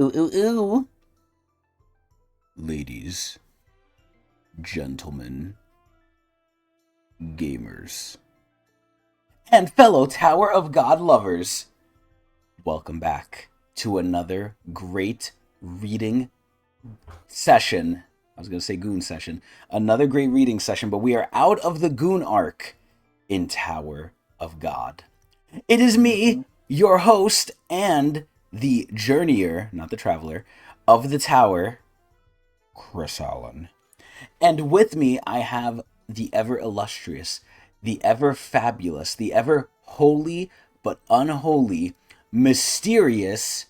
Ooh, ooh, ooh. Ladies, gentlemen, gamers, and fellow Tower of God lovers, welcome back to another great reading session. I was going to say goon session. Another great reading session, but we are out of the goon arc in Tower of God. It is me, your host, and the journeyer, not the traveler, of the tower, Chris Allen. And with me, I have the ever illustrious, the ever fabulous, the ever holy but unholy, mysterious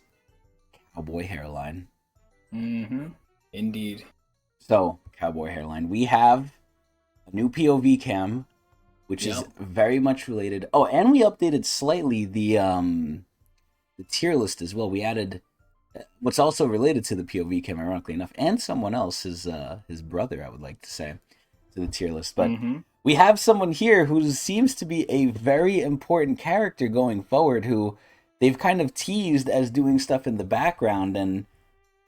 Cowboy Hairline. Indeed. So, Cowboy Hairline, we have a new POV cam, which is very much related. Oh, and we updated slightly the tier list as well. We added what's also related to the POV cam, ironically enough, and someone else, his brother, I would like to say, to the tier list. But we have someone here who seems to be a very important character going forward, who they've kind of teased as doing stuff in the background, and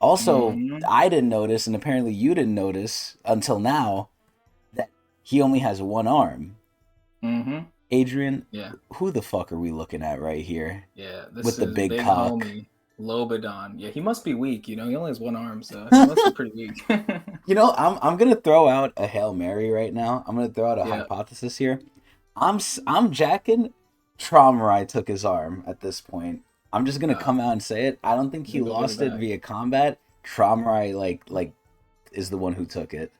also I didn't notice, and apparently you didn't notice until now, that he only has one arm. Adrian, who the fuck are we looking at right here? Yeah, this with the is big cock. Homie, Lobodon. Yeah, he must be weak. You know, he only has one arm, so he must be pretty weak. You know, I'm gonna throw out a Hail Mary right now. I'm gonna throw out a hypothesis here. I'm jacking Traumerai took his arm at this point. I'm just gonna come out and say it. I don't think he lost it via combat. Traumerai like is the one who took it.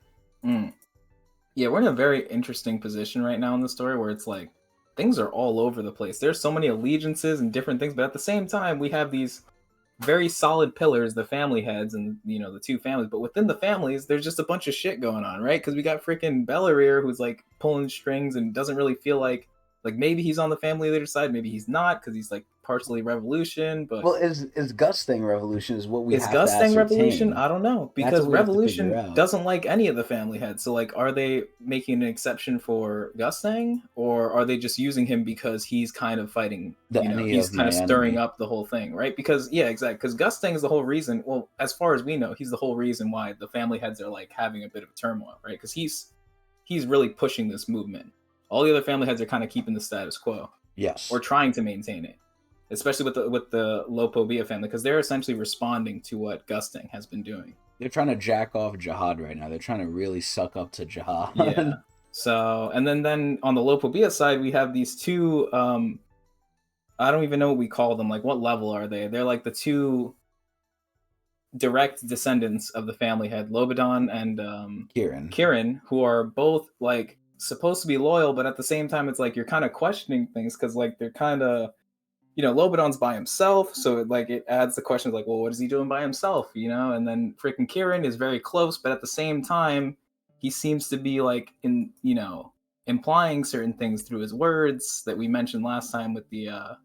Yeah, we're in a very interesting position right now in the story where it's like things are all over the place. There's so many allegiances and different things, but at the same time, we have these very solid pillars, the family heads and, you know, the two families. But within the families, there's just a bunch of shit going on, right? Because we got freaking Bellerir who's like pulling strings and doesn't really feel like maybe he's on the family leader side, maybe he's not because he's like partially revolution. But well, is Gustang revolution is what we have to ascertain. Is Gustang revolution? I don't know, because revolution doesn't like any of the family heads. So like, are they making an exception for Gustang, or are they just using him because he's kind of fighting? He's kind of stirring up the whole thing, right? Because exactly. Because Gustang is the whole reason. Well, as far as we know, he's the whole reason why the family heads are like having a bit of turmoil, right? Because he's really pushing this movement. All the other family heads are kind of keeping the status quo. Yes. Or trying to maintain it. Especially with the Lobodon family, because they're essentially responding to what Gustang has been doing. They're trying to jack off Jihad right now. They're trying to really suck up to Jihad. Yeah. So, and then on the Lobodon side, we have these two, I don't even know what we call them. Like, what level are they? They're like the two direct descendants of the family head, Lobodon and Kieran, who are both like supposed to be loyal, but at the same time, it's like you're kind of questioning things because like they're kind of, you know, Lobodon's by himself, so it adds the question of like, well, what is he doing by himself, you know? And then freaking Kieran is very close, but at the same time, he seems to be like implying certain things through his words that we mentioned last time with the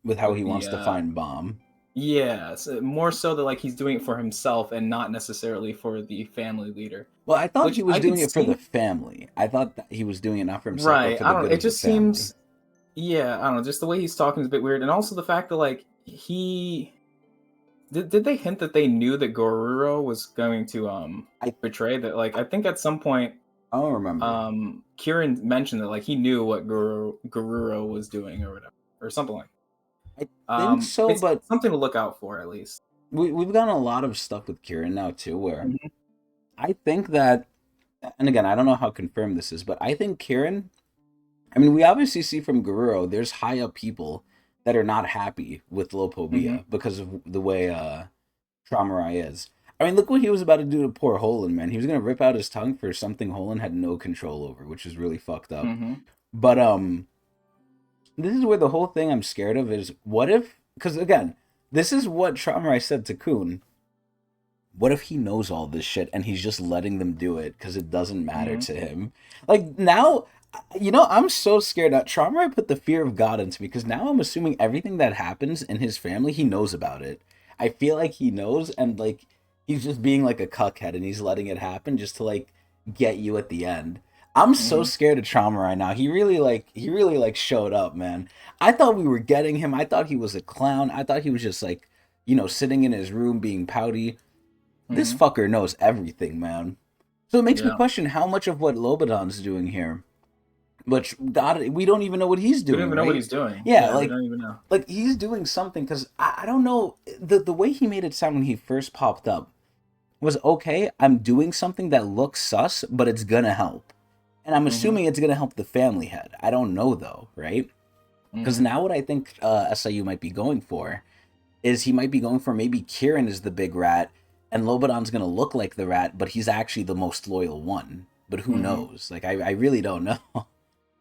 with how he wants to find Bomb. Yeah, so more so that like he's doing it for himself and not necessarily for the family leader. Well, I thought he was doing it for the family. I thought that he was doing it not for himself, right? But for the good it just seems. Yeah, I don't know. Just the way he's talking is a bit weird, and also the fact that like he did they hint that they knew that Goruro was going to betray that? Like, I think at some point I don't remember. Kieran mentioned that like he knew what Goruro was doing or whatever, or something like. I think so, but something to look out for at least. We've done a lot of stuff with Kieran now too, where I think that, and again, I don't know how confirmed this is, but I think Kieran. I mean, we obviously see from Goruro, there's high up people that are not happy with Lobodon because of the way Traumerai is. I mean, look what he was about to do to poor Holland, man. He was going to rip out his tongue for something Holland had no control over, which is really fucked up. But this is where the whole thing I'm scared of is, what if, because again, this is what Traumerai said to Kun. What if he knows all this shit and he's just letting them do it because it doesn't matter to him? Like, now, you know, I'm so scared that Traumerai put the fear of God into me, because now I'm assuming everything that happens in his family, he knows about it. I feel like he knows, and like he's just being like a cuckhead and he's letting it happen just to like get you at the end. I'm so scared of Traumerai now. He really showed up, man. I thought we were getting him. I thought he was a clown. I thought he was just like sitting in his room being pouty. This Mhm. fucker knows everything, man. So it makes me Yeah. question how much of what Lobodon's doing here. Which God, we don't even know what he's We don't doing, even know what right? he's doing. Yeah, Yeah, we don't even know. like he's doing something because I don't know the way he made it sound when he first popped up was okay. I'm doing something that looks sus, but it's gonna help, and I'm Mhm. assuming it's gonna help the family head. I don't know though, right? Because Mhm. now what I think SIU might be going for is he might be going for maybe Kieran is the big rat, and Lobodon's gonna look like the rat, but he's actually the most loyal one. But who Mhm. knows? Like I really don't know.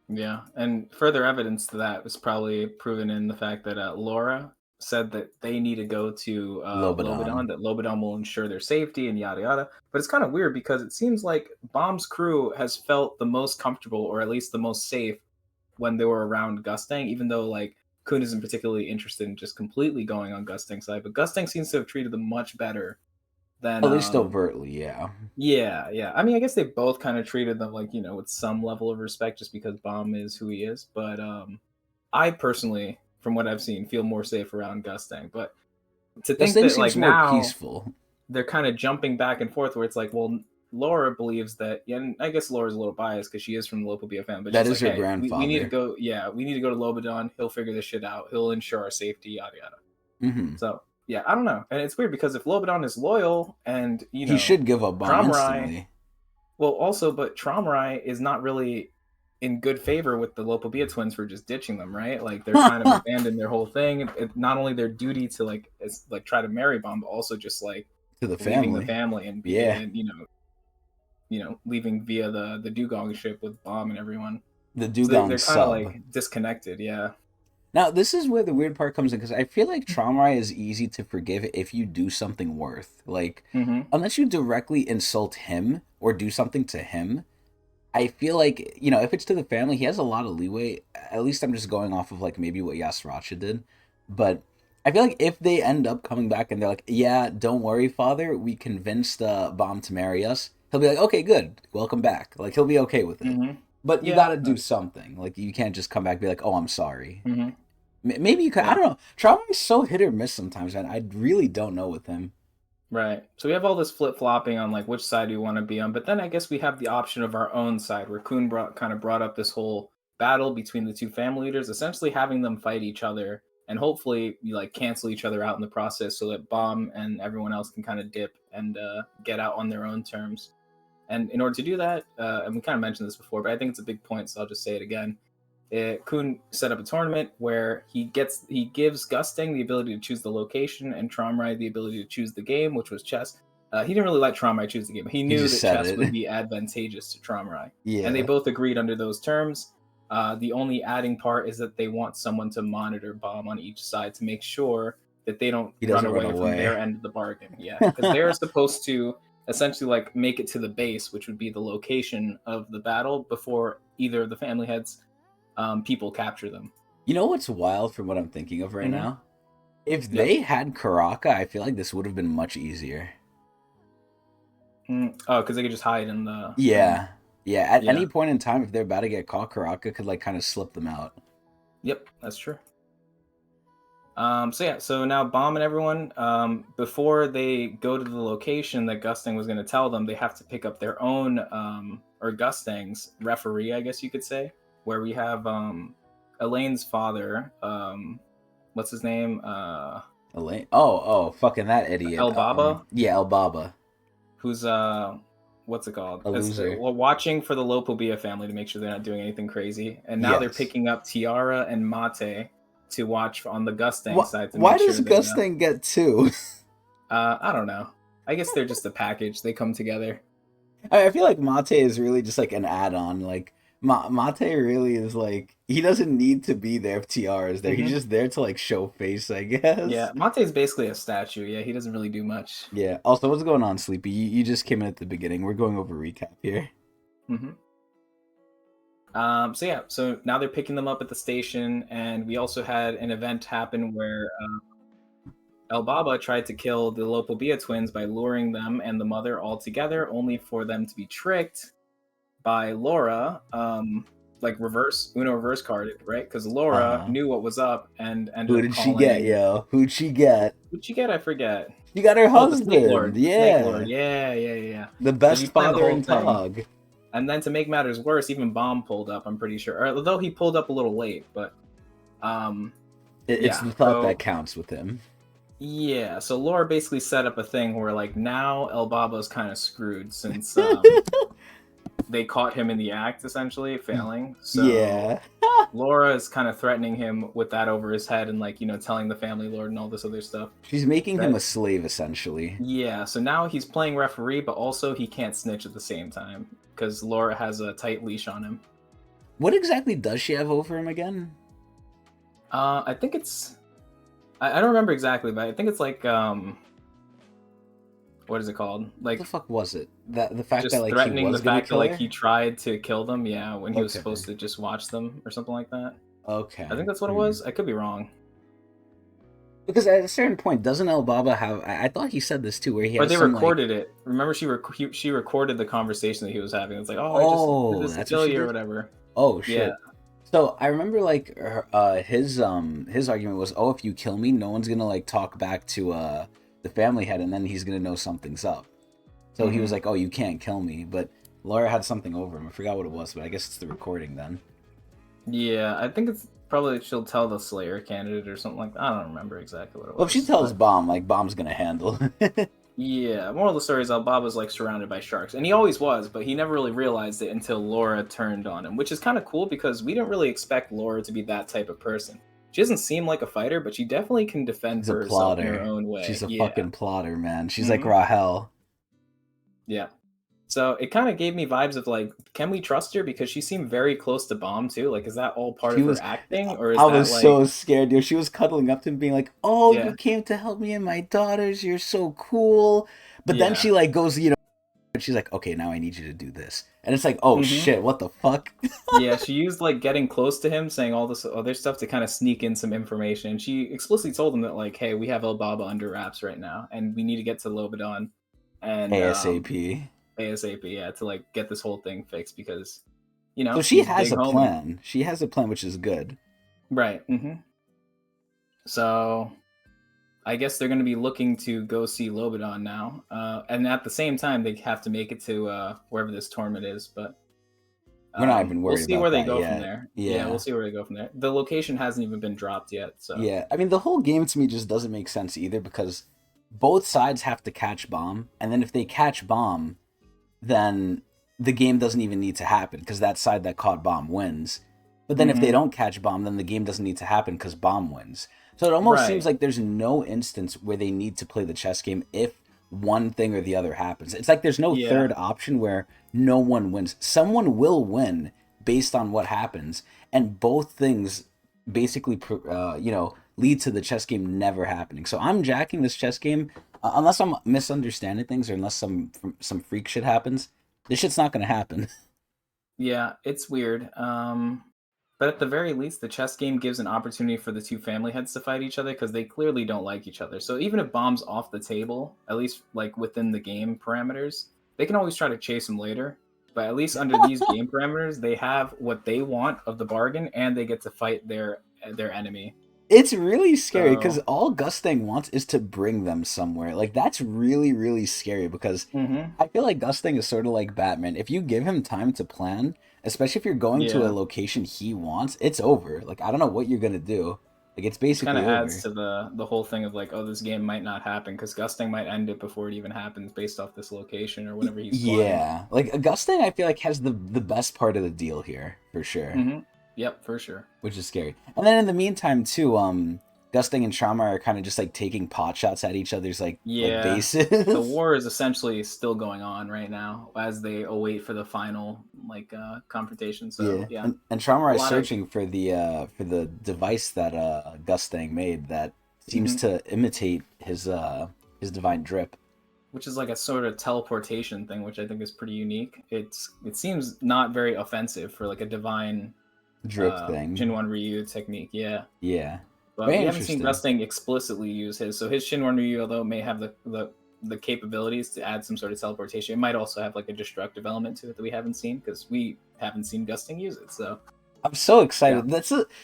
Yeah, and further evidence to that was probably proven in the fact that Laura said that they need to go to Lobodon, Lobodon. that Lobodon will ensure their safety and yada yada. But it's kind of weird because it seems like Bomb's crew has felt the most comfortable, or at least the most safe, when they were around Gustang, even though like Kun isn't particularly interested in just completely going on Gustang's side. But Gustang seems to have treated them much better than At least overtly, yeah. yeah, yeah. I mean, I guess they both kind of treated them like, with some level of respect just because Bomb is who he is. But I personally, from what I've seen, feel more safe around Gustang. But to This think thing that like seems more now peaceful. they're kind of jumping back and forth where it's like, well, Laura believes that, yeah, and I guess Laura's a little biased because she is from the local BFM, but That she's is like, her hey, we need to grandfather. go, yeah, we need to go to Lobodon. He'll figure this shit out. He'll ensure our safety, yada yada. Hmm. So yeah, I don't know, and it's weird because if Lobodon is loyal and He should give up bomb Traumerai, instantly. well, also, but Traumerai is not really in good favor with the Lopobia twins for just ditching them, right? Like they're kind of To abandoned their whole thing. Not only their duty to like try to marry Bomb, but also just like the leaving the family. family and be Yeah. and leaving via the dugong ship with Bomb and everyone. The So dugong they're kind of sub. like disconnected. Yeah. Now, this is where the weird part comes in because I feel like Traumerai is easy to forgive if you do something worth. Like, Mm-hmm. unless you directly insult him or do something to him, I feel like, if it's to the family, he has a lot of leeway. At least I'm just going off of, like, maybe what Yasracha did. But I feel like if they end up coming back and they're like, yeah, don't worry, father, we convinced Bomb to marry us, he'll be like, okay, good, welcome back. Like, he'll be okay with it. Mm-hmm. But you Yeah. gotta do something. Like, you can't just come back and be like, oh, I'm sorry. Mm-hmm. Maybe you could. I Yeah. don't know. Trauma is so hit or miss sometimes, man. I really don't know with him. Right. So we have all this flip flopping on like which side we want to be on, but then I guess we have the option of our own side where Kuhn brought up this whole battle between the two family leaders, essentially having them fight each other and hopefully we like cancel each other out in the process so that Bomb and everyone else can kind of dip and get out on their own terms. And in order to do that, and we kind of mentioned this before, but I think it's a big point, so I'll just say it again. Kuhn set up a tournament where he gives Gusting the ability to choose the location and Traumerai the ability to choose the game, which was chess. He didn't really let Traumerai choose the game. He He knew just that said chess would it. be advantageous to Traumerai, and they Yeah. both agreed under those terms. The only adding part is that they want someone to monitor Bomb on each side to make sure that they don't He run doesn't run away from away. their end of the bargain. Yeah, because they're supposed to essentially like make it to the base, which would be the location of the battle before either of the family heads people capture them. You know what's wild from what I'm thinking of right Mm-hmm. now? If Yep. they had Karaka, I feel like this would have been much easier. Oh, because they could just hide in the thing. Yeah. Yeah. At Yeah. any point in time, if they're about to get caught, Karaka could like kind of slip them out. Yep, that's true. So yeah, so now Bomb and everyone, before they go to the location that Gusting was going to tell them, they have to pick up their own, or Gusting's referee, I guess you could say, where we have Elaine's father, what's his name? Elaine. Oh, fucking that idiot. El Baba, Yeah, El Baba, who's what's it called? a It's loser. well, watching for the Lopobia family to make sure they're not doing anything crazy. And now they're Yes. picking up Tiara and Mate to watch on the Gustang What? side to Why make does sure that Gusting get two? I don't know. I guess they're just a package. They come together. I feel like Mate is really just like an add-on. Like Mate really is like he doesn't need to be there if TR is there. He's Hmm. just there to like show face, I guess. Yeah, Mate's basically a statue. Yeah, he doesn't really do much. Yeah. Also, what's going on, Sleepy? You just came in at the beginning. We're going over recap here. Hmm. So yeah, so now they're picking them up at the station, and we also had an event happen where El Baba tried to kill the Lopobia twins by luring them and the mother all together, only for them to be tricked by Laura. like Uno reverse carded, right? Because Laura knew what was up and ended Who up did she get, calling. yo? Who'd she get? What'd she get? I forget. She got her Oh, the Snake husband. Lord. The Snake Yeah. Lord. Yeah. The So she best planned the father whole in thing. Tog. And then to make matters worse, even Bomb pulled up, I'm pretty sure. Although he pulled up a little late, but It's yeah. the thought So that counts with him. yeah, so Laura basically set up a thing where like now El Baba's kind of screwed since they caught him in the act essentially failing. So Yeah. Laura is kind of threatening him with that over his head and like, telling the family lord and all this other stuff. She's making him That a slave, essentially. Yeah, so now he's playing referee, but also he can't snitch at the same time because Laura has a tight leash on him. What exactly does she have over him again? I think it's I don't remember exactly, but I think it's like what is it called? What Like the fuck was it? That the fact that just like he threatening the was gonna fact that kill like her? he tried to kill them, yeah, when he was Okay. supposed to just watch them or something like that. Okay. I think that's what it was. I could be wrong. Because at a certain point, doesn't El Baba have? I thought he said this too, where he Or has they some like. recorded it. Remember, she recorded the conversation that he was having. It's like, oh, I just did Oh, this to that's what kill she you or did. whatever. Oh Yeah. shit. So I remember like his argument was, oh, if you kill me, no one's gonna like talk back to the family head, and then he's gonna know something's up. So he was like, oh, you can't kill me, but Laura had something over him. I forgot what it was, but I guess it's the recording then. Yeah, I think it's probably she'll tell the Slayer candidate or something like that. I don't remember exactly what it was. Well, if she tells but Bomb, like Bomb's gonna handle. yeah, moral of the story is Albaba's like surrounded by sharks, and he always was, but he never really realized it until Laura turned on him, which is kind of cool because we didn't really expect Laura to be that type of person. She doesn't seem like a fighter, but she definitely can defend She's for a herself in her plotter. own way. She's a Yeah. fucking plotter, man. She's like Rahel. Yeah. So it kind of gave me vibes of like, can we trust her? Because she seemed very close to Bomb too. Like, is that all part She of was. her acting, or is I that was like, so scared, dude. She was cuddling up to him, being like, "Oh, yeah, you came to help me and my daughters. You're so cool." But then yeah, she like goes, and she's like, "Okay, now I need you to do this." And it's like, "Oh shit, what the fuck?" yeah? She used like getting close to him, saying all this other stuff to kind of sneak in some information. And she explicitly told him that like, hey, we have El Baba under wraps right now, and we need to get to Lobodon, and ASAP. ASAP, yeah, to like get this whole thing fixed because, So she he's has big a homie. plan. She has a plan, which is good. Right. So I guess they're going to be looking to go see Lobodon now, and at the same time they have to make it to wherever this tournament is. But We're not even we'll worried see where about they that go from yet. there. Yeah, we'll Yeah. see where they go from there. The location hasn't even been dropped yet, so Yeah. I mean, the whole game to me just doesn't make sense either because both sides have to catch Bomb, and then if they catch Bomb, then the game doesn't even need to happen because that side that caught Bomb wins. But then if they don't catch Bomb, then the game doesn't need to happen because Bomb wins. So it almost seems right. like there's no instance where they need to play the chess game if one thing or the other happens. It's like there's no Yeah, third option where no one wins. Someone will win based on what happens, and both things basically, lead to the chess game never happening. So I'm jacking this chess game unless I'm misunderstanding things or unless some freak shit happens. This shit's not gonna happen. yeah, it's weird. But at the very least, the chess game gives an opportunity for the two family heads to fight each other because they clearly don't like each other. So even if Bomb's off the table, at least like within the game parameters, they can always try to chase him later. But at least under these game parameters, they have what they want of the bargain, and they get to fight their enemy. It's really scary because So, all Gustang wants is to bring them somewhere. Like that's really, really scary because I feel like Gustang is sort of like Batman. If you give him time to plan, especially if you're going to a yeah, location he wants, it's over. Like I don't know what you're gonna do. Like it's which kind basically of adds over. to the whole thing of like, oh, this game might not happen because Gusting might end it before it even happens based off this location or whatever he's plotting. Yeah, like Gustang, I feel like has the best part of the deal here for sure, Yep, for sure. which is scary. And then in the meantime, too, Gusting and Trauma are kind of just like taking pot shots at each other's like Yeah, the bases. war is essentially still going on right now as they await for the final like confrontation. So Yeah, yeah, and a Traumerai is lot of searching for the device that Gustang made that seems mhm, to imitate his divine drip which is like a sort of teleportation thing, which I think is pretty unique. It seems not very offensive for like a divine drip thing. Shinwan Ryu technique. Yeah. Yeah, But very we haven't seen interesting. Gusting explicitly use his. So his Shinwan Ryu, although it may have the capabilities to add some sort of teleportation, it might also have like a destructive element to it that we haven't seen because we haven't seen Gusting use it. So I'm so excited.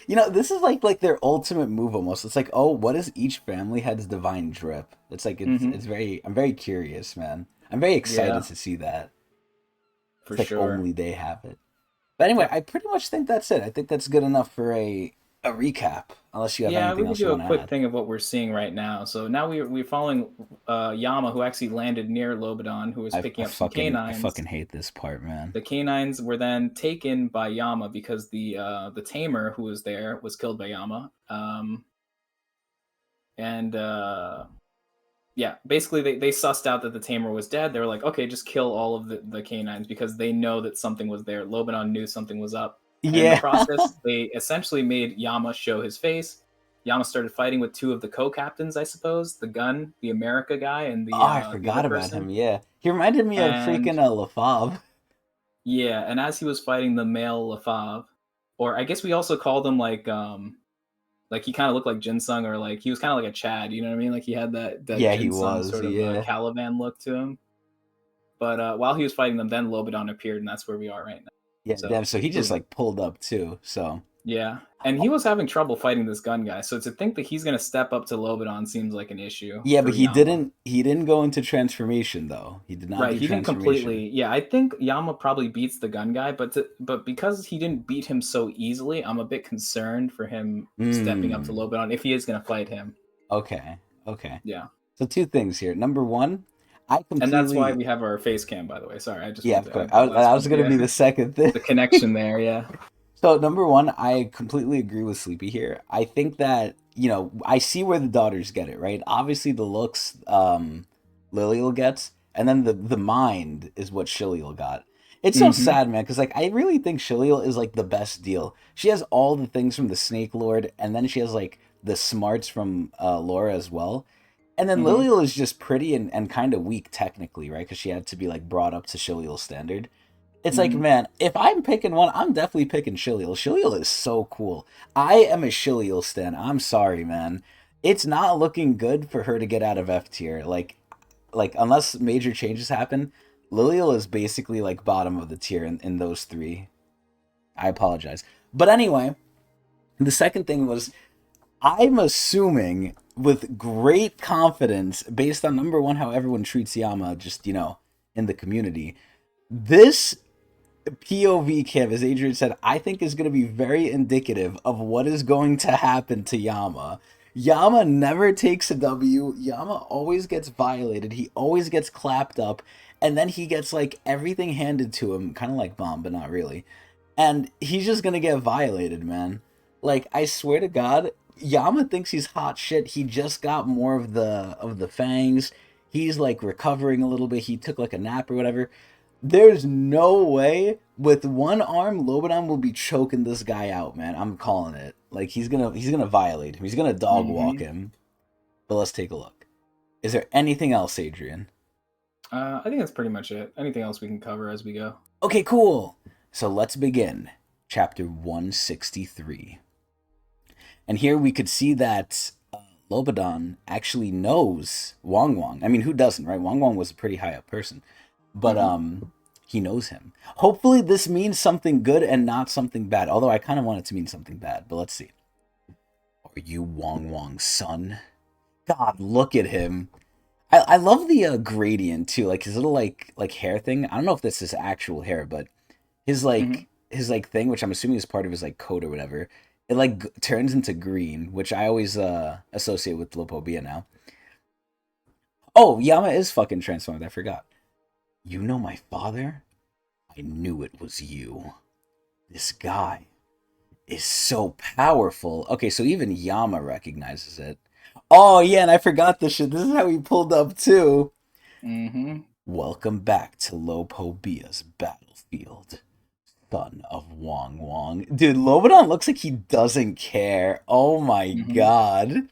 yeah. This is like their ultimate move almost. It's like, oh, what is each family head's divine drip? It's like it's very. I'm very curious, man. I'm very excited Yeah, to see that. for It's like sure. only they have it. But anyway, Yep. I pretty much think that's it. I think that's good enough for a recap. Unless you have Yeah, we anything could else you do a want to quick add. thing of what we're seeing right now. So now we're following Yama, who actually landed near Lobodon, who was picking up some I canines. fucking hate this part, man. The canines were then taken by Yama because the tamer who was there was killed by Yama. And yeah, basically they sussed out that the tamer was dead. They were like, okay, just kill all of the canines because they know that something was there. Lobodon knew something was up. And in the Yeah. process, they essentially made Yama show his face. Yama started fighting with two of the co-captains, I suppose, the America guy, and Oh, I the other forgot about him. person. Yeah, he reminded me of And freaking LaFave. yeah, and as he was fighting the male Lafave, or I guess we also called him like he kind of looked like Jinsung, or like he was kind of like a Chad, you know what I mean? Like he had that Yeah, he Jinsung was. sort of Yeah. Caliban look to him. But while he was fighting them, then Lobodon appeared, and that's where we are right now. Yeah, So damn. So he just boom. like pulled up too. So Yeah, and he was having trouble fighting this gun guy. So to think that he's gonna step up to Lobodon seems like an issue yeah, for but he Yama. didn't. He didn't go into transformation though. He did not Right, do he didn't transformation. completely. Yeah, I think Yama probably beats the gun guy, but because he didn't beat him so easily, I'm a bit concerned for him stepping up to Hmm. Lobodon if he is gonna fight him. Okay. Okay. Yeah, So two things here. Number one, I and that's why completely. we have our face cam. By the way, sorry, I just Yeah, wanted of to course. add that last I one. was gonna Yeah, be the second thing. the connection there. Yeah. So number one, I completely agree with Sleepy here. I think that I see where the daughters get it right. Obviously, the looks Lilial gets, and then the mind is what Shiliel got. It's so Mm-hmm. sad, man, because like I really think Shiliel is like the best deal. She has all the things from the Snake Lord, and then she has like the smarts from Laura as well. And then Mm-hmm. Lilial is just pretty and kind of weak technically, right? Because she had to be like brought up to Shiliel's standard. It's like, Mm-hmm. man, if I'm picking one, I'm definitely picking Shiliel. Shiliel is so cool. I am a Shiliel stan. I'm sorry, man. It's not looking good for her to get out of F tier. Like unless major changes happen, Lilial is basically like bottom of the tier in those three. I apologize. But anyway, the second thing was I'm assuming with great confidence, based on number one, how everyone treats Yama, just, in the community, this POV cam, as Adrian said, I think is going to be very indicative of what is going to happen to Yama. Yama never takes a W. Yama always gets violated. He always gets clapped up. And then he gets like everything handed to him, kind of like Bomb, but not really. And he's just going to get violated, man. Like, I swear to God, Yama thinks he's hot shit. He just got more of the fangs. He's like recovering a little bit. He took like a nap or whatever. There's no way with one arm Lobodon will be choking this guy out, man. I'm calling it. Like he's gonna violate him. He's gonna dog walk Mm-hmm. him. But let's take a look. Is there anything else, Adrian? I think that's pretty much it. Anything else we can cover as we go? Okay, cool. So let's begin. Chapter 163. And here we could see that Lobodon actually knows Wong Wong. I mean, who doesn't, right? Wong Wong was a pretty high up person. But Mm-hmm. he knows him. Hopefully this means something good and not something bad. Although I kind of want it to mean something bad, but let's see. Are you Wong Wong's son? God, look at him. I love the gradient too, like his little like hair thing. I don't know if this is actual hair, but Mm-hmm. his like thing, which I'm assuming is part of his like coat or whatever. It like turns into green, which I always associate with Lopobia now. Oh, Yama is fucking transformed. I forgot. You know my father? I knew it was you. This guy is so powerful. Okay, so even Yama recognizes it. Oh yeah, and I forgot this shit. This is how he pulled up too. Mm-hmm. Welcome back to Lopobia's battlefield, son of Wong Wong. Dude, Lobodon looks like he doesn't care. Oh my Mm-hmm. god.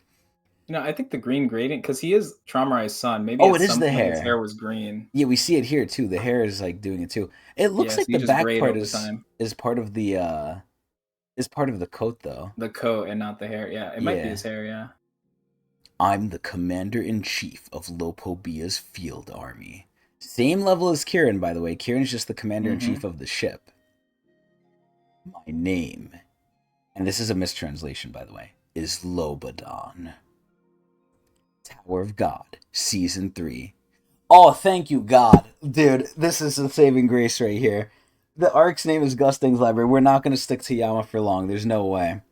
I think the green gradient because he is Traumerai's son. Maybe Oh, at it is some the point his hair hair. was green. Yeah, we see it here too. The hair is like doing it too. It looks Yeah, so like he the just back grayed part over time. is part of the is part of the coat though. The coat and not the hair. Yeah, it might be Yeah. his hair. Yeah. I'm the commander-in-chief of Lopobia's field army. Same level as Kieran, by the way. Kieran's just the Mm-hmm. commander-in-chief of the ship. My name, and this is a mistranslation, by the way, is Lobodon. Tower of God, Season 3. Oh, thank you, God. Dude, this is a saving grace right here. The arc's name is Gustang's Library. We're not going to stick to Yama for long. There's no way.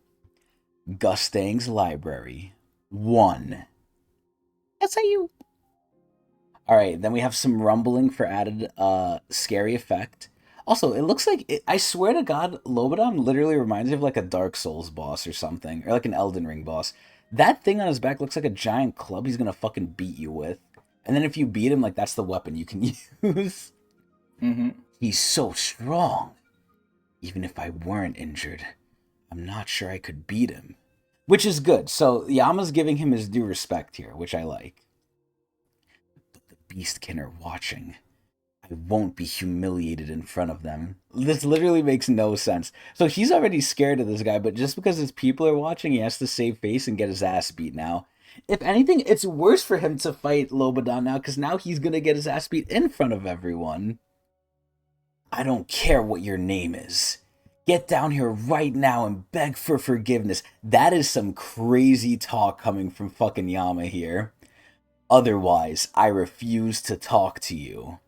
Gustang's Library 1. That's how you... Alright, then we have some rumbling for added scary effect. Also, it looks like... I swear to God, Lobodon literally reminds me of like a Dark Souls boss or something. Or like an Elden Ring boss. That thing on his back looks like a giant club he's going to fucking beat you with. And then if you beat him, like, that's the weapon you can use. Mm-hmm. He's so strong. Even if I weren't injured, I'm not sure I could beat him. Which is good. So Yama's giving him his due respect here, which I like. But the Beastkin are watching. I won't be humiliated in front of them. This literally makes no sense. So he's already scared of this guy, but just because his people are watching, he has to save face and get his ass beat now. If anything, it's worse for him to fight Lobodon now, because now he's going to get his ass beat in front of everyone. I don't care what your name is. Get down here right now and beg for forgiveness. That is some crazy talk coming from fucking Yama here. Otherwise, I refuse to talk to you.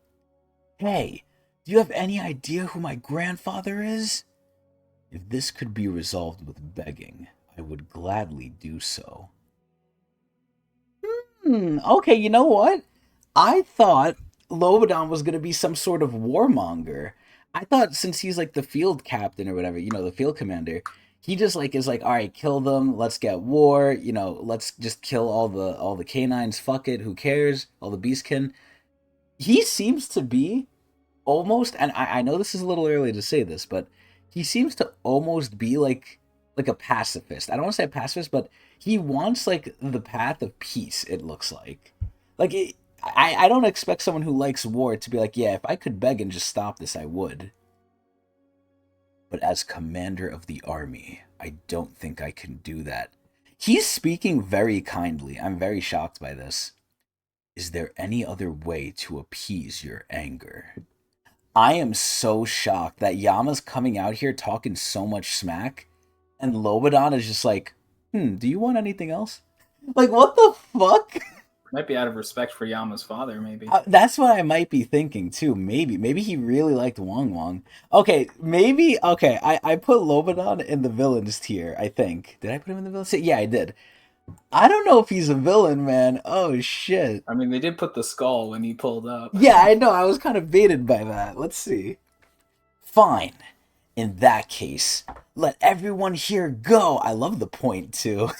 Hey, do you have any idea who my grandfather is? If this could be resolved with begging, I would gladly do so. Okay, you know what? I thought Lobodon was going to be some sort of warmonger. I thought since he's like the field captain or whatever, the field commander, he just like is like, all right, kill them, let's get war, let's just kill all the canines, fuck it, who cares, all the beastkin. He seems to be almost, and I know this is a little early to say this, but he seems to almost be like a pacifist. I don't want to say a pacifist, but he wants like the path of peace, it looks like. I don't expect someone who likes war to be like, yeah, if I could beg and just stop this, I would. But as commander of the army, I don't think I can do that. He's speaking very kindly. I'm very shocked by this. Is there any other way to appease your anger? I am so shocked that Yama's coming out here talking so much smack, and Lobodon is just like, do you want anything else? Like, what the fuck? Might be out of respect for Yama's father, maybe. That's what I might be thinking, too. Maybe he really liked Wong Wong. Okay, I put Lobodon in the villains tier, I think. Did I put him in the villains tier? Yeah, I did. I don't know if he's a villain, man. Oh, shit. I mean, they did put the skull when he pulled up. Yeah, I know. I was kind of baited by that. Let's see. Fine. In that case, let everyone here go. I love the point, too.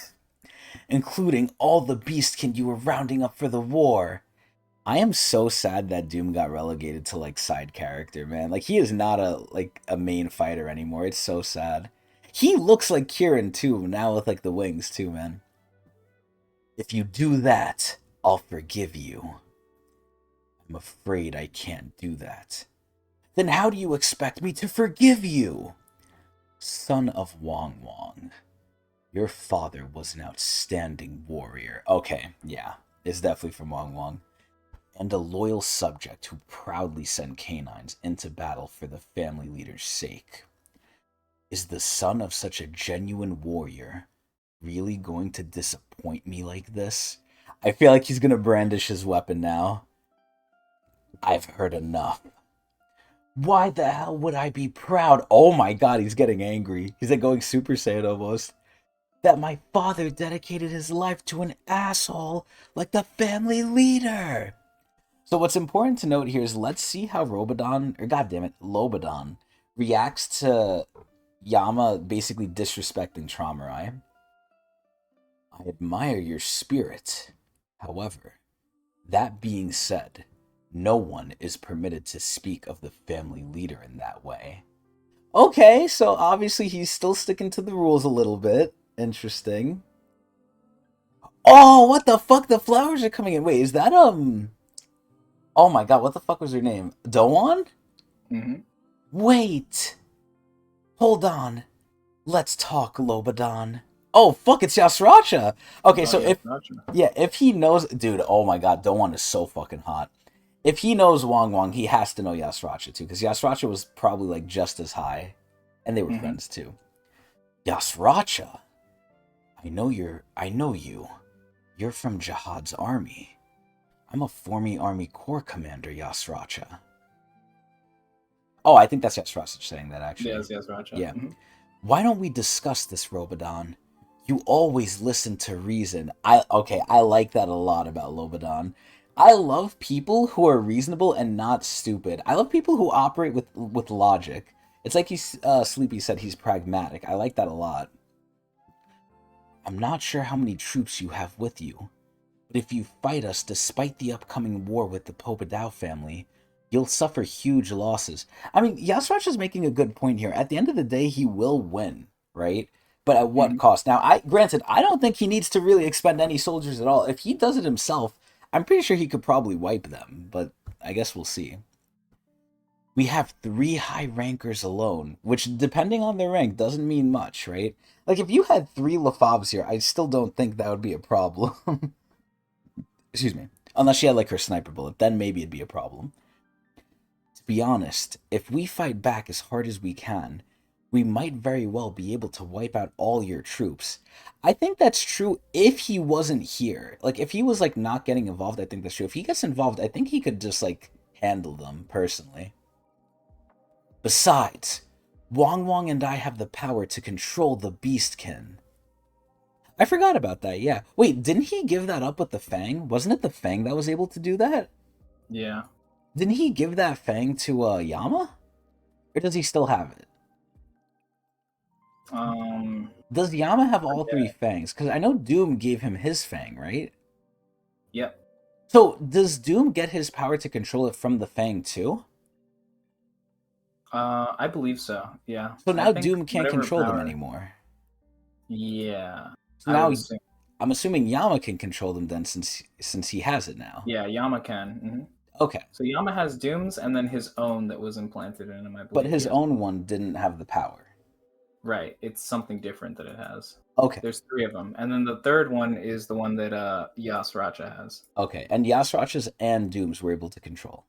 Including all the beastkin you were rounding up for the war. I am so sad that Doom got relegated to, like, side character, man. Like, he is not a main fighter anymore. It's so sad. He looks like Kieran, too, now with, like, the wings, too, man. If you do that, I'll forgive you. I'm afraid I can't do that. Then how do you expect me to forgive you? Son of Wong Wong, your father was an outstanding warrior. Okay, yeah, it's definitely from Wong Wong. And a loyal subject who proudly sent canines into battle for the family leader's sake. Is the son of such a genuine warrior really going to disappoint me like this? I feel like he's going to brandish his weapon now. I've heard enough. Why the hell would I be proud? Oh my god, he's getting angry. He's like going Super Saiyan almost. That my father dedicated his life to an asshole like the family leader. So what's important to note here is let's see how Lobodon reacts to Yama basically disrespecting Traumerai. I admire your spirit. However, that being said, no one is permitted to speak of the family leader in that way. Okay, so obviously he's still sticking to the rules a little bit. Interesting. Oh, what the fuck? The flowers are coming in. Wait, is that, Oh my god, what the fuck was her name? Doan? Mm-hmm. Wait. Hold on. Let's talk, Lobodon. Oh, fuck, it's Yasracha. Okay, so if he knows... Dude, oh my god, Doan is so fucking hot. If he knows Wong Wong, he has to know Yasracha, too, because Yasracha was probably, like, just as high And they were friends too. Yasracha, I know you. You're from Jihad's army. I'm a former Army Corps commander, Yasracha. Oh, I think that's Yasracha saying that, actually. Yes, Yasracha. Yeah. Why don't we discuss this, Lobodon? You always listen to reason. I like that a lot about Lobodon. I love people who are reasonable and not stupid. I love people who operate with logic. It's like Sleepy said, he's pragmatic. I like that a lot. I'm not sure how many troops you have with you, but if you fight us despite the upcoming war with the Pobedao family, you'll suffer huge losses. I mean, Yasrach is making a good point here. At the end of the day, he will win, right? But at what cost? Now, granted, I don't think he needs to really expend any soldiers at all. If he does it himself, I'm pretty sure he could probably wipe them, but I guess we'll see. We have 3 high rankers alone, which, depending on their rank, doesn't mean much, right? Like, if you had 3 Lafabs here, I still don't think that would be a problem. Excuse me. Unless she had, like, her sniper bullet, then maybe it'd be a problem. To be honest, if we fight back as hard as we can, we might very well be able to wipe out all your troops. I think that's true if he wasn't here. Like, if he was, like, not getting involved, I think that's true. If he gets involved, I think he could just, like, handle them, personally. Besides, Wong Wong and I have the power to control the Beastkin. I forgot about that, yeah. Wait, didn't he give that up with the Fang? Wasn't it the Fang that was able to do that? Yeah. Didn't he give that Fang to Yama? Or does he still have it? Does Yama have all 3 Fangs? Because I know Doom gave him his Fang, right? Yep. So, does Doom get his power to control it from the Fang too? I believe so, yeah. So now Doom can't control them anymore. Yeah. So now I'm assuming Yama can control them then, since he has it now. Yeah, Yama can. Okay. So Yama has Doom's and then his own that was implanted in him, I believe. But his own one didn't have the power. Right. It's something different that it has. Okay. There's 3 of them. And then the third one is the one that Yasracha has. Okay. And Yasracha's and Doom's were able to control.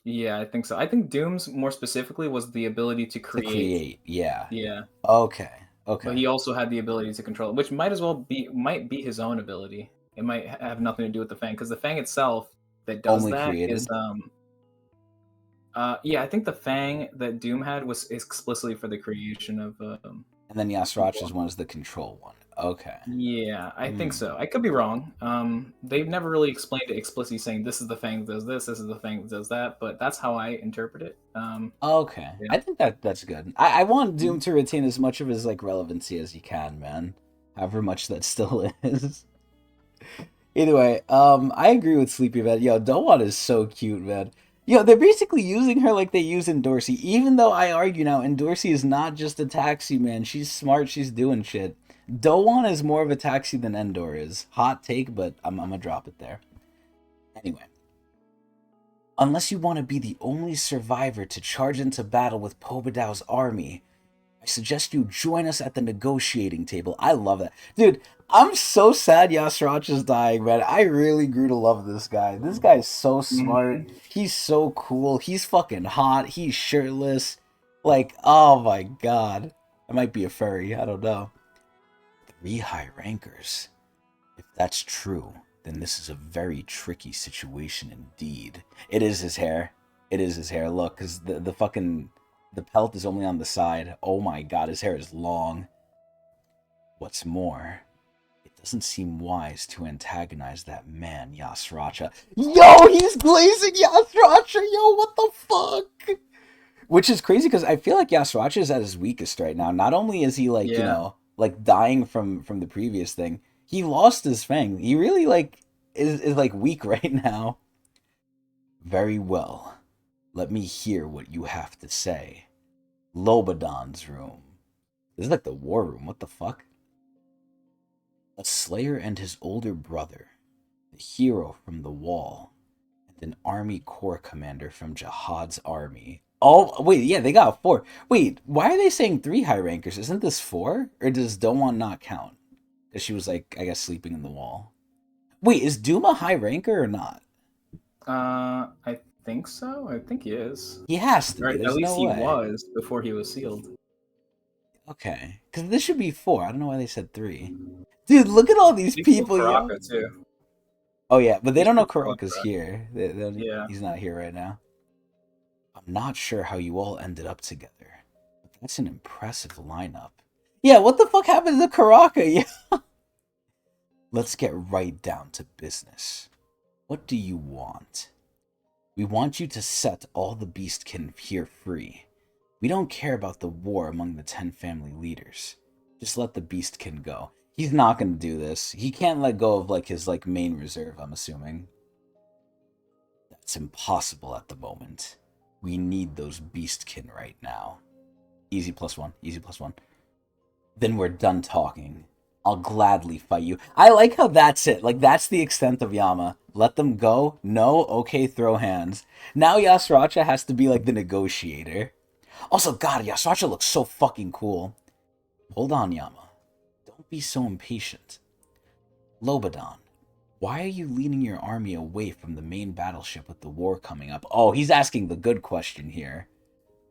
Yeah, I think so. I think Doom's, more specifically, was the ability to create. Yeah. Yeah. Okay. But he also had the ability to control it, which might be his own ability. It might have nothing to do with the Fang, because the Fang itself that does only that created? is yeah, I think the Fang that Doom had was explicitly for the creation of and then Yasracha's one is the control one. Okay. Yeah, I think so. I could be wrong. They've never really explained it explicitly, saying this is the Fang that does this is the Fang that does that, but that's how I interpret it. Okay. Yeah. I think that's good. I want Doom to retain as much of his, like, relevancy as he can, man. However much that still is. Either way, I agree with Sleepy, man. Yo, Dowan is so cute, man. Yo, they're basically using her like they use Endorsey, even though I argue now Endorsey is not just a taxi, man. She's smart, she's doing shit. Dowan is more of a taxi than Endor is. Hot take, but I'm gonna drop it there. Anyway. Unless you want to be the only survivor to charge into battle with Pobedao's army, I suggest you join us at the negotiating table. I love that. Dude, I'm so sad Yasrach is dying, man. I really grew to love this guy. This guy's so smart. He's so cool. He's fucking hot. He's shirtless. Like, oh my god. I might be a furry. I don't know. 3 high rankers. If that's true, then this is a very tricky situation indeed. It is his hair. It is his hair. Look, because the fucking... the pelt is only on the side. Oh my god, his hair is long. What's more, it doesn't seem wise to antagonize that man, Yasracha. Yo, he's glazing Yasracha! Yo, what the fuck? Which is crazy, because I feel like Yasracha is at his weakest right now. Not only is he, like, you know, like, dying from the previous thing, he lost his Fang. He really, like, is like, weak right now. Very well. Let me hear what you have to say. Lobodon's room. This is like the war room. What the fuck? A slayer and his older brother, the hero from the wall, and an army corps commander from Jihad's army. Oh, wait, yeah, they got 4. Wait, why are they saying 3 high rankers? Isn't this 4? Or does Dowan not count? Because she was, like, I guess, sleeping in the wall. Wait, is Doom a high ranker or not? I think so. I think he is. He has to be. Right, There's at least no he way. was before he was sealed. Okay, because this should be 4. I don't know why they said 3. Dude, look at all these You can people, yo. Karaka too. Oh yeah, but they You don't know should call it Kuraka's Karaka. here. Yeah. He's not here right now. I'm not sure how you all ended up together, but that's an impressive lineup. Yeah, what the fuck happened to Karaka? Yeah. Let's get right down to business. What do you want? We want you to set all the beastkin here free. We don't care about the war among the 10 family leaders. Just let the beastkin go. He's not gonna do this. He can't let go of like his like main reserve, I'm assuming. That's impossible at the moment. We need those beastkin right now. Easy +1. Easy +1. Then we're done talking. I'll gladly fight you. I like how that's it. Like, that's the extent of Yama. Let them go? No? Okay, throw hands. Now Yasracha has to be, like, the negotiator. Also, God, Yasracha looks so fucking cool. Hold on, Yama. Don't be so impatient. Lobodon, why are you leading your army away from the main battleship with the war coming up? Oh, he's asking the good question here.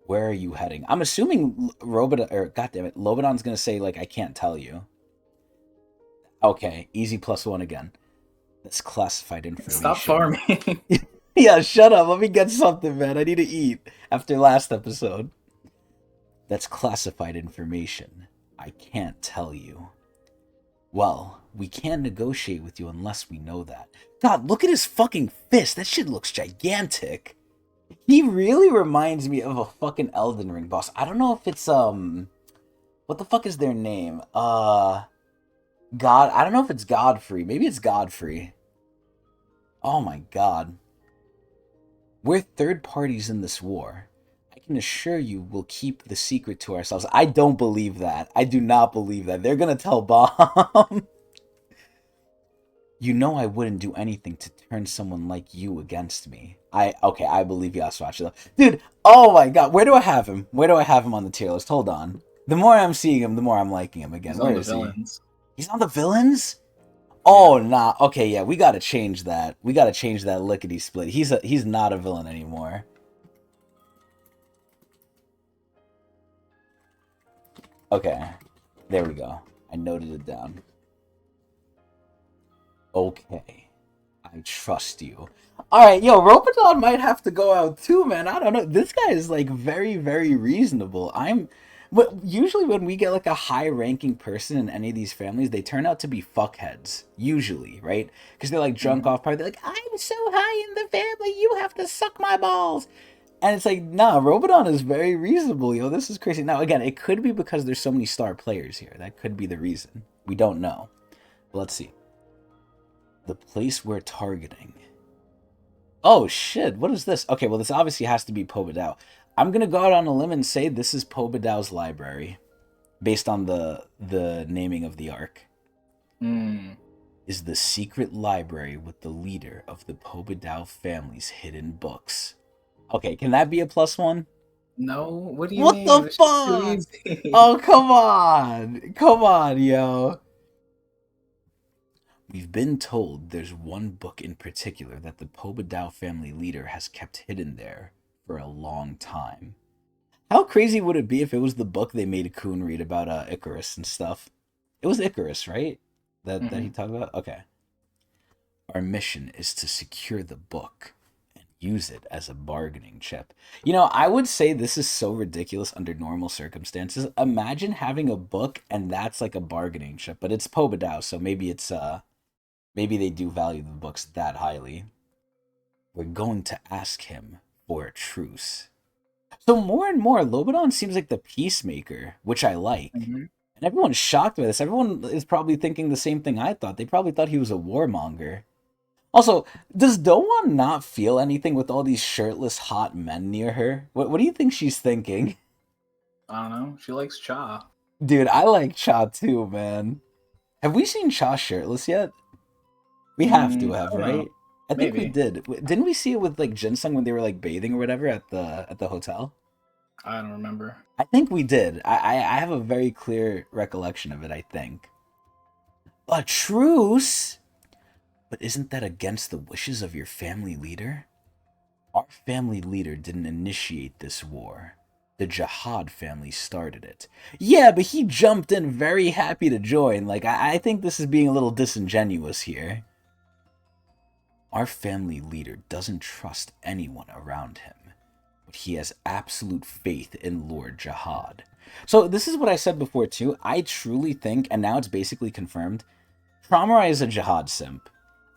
Where are you heading? I'm assuming Lobodon's gonna say, like, I can't tell you. Okay, easy +1 again. That's classified information. Stop farming. Yeah, shut up. Let me get something, man. I need to eat after last episode. That's classified information. I can't tell you. Well, we can't negotiate with you unless we know that. God, look at his fucking fist. That shit looks gigantic. He really reminds me of a fucking Elden Ring boss. I don't know if it's, what the fuck is their name? I don't know if it's Godfrey. Maybe it's Godfrey. Oh my god. We're third parties in this war. I can assure you we'll keep the secret to ourselves. I don't believe that. I do not believe that. They're gonna tell Bomb. You know I wouldn't do anything to turn someone like you against me. Okay, I believe Yasuachi. Dude, oh my god, where do I have him? Where do I have him on the tier list? Hold on. The more I'm seeing him, the more I'm liking him again. He's Where on the is he? villains. He's on the villains? Yeah. Oh, nah. Okay, yeah, we gotta change that. We gotta change that lickety split. He's not a villain anymore. Okay, there we go. I noted it down. Okay, I trust you. Alright, yo, Lobodon might have to go out too, man. I don't know. This guy is, like, very, very reasonable. Usually when we get, like, a high-ranking person in any of these families, they turn out to be fuckheads. Usually, right? Because they're, like, drunk off party. They're like, I'm so high in the family, you have to suck my balls. And it's like, nah, Lobodon is very reasonable, yo. This is crazy. Now, again, it could be because there's so many star players here. That could be the reason. We don't know. But let's see. The place we're targeting. Oh, shit. What is this? Okay, well, this obviously has to be Pobadao. I'm going to go out on a limb and say this is Pobadao's library. Based on the naming of the arc. Is the secret library with the leader of the Pobadao family's hidden books. Okay, can that be a +1? No, what do you What mean? the This shit's too fuck? easy. Oh, come on. Come on, yo. We've been told there's one book in particular that the Pobadao family leader has kept hidden there for a long time. How crazy would it be if it was the book they made Kun read about Icarus and stuff? It was Icarus, right? That he talked about? Okay. Our mission is to secure the book and use it as a bargaining chip. You know, I would say this is so ridiculous under normal circumstances. Imagine having a book and that's like a bargaining chip, but it's Pobadao, so maybe it's maybe they do value the books that highly. We're going to ask him for a truce. So more and more, Lobodon seems like the peacemaker, which I like. And everyone's shocked by this. Everyone is probably thinking the same thing I thought. They probably thought he was a warmonger. Also, does Dowan not feel anything with all these shirtless hot men near her? What do you think she's thinking? I don't know. She likes Cha. Dude, I like Cha too, man. Have we seen Cha shirtless yet? We have to have, right? I think we did. Didn't we see it with like Jinsung when they were like bathing or whatever at the hotel? I don't remember. I think we did. I have a very clear recollection of it, I think. A truce? But isn't that against the wishes of your family leader? Our family leader didn't initiate this war. The Jihad family started it. Yeah, but he jumped in very happy to join. Like, I think this is being a little disingenuous here. Our family leader doesn't trust anyone around him, but he has absolute faith in Lord Jihad. So this is what I said before too. I truly think, and now it's basically confirmed, Traumerai is a Jihad simp.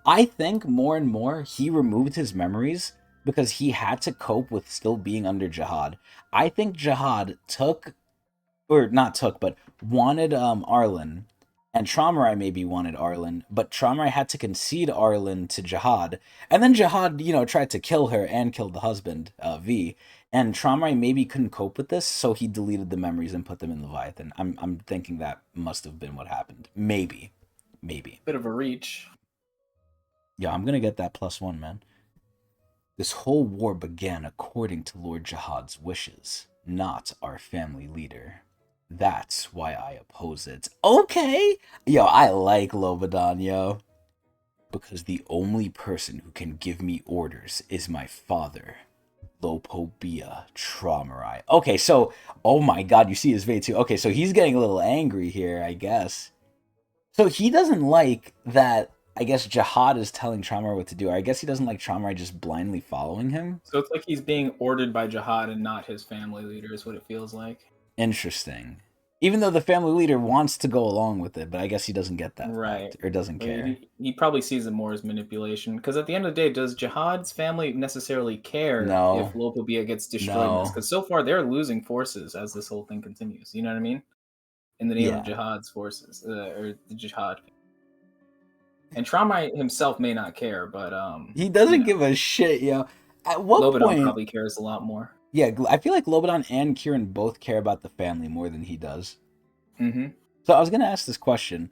I think more and more he removed his memories because he had to cope with still being under Jihad. I think Jihad took, or not took, but wanted Arlen, and Traumerai maybe wanted Arlen, but Traumerai had to concede Arlen to Jihad, and then Jihad, tried to kill her and killed the husband, V, and Traumerai maybe couldn't cope with this, so he deleted the memories and put them in Leviathan. I'm thinking that must have been what happened. Maybe. Bit of a reach. Yeah, I'm gonna get that +1, man. This whole war began according to Lord Jihad's wishes, not our family leader. That's why I oppose it. Okay! Yo, I like Lobodon, yo. Because the only person who can give me orders is my father, Lobodon Traumerai. Okay, so, oh my god, you see his face too. Okay, so he's getting a little angry here, I guess. So he doesn't like that, I guess, Jihad is telling Traumerai what to do. Or I guess he doesn't like Traumerai just blindly following him. So it's like he's being ordered by Jihad and not his family leader is what it feels like. Interesting. Even though the family leader wants to go along with it, but I guess he doesn't get that right fact, or doesn't care. He probably sees it more as manipulation. Because at the end of the day, does Jihad's family necessarily care if Lobodon gets destroyed? Because so far they're losing forces as this whole thing continues. You know what I mean? In the name of Jihad's forces, or the Jihad. And Traumerai himself may not care, but he doesn't give a shit, yo. At what Lobodon point probably cares a lot more. Yeah, I feel like Lobodon and Kieran both care about the family more than he does. Mm-hmm. So I was gonna ask this question.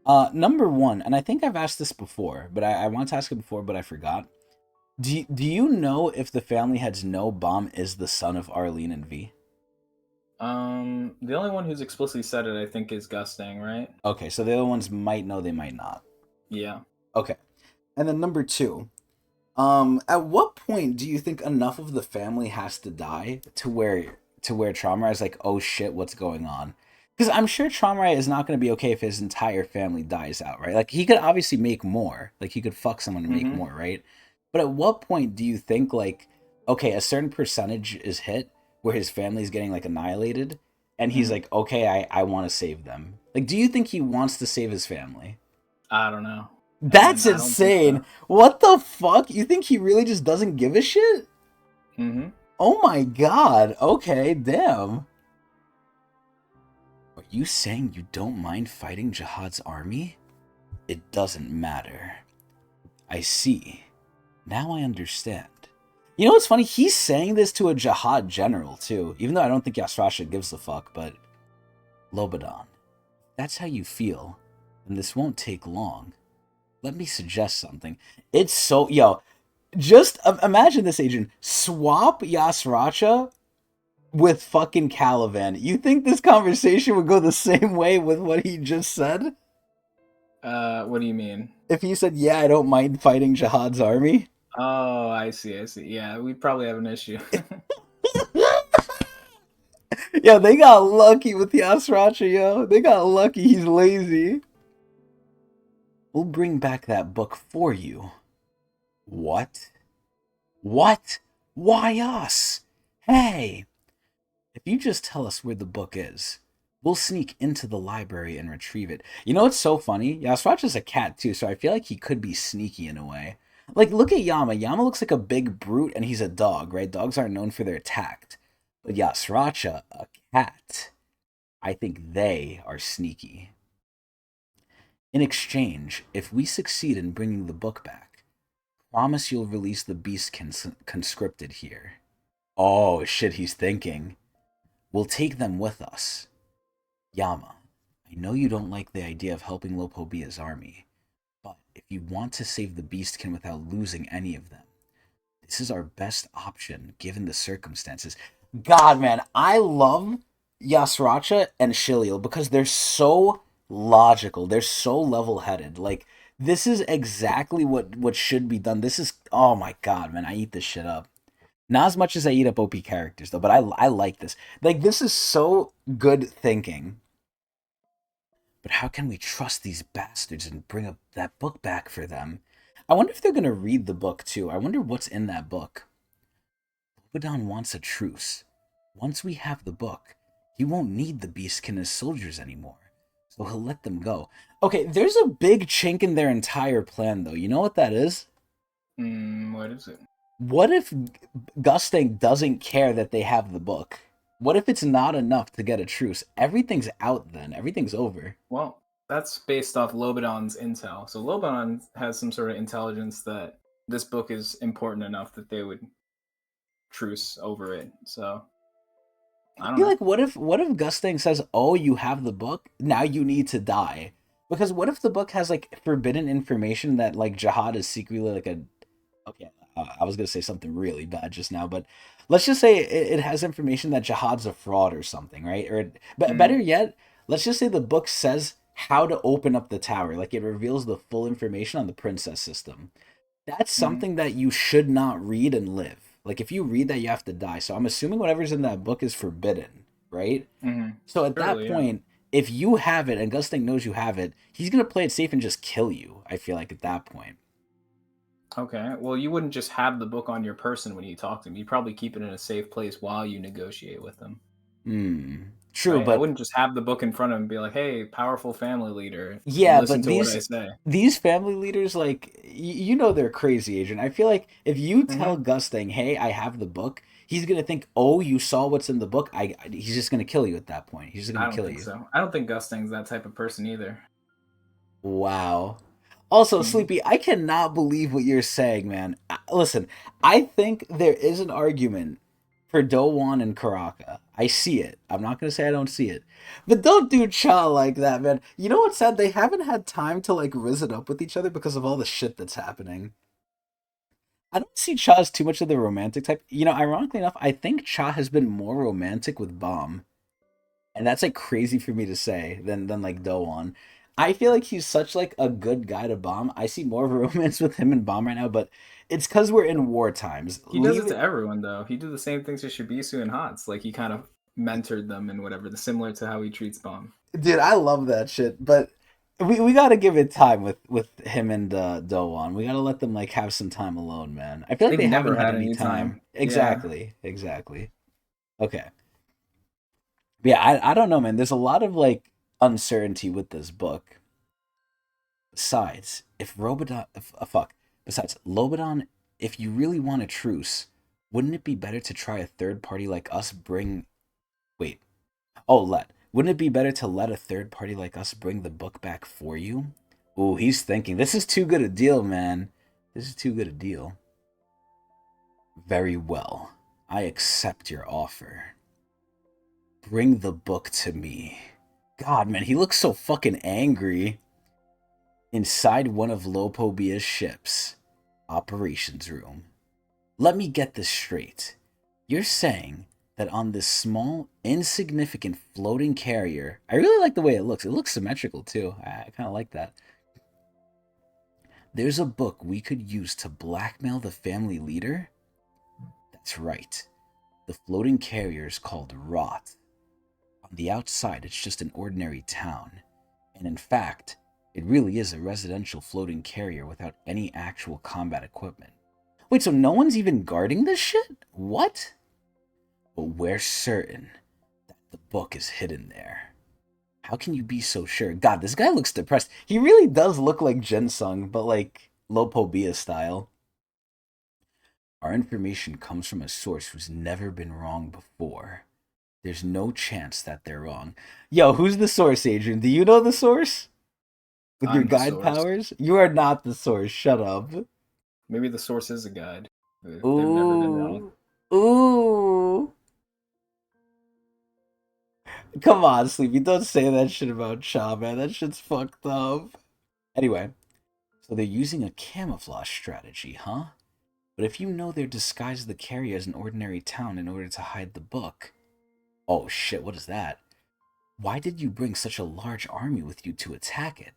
Number one, and I think I've asked this before, but I wanted to ask it before, but I forgot. Do you know if the family heads know Bomb is the son of Arlene and V? The only one who's explicitly said it, I think, is Gustang, right? Okay, so the other ones might know, they might not. Yeah. Okay. And then number two, at what point do you think enough of the family has to die to where Traumerai is like, oh shit, what's going on? Because I'm sure Traumerai is not going to be okay if his entire family dies out, right? Like, he could obviously make more. Like, he could fuck someone and make more, right? But at what point do you think, like, okay, a certain percentage is hit where his family's getting, like, annihilated, and he's like, okay, I want to save them. Like, do you think he wants to save his family? I don't know. That's insane. So. What the fuck? You think he really just doesn't give a shit? Mm-hmm. Oh my god. Okay, damn. Are you saying you don't mind fighting Jihad's army? It doesn't matter. I see. Now I understand. You know what's funny? He's saying this to a Jihad general, too. Even though I don't think Yasrasha gives a fuck, but... Lobodon, that's how you feel. And this won't take long. Let me suggest something. It's so... Yo, just imagine this, Agent. Swap Yasrasha with fucking Caliban. You think this conversation would go the same way with what he just said? What do you mean? If he said, yeah, I don't mind fighting Jihad's army. Oh, I see. Yeah, we'd probably have an issue. Yo, they got lucky with Yasrasha, yo. They got lucky he's lazy. We'll bring back that book for you. What? What? Why us? Hey! If you just tell us where the book is, we'll sneak into the library and retrieve it. You know what's so funny? Yasrasha's a cat too, so I feel like he could be sneaky in a way. Like, look at Yama. Yama looks like a big brute and he's a dog, right? Dogs aren't known for their tact. But Yasrasha, a cat. I think they are sneaky. In exchange, if we succeed in bringing the book back, promise you'll release the beast conscripted here. Oh, shit, he's thinking. We'll take them with us. Yama, I know you don't like the idea of helping Lopobia's army, but if you want to save the beastkin without losing any of them, this is our best option given the circumstances. God, man, I love Yasrasha and Shiliel because they're so logical. They're so level-headed. Like, this is exactly what should be done. This is, oh my god, man, I eat this shit up. Not as much as I eat up OP characters though, but I like this. Like this is so good thinking. But how can we trust these bastards and bring up that book back for them? I wonder if they're gonna read the book too. I wonder what's in that book. Lobodon wants a truce. Once we have the book, he won't need the beastkin as soldiers anymore. So he'll let them go. Okay, there's a big chink in their entire plan though. You know what that is? What is it? What if Gustang doesn't care that they have the book? What if it's not enough to get a truce? Everything's out then. Everything's over. Well, that's based off Lobodon's intel. So Lobodon has some sort of intelligence that this book is important enough that they would truce over it. So I I don't feel know. like what if Gustang says, "Oh, you have the book. Now you need to die." Because what if the book has like forbidden information that like Jihad is secretly like a okay, I was gonna say something really bad just now, but let's just say it has information that Jihad's a fraud or something, right? Or better Mm, yet, let's just say the book says how to open up the tower, like it reveals the full information on the princess system. That's mm, something that you should not read and live. Like if you read that, you have to die. So I'm assuming whatever's in that book is forbidden, right? So at that Surely, yeah. point, if you have it and Gusting knows you have it, he's gonna play it safe and just kill you. I feel like at that point. Okay. Well, you wouldn't just have the book on your person when you talk to him. You'd probably keep it in a safe place while you negotiate with them. Hmm. True, Right? I but wouldn't just have the book in front of him and be like, "Hey, powerful family leader, yeah, listen but to what I say." these family leaders, like you know, they're crazy, Agent. I feel like if you tell Mm-hmm. Gusting, "Hey, I have the book," he's gonna think, "Oh, you saw what's in the book." He's just gonna kill you at that point. He's just I gonna don't kill think you. so. I don't think Gustang's that type of person either. Wow. Also, Mm. Sleepy, I cannot believe what you're saying, man. Listen, I think there is an argument for Dowan and Karaka. I see it. I'm not gonna say I don't see it. But don't do Cha like that, man. You know what's sad? They haven't had time to like riz it up with each other because of all the shit that's happening. I don't see Cha as too much of the romantic type. You know, ironically enough, I think Cha has been more romantic with Bomb. And that's like crazy for me to say than like Doan. I feel like he's such like a good guy to Bomb. I see more of a romance with him and Bomb right now, but it's because we're in war times. He does Leave it to it, everyone though. He did the same things to Shibisu and Hots. Like he kind of mentored them and whatever, similar to how he treats Bomb. dude. I love that shit, but we gotta give it time with him and Doan. We gotta let them like have some time alone, man. I feel like They've they haven't never had had any any time. time. Yeah. Exactly. Okay. But yeah, I don't know, man. There's a lot of like uncertainty with this book. Besides, if Robodon, fuck. Besides, Lobodon, if you really want a truce, wouldn't it be better to try a third party like us bring? Wait. Oh, let. Wouldn't it be better to let a third party like us bring the book back for you? Ooh, he's thinking. This is too good a deal, man. This is too good a deal. Very well. I accept your offer. Bring the book to me. God, man, he looks so fucking angry. Inside one of Lopobia's ships. Operations room. Let me get this straight. You're saying that on this small, insignificant floating carrier, I really like the way it looks. It looks symmetrical too. I kind of like that. There's a book we could use to blackmail the family leader? That's right. The floating carrier is called Rot. On the outside, it's just an ordinary town. And in fact, it really is a residential floating carrier without any actual combat equipment. Wait, so no one's even guarding this shit? What? But we're certain that the book is hidden there. How can you be so sure? God, this guy looks depressed. He really does look like Jinsung, but like Lopobia style. Our information comes from a source who's never been wrong before. There's no chance that they're wrong. Yo, who's the source, Adrian? Do you know the source? With your I'm the guide source. powers? You are not the source. Shut up. Maybe the source is a guide. They've never been wrong. Ooh. Ooh. Come on, Sleepy. Don't say that shit about Cha, man. That shit's fucked up. Anyway, so they're using a camouflage strategy, huh? But if you know they're disguised the carrier as an ordinary town in order to hide the book. Oh shit, what is that? Why did you bring such a large army with you to attack it?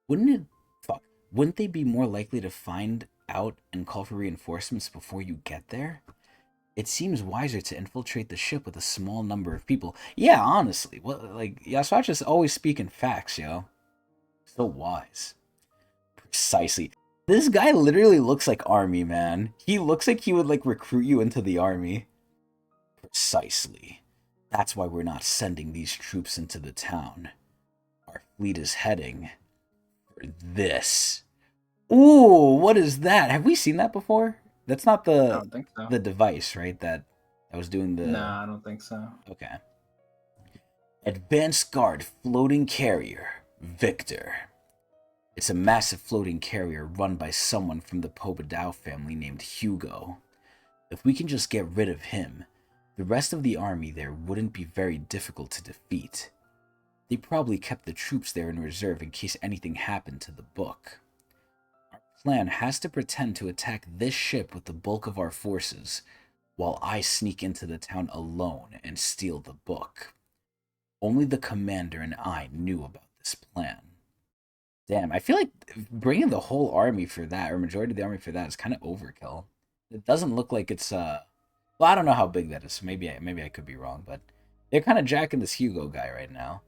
Wouldn't it. Fuck. Wouldn't they be more likely to find out and call for reinforcements before you get there? It seems wiser to infiltrate the ship with a small number of people. Yeah, honestly. What, like, Yasuacha's always speaking facts, yo. So wise. Precisely. This guy literally looks like Army, man. He looks like he would, like, recruit you into the Army. Precisely. That's why we're not sending these troops into the town. Our fleet is heading for this. Ooh, what is that? Have we seen that before? That's not I the don't think so. the device, right? That I was doing the. Nah, I don't think so. Okay. Advanced Guard Floating Carrier, Victor. It's a massive floating carrier run by someone from the Pobedao family named Hugo. If we can just get rid of him, the rest of the army there wouldn't be very difficult to defeat. They probably kept the troops there in reserve in case anything happened to the book. Our plan has to pretend to attack this ship with the bulk of our forces, while I sneak into the town alone and steal the book. Only the commander and I knew about this plan. Damn, I feel like bringing the whole army for that, or majority of the army for that, is kind of overkill. It doesn't look like it's well, I don't know how big that is. Maybe I could be wrong, but they're kind of jacking this Hugo guy right now.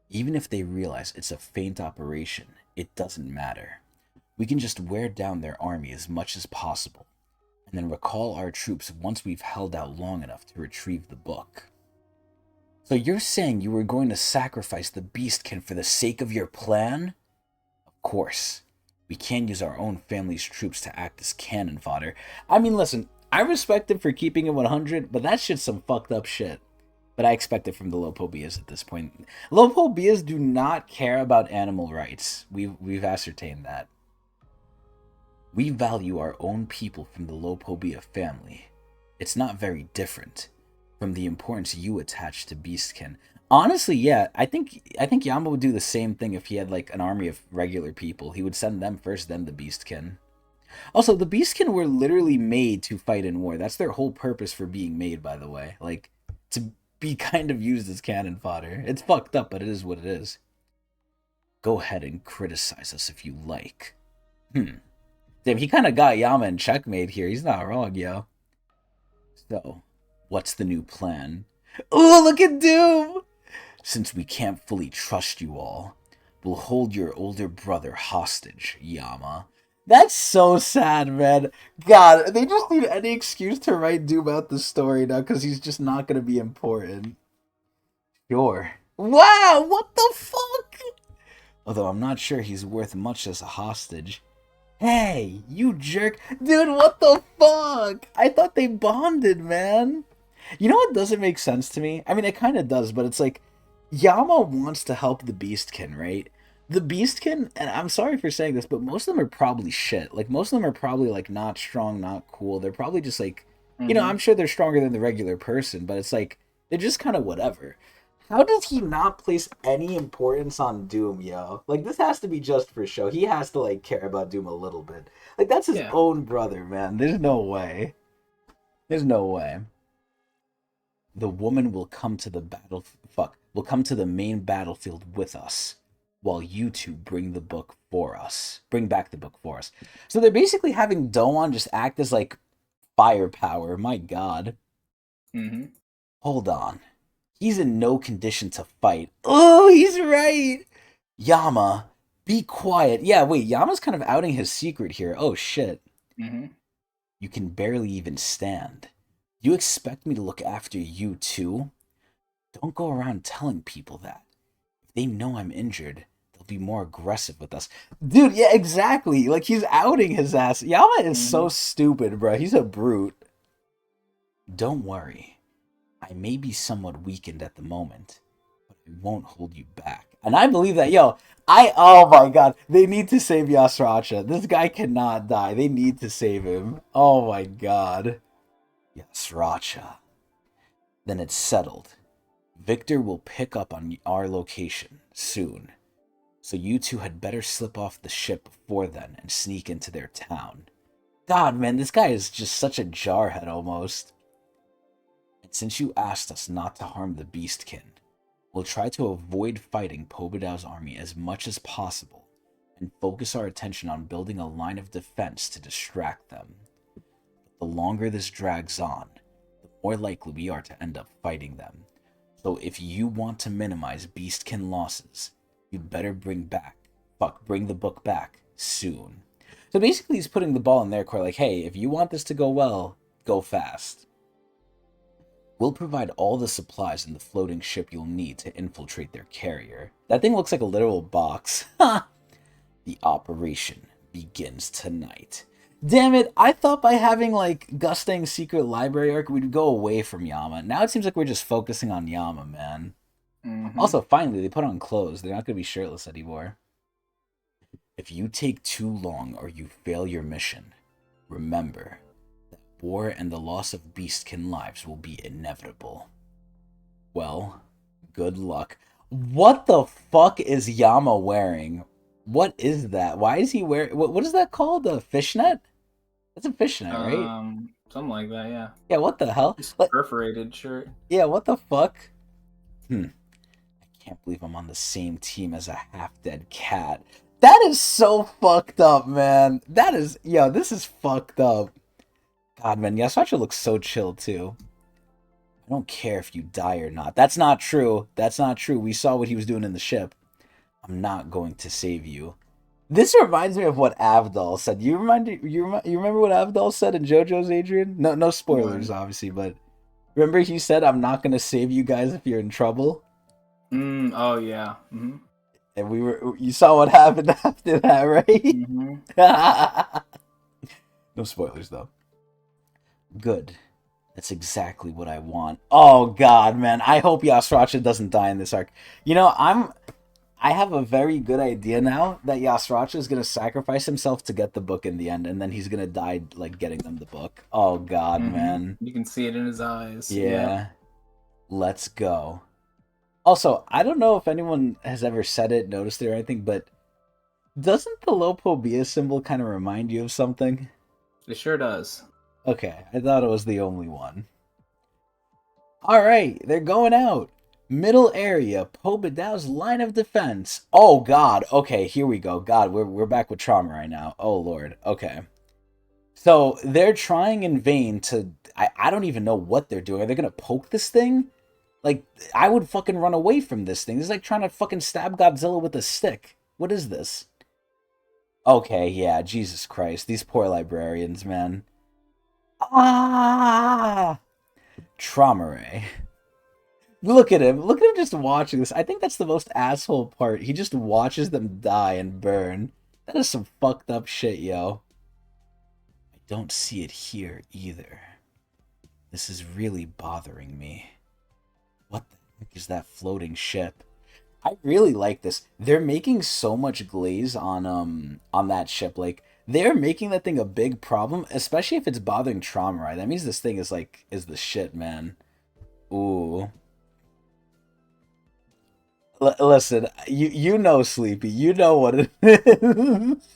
Even if they realize it's a feint operation, it doesn't matter. We can just wear down their army as much as possible, and then recall our troops once we've held out long enough to retrieve the book. So you're saying you were going to sacrifice the Beastkin for the sake of your plan? Of course. We can use our own family's troops to act as cannon fodder. I mean, listen, I respect him for keeping it 100, but that shit's some fucked up shit. But I expect it from the Lopobias at this point. Lopobias do not care about animal rights. We've ascertained that. We value our own people from the Lopobia family. It's not very different from the importance you attach to Beastkin. Honestly, yeah, I think Yama would do the same thing if he had like an army of regular people. He would send them first, then the Beastkin. Also, the Beastkin were literally made to fight in war. That's their whole purpose for being made, by the way. Like, to be kind of used as cannon fodder. It's fucked up, but it is what it is. Go ahead and criticize us if you like. Damn, he kind of got Yama in checkmate here. He's not wrong, yo. So, what's the new plan? Oh, look at Doom! Since we can't fully trust you all, we'll hold your older brother hostage, Yama. That's so sad, man. God, they just need any excuse to write Doom out the story now because he's just not going to be important. Sure. Wow, what the fuck? Although I'm not sure he's worth much as a hostage. Hey, you jerk. Dude, what the fuck? I thought they bonded, man. You know what doesn't make sense to me? I mean, it kind of does, but it's like, Yama wants to help the Beastkin, right? The Beastkin, and I'm sorry for saying this, but most of them are probably shit. Like, most of them are probably, like, not strong, not cool. They're probably just, like, you know, I'm sure they're stronger than the regular person, but it's like, they're just kind of whatever. How does he not place any importance on Doom, yo? Like, this has to be just for show. He has to, like, care about Doom a little bit. Like, that's his own brother, man. There's no way. There's no way. The woman will come to the will come to the main battlefield with us, while you two bring the book for us. Bring back the book for us. So they're basically having Doan just act as, like, firepower. My god. Hold on. He's in no condition to fight. Oh, he's right! Yama, be quiet. Yeah, wait, Yama's kind of outing his secret here. Oh, shit. You can barely even stand. You expect me to look after you, too? Don't go around telling people that. If they know I'm injured, they'll be more aggressive with us. Dude, yeah, exactly. Like, he's outing his ass. Yama is so stupid, bro. He's a brute. Don't worry. I may be somewhat weakened at the moment, but I won't hold you back. And I believe that, yo, oh my god, they need to save Yasracha. This guy cannot die. They need to save him. Oh my god. Yasracha. Then it's settled. Victor will pick up on our location soon. So you two had better slip off the ship before then and sneak into their town. God, man, this guy is just such a jarhead almost. And since you asked us not to harm the Beastkin, we'll try to avoid fighting Pobedao's army as much as possible and focus our attention on building a line of defense to distract them. But The longer this drags on, the more likely we are to end up fighting them. So if you want to minimize Beastkin losses, you'd better bring the book back soon. So basically he's putting the ball in their court like, hey, if you want this to go well, go fast. We'll provide all the supplies in the floating ship you'll need to infiltrate their carrier. That thing looks like a literal box. Ha! The operation begins tonight. Damn it, I thought by having, like, Gustang's secret library arc, we'd go away from Yama. Now it seems like we're just focusing on Yama, man. Also, finally, they put on clothes. They're not going to be shirtless anymore. If you take too long or you fail your mission, remember that war and the loss of Beastkin lives will be inevitable. Well, good luck. What the fuck is Yama wearing? What is that? Why is he wearing... What is that called? A fishnet? That's a fishnet, right? Something like that, yeah. Yeah, what the hell? Just perforated shirt. Yeah, what the fuck? I can't believe I'm on the same team as a half-dead cat. That is so fucked up, man. That is... Yo, this is fucked up. God, man, Yasuacha looks so chill, too. I don't care if you die or not. That's not true. That's not true. We saw what he was doing in the ship. I'm not going to save you. This reminds me of what Avdol said. You remember what Avdol said in JoJo's Adrian? No spoilers, obviously, but remember he said, "I'm not going to save you guys if you're in trouble." Oh yeah. Mm-hmm. And you saw what happened after that, right? Mm-hmm. No spoilers though. Good. That's exactly what I want. Oh god, man. I hope Yasuacha doesn't die in this arc. You know, I have a very good idea now that Yasuacha is going to sacrifice himself to get the book in the end, and then he's going to die, like, getting them the book. Oh, God, man. You can see it in his eyes. Yeah. Let's go. Also, I don't know if anyone has ever said it, noticed it, or anything, but doesn't the Lobodon symbol kind of remind you of something? It sure does. Okay, I thought it was the only one. Alright, they're going out. Middle area, Pobidao's line of defense. Oh god, okay, here we go. God, we're back with Trauma right now. Oh lord, okay. So they're trying in vain to... I don't even know what they're doing. Are they gonna poke this thing? Like, I would fucking run away from this thing. This is like trying to fucking stab Godzilla with a stick. What is this? Okay, yeah, Jesus Christ. These poor librarians, man. Ah! Traumerai. Look at him. Look at him just watching this. I think that's the most asshole part. He just watches them die and burn. That is some fucked up shit, yo. I don't see it here either. This is really bothering me. What the heck is that floating ship? I really like this. They're making so much glaze on that ship. Like, they're making that thing a big problem, especially if it's bothering Traumerai. That means this thing is the shit, man. Ooh. Listen, you know, Sleepy, you know what it is.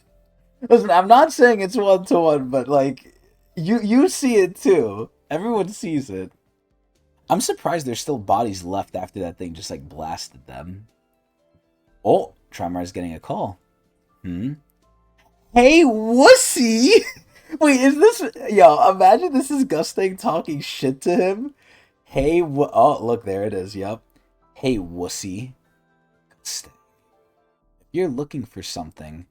Listen, I'm not saying it's 1-to-1, but like, you see it too. Everyone sees it. I'm surprised there's still bodies left after that thing just like blasted them. Oh, Traumerai's getting a call. Hey, wussy! Wait, is this... Yo, imagine this is Gustang talking shit to him. Hey, oh, look, there it is, yup. Hey, wussy. Gustang. If you're looking for something,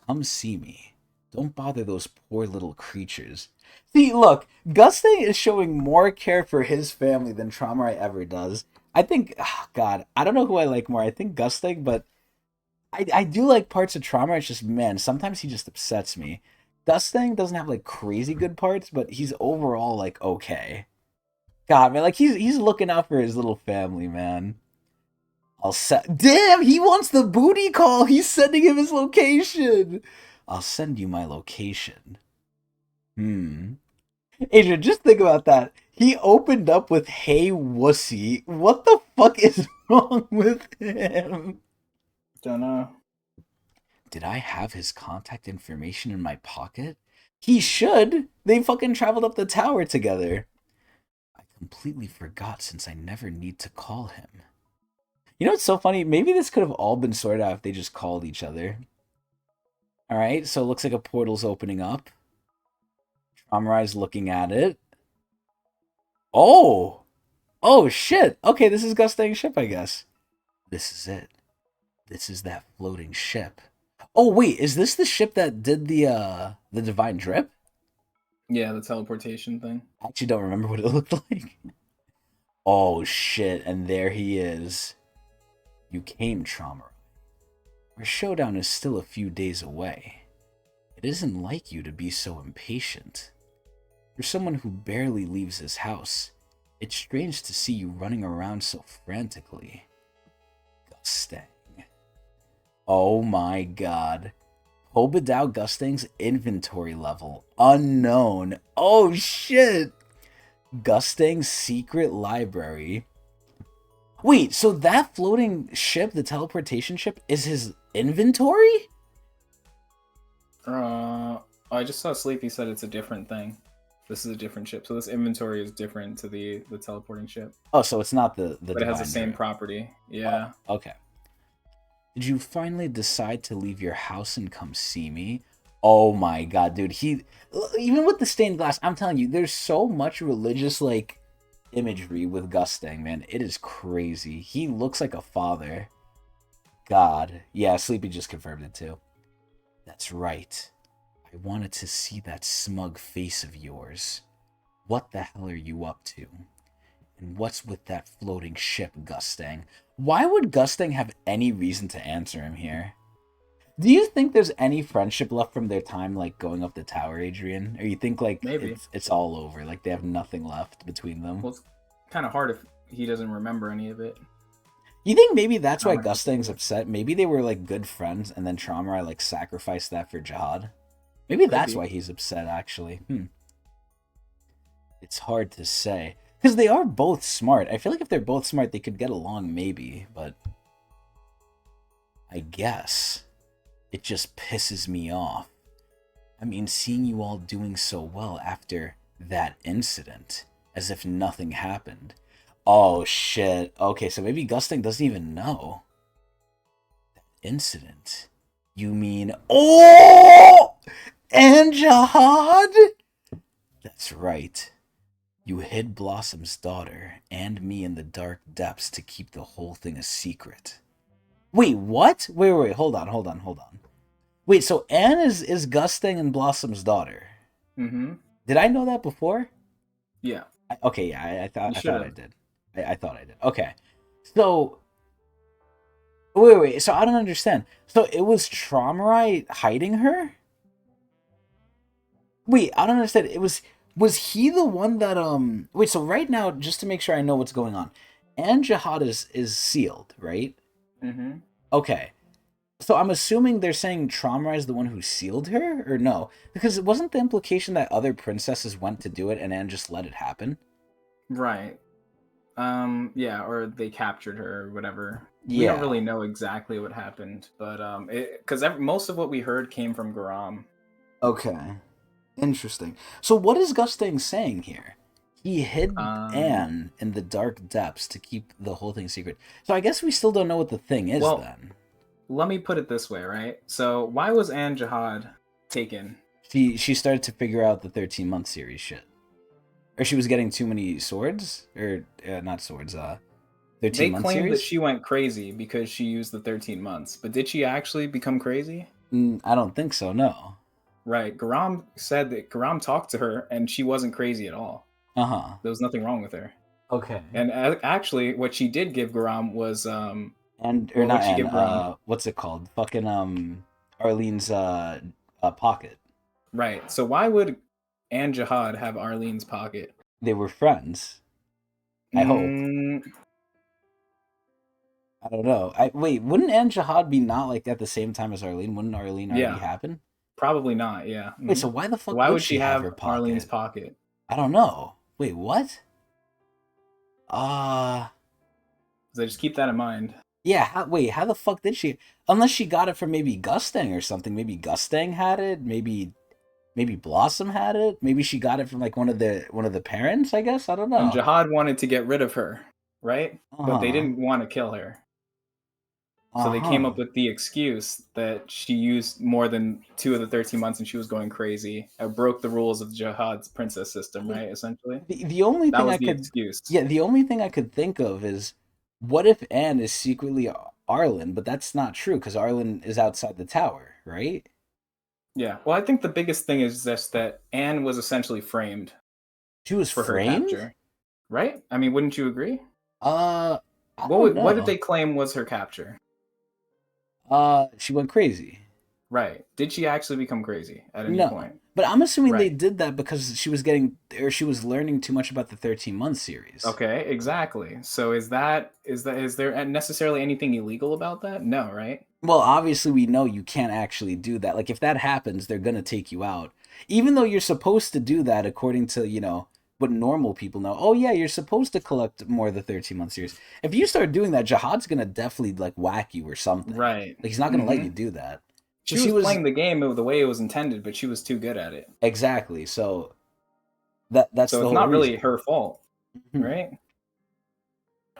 come see me. Don't bother those poor little creatures. See, look, Gustang is showing more care for his family than Traumerai ever does. I think... Oh, God, I don't know who I like more. I think Gustang, but... I do like parts of Traumerai. It's just, man, sometimes he just upsets me. Gustang doesn't have, like, crazy good parts, but he's overall, like, okay. God, man, like, he's looking out for his little family, man. Damn, he wants the booty call! He's sending him his location! I'll send you my location. Adrian, just think about that. He opened up with, hey, wussy. What the fuck is wrong with him? Don't know. Did I have his contact information in my pocket? He should. They fucking traveled up the tower together. I completely forgot since I never need to call him. You know what's so funny? Maybe this could have all been sorted out if they just called each other. Alright, so it looks like a portal's opening up. Traumerai's looking at it. Oh! Oh, shit! Okay, this is Gustang's ship, I guess. This is it. This is that floating ship. Oh, wait, is this the ship that did the Divine Drip? Yeah, the teleportation thing. I actually don't remember what it looked like. Oh, shit, and there he is. You came, Traumerai. Our showdown is still a few days away. It isn't like you to be so impatient. For someone who barely leaves his house, it's strange to see you running around so frantically. Gustang. Oh my god. Hobadao Gustang's inventory level. Unknown. Oh shit! Gustang's secret library. Wait, so that floating ship, the teleportation ship, is his inventory? I just saw Sleepy said it's a different thing. This is a different ship, so this inventory is different to the teleporting ship. Oh, so it's not the but it has the same property. Yeah. Oh, okay. Did you finally decide to leave your house and come see me? Oh my god, dude. He, even with the stained glass, I'm telling you, there's so much religious, like, imagery with Gustang, man. It is crazy. He looks like a father. God. Yeah, Sleepy just confirmed it too. That's right. I wanted to see that smug face of yours. What the hell are you up to? And what's with that floating ship, Gustang? Why would Gustang have any reason to answer him here? Do you think there's any friendship left from their time, like, going up the tower, Adrian? Or you think, like, maybe it's all over? Like, they have nothing left between them? Well, it's kind of hard if he doesn't remember any of it. You think maybe that's why Gustang's upset? Maybe they were, like, good friends, and then Traumerai, like, sacrificed that for Jihad? Maybe that's why he's upset, actually. It's hard to say. Because they are both smart. I feel like if they're both smart, they could get along, maybe. But I guess it just pisses me off. I mean, seeing you all doing so well after that incident, as if nothing happened. Oh, shit. Okay, so maybe Gustang doesn't even know. That incident? You mean... Oh! And Jihad? That's right. You hid Blossom's daughter and me in the dark depths to keep the whole thing a secret. Wait, what? Wait, hold on. Wait, so Anne is Gustang and Blossom's daughter? Mm-hmm. Did I know that before? Yeah. Okay, yeah, I thought I did. I thought I did. Okay. So... Wait, so I don't understand. So it was Traumerai hiding her? Wait, I don't understand. Was he the one that wait, so right now, just to make sure I know what's going on, and Jihad is sealed, right? Mm-hmm. Okay. So I'm assuming they're saying Traumerai is the one who sealed her, or no? Because it wasn't the implication that other princesses went to do it and Anne just let it happen? Right. Yeah, or they captured her or whatever. Yeah. We don't really know exactly what happened, but because most of what we heard came from Garam. Okay. Interesting. So what is Gustang saying here? He hid Anne in the dark depths to keep the whole thing secret. So I guess we still don't know what the thing is then. Let me put it this way, right? So why was Anne Jihad taken? She started to figure out the 13-month series shit. Or she was getting too many swords? Or, not swords, 13-month series? They claimed that she went crazy because she used the 13 months. But did she actually become crazy? I don't think so, no. Right. Garam said that Garam talked to her and she wasn't crazy at all. Uh-huh. There was nothing wrong with her. Okay. And actually, what she did give Garam was... what's it called? Fucking, Arlene's, pocket. Right. So why would Anne Jihad have Arlene's pocket? They were friends. I hope. I don't know. Wait, wouldn't Anne Jihad be not, like, at the same time as Arlene? Wouldn't Arlene already happen? Probably not, yeah. Wait, so why the fuck would she have her pocket? Arlene's pocket? I don't know. Wait, what? So just keep that in mind. Yeah, how the fuck did she? Unless she got it from maybe Gustang or something. Maybe Gustang had it. Maybe Blossom had it. Maybe she got it from, like, one of the parents, I guess. I don't know. And Jihad wanted to get rid of her, right? But they didn't want to kill her. So they came up Uh-huh. with the excuse that she used more than 2 of the 13 months and she was going crazy. I broke the rules of Jihad's princess system, I mean, right? Essentially, the only that thing was I the could, excuse. yeah, the only thing I could think of is, what if Anne is secretly Arlen? But that's not true because Arlen is outside the tower, right? Yeah. Well, I think the biggest thing is just that Anne was essentially framed She was for her framed. capture, right? I mean, wouldn't you agree? Uh, I don't What did know. they claim was her capture? She went crazy. Right. Did she actually become crazy at any No, point? but I'm assuming they Right. did that because she was getting, or she was learning too much about the 13 month series. Okay, exactly. So is there necessarily anything illegal about that? No, right? Well, obviously, we know you can't actually do that. Like, if that happens, they're gonna take you out. Even though you're supposed to do that according to, what normal people know. Oh, yeah, you're supposed to collect more of the 13-month series. If you start doing that, Jihad's gonna definitely, like, whack you or something. Right. Like, he's not gonna let you Mm-hmm. do that. So She she was was, playing the game the way it was intended, but she was too good at it. exactly. So that's So the it's whole not really reason. her fault, Hmm. right?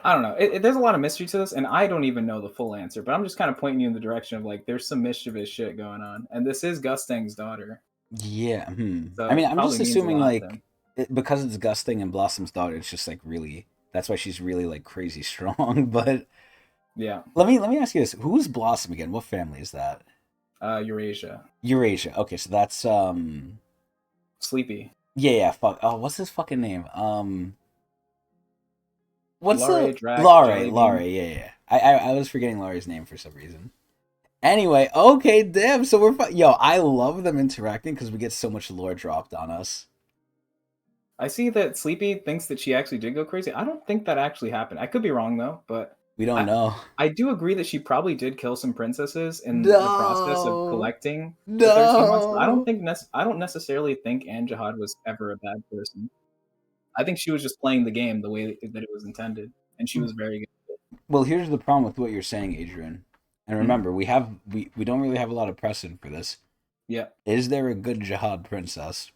I don't know. There's a lot of mystery to this, and I don't even know the full answer. But I'm just kind of pointing you in the direction of like there's some mischievous shit going on, and this is Gustang's daughter, Yeah. I so mean, it I'm probably just means a assuming, lot to like, him. because it's Gusting and Blossom's daughter, it's just, like, really, that's why she's really, like, crazy strong. But Yeah, let me ask you this: who's Blossom again? What family is that? Eurasia, Eurasia. Okay, so that's Sleepy, yeah, yeah. Fuck. Oh, what's his fucking name? What's Lare, the Drac, Laurie? Jellybean. Laurie. Yeah, yeah. I was forgetting Laurie's name for some reason. Anyway, okay, damn. So yo. I love them interacting because we get so much lore dropped on us. I see that Sleepy thinks that she actually did go crazy. I don't think that actually happened. I could be wrong though, but We don't I know. I do agree that she probably did kill some princesses in the process of No, collecting the 13 months. But no. I don't necessarily think Anne Jihad was ever a bad person. I think she was just playing the game the way that it was intended, and she was very good. Well, here's the problem with what you're saying, Adrian. And Mhm. remember, we don't really have a lot of precedent for this. Yeah, Is there a good jihad princess?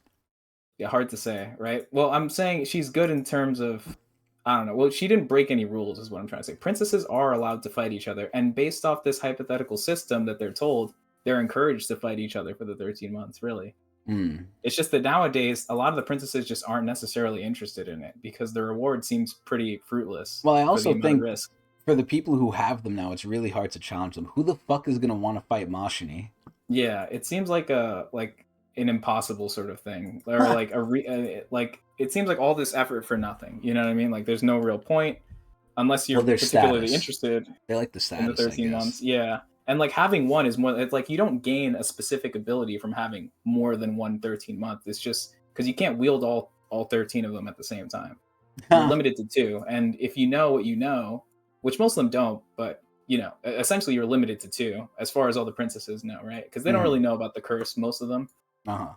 yeah, hard to say, right? Well, I'm saying she's good in terms of I don't know. Well, she didn't break any rules, is what I'm trying to say. Princesses are allowed to fight each other, and based off this hypothetical system that they're told, they're encouraged to fight each other for the 13 months. Really, Hmm. it's just that nowadays a lot of the princesses just aren't necessarily interested in it because the reward seems pretty fruitless Well, I for the also amount of think risk. for the people who have them now, it's really hard to challenge them. Who the fuck is gonna want to fight Mashini? Yeah, it seems like an impossible sort of thing, or like like it seems like all this effort for nothing. You know what I mean? Like there's no real point unless Well, you're their particularly status. interested They like the in the status, I 13 guess. months. Yeah, and like having one is more. It's like you don't gain a specific ability from having more than one 13 month. It's just because you can't wield all 13 of them at the same time. You're limited to two, and if you know what you know, which most of them don't, but essentially you're limited to two as far as all the princesses know, right? Because they don't really Mm. know about the curse, most of them. Uh-huh.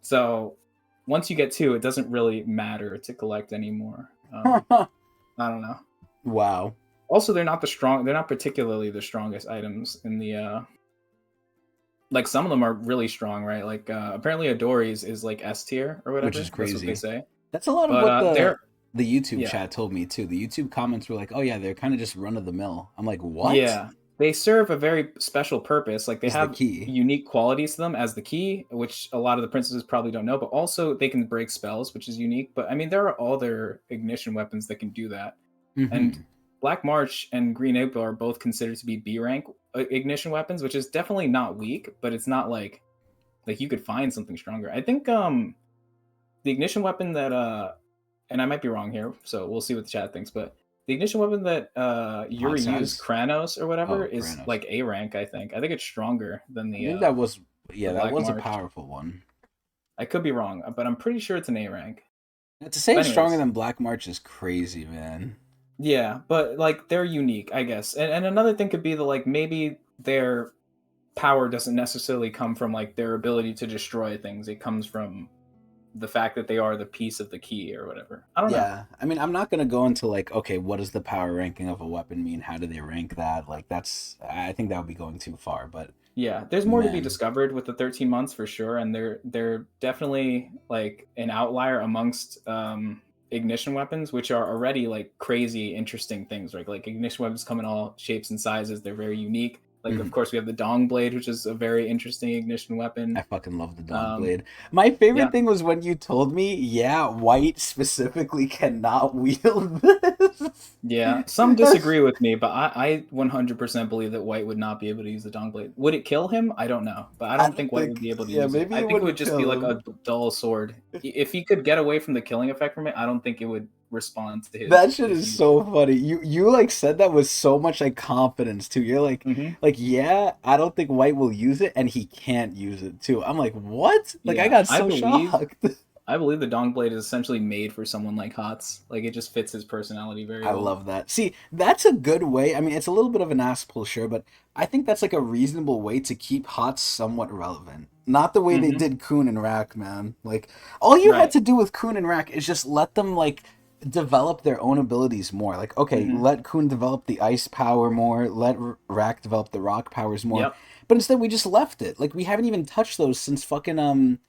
So once you get two, it doesn't really matter to collect anymore. I don't know. Wow. Also, they're not the strong. They're not particularly the strongest items in the. Like some of them are really strong, right? Like apparently Adori's is like S tier or Which whatever. is That's what they crazy. say. That's a lot of But what the they're the YouTube yeah. chat told me too. The YouTube comments were like, "Oh yeah, they're kind of just run of the mill." I'm like, "What?" Yeah, they serve a very special purpose. Like they Is the have key. unique qualities to them as the key, which a lot of the princesses probably don't know. But also they can break spells, which is unique. But I mean, there are other ignition weapons that can do that. And Mm-hmm. Black March and Green April are both considered to be B rank ignition weapons, which is definitely not weak, but it's not like you could find something stronger. I think the ignition weapon that and I might be wrong here, so we'll see what the chat thinks, but the ignition weapon that Hot Yuri used, status. Kranos or whatever, Oh, is Kranos. like A rank, I think. I think it's stronger than I think that was, the yeah, that Black was a March. powerful one. I could be wrong, but I'm pretty sure it's an A rank. Now, to say But it's stronger anyways, than Black March is crazy, man. yeah, but like they're unique, I guess. And another thing could be that like maybe their power doesn't necessarily come from like their ability to destroy things. It comes from the fact that they are the piece of the key or whatever. I don't know. Yeah, I mean, I'm not gonna go into like, okay, what does the power ranking of a weapon mean? How do they rank that? Like, I think that would be going too far. But Yeah, there's more to be man, discovered with the 13 months for sure, and they're definitely like an outlier amongst ignition weapons, which are already like crazy interesting things, right? Like ignition weapons come in all shapes and sizes. They're very unique. Like, of course, we have the Dong Blade, which is a very interesting ignition weapon. I fucking love the Dong Blade. My favorite Yeah, thing was when you told me, yeah, White specifically cannot wield this. yeah. Some disagree with me, but I 100% believe that White would not be able to use the Dong Blade. Would it kill him? I don't know, but I I don't don't think White would think, be able to yeah, use it. maybe I it think it would wouldn't just be kill like him. a dull sword. If he could get away from the killing effect from it, I don't think it would respond to That shit his is use. so funny. You like said that with so much like confidence too. You're Hmm. like yeah, I don't think White will use it, and he can't use it too. I'm like, what? Like I Yeah, got so shocked. I believe the Dong Blade is essentially made for someone like Hots. Like it just fits his personality very I well. love that. See, that's a good way. I mean, it's a little bit of an ass pull, sure, but I think that's like a reasonable way to keep HOTS somewhat relevant. Not the way they Hmm. did Kuhn and Rack, man. Like, all you had Right. to do with Kuhn and Rack is just let them, like, develop their own abilities more. Like, okay, Hmm. let Kuhn develop the ice power more, let Rack develop the rock powers more. Yep. But instead, we just left it. Like, we haven't even touched those since fucking,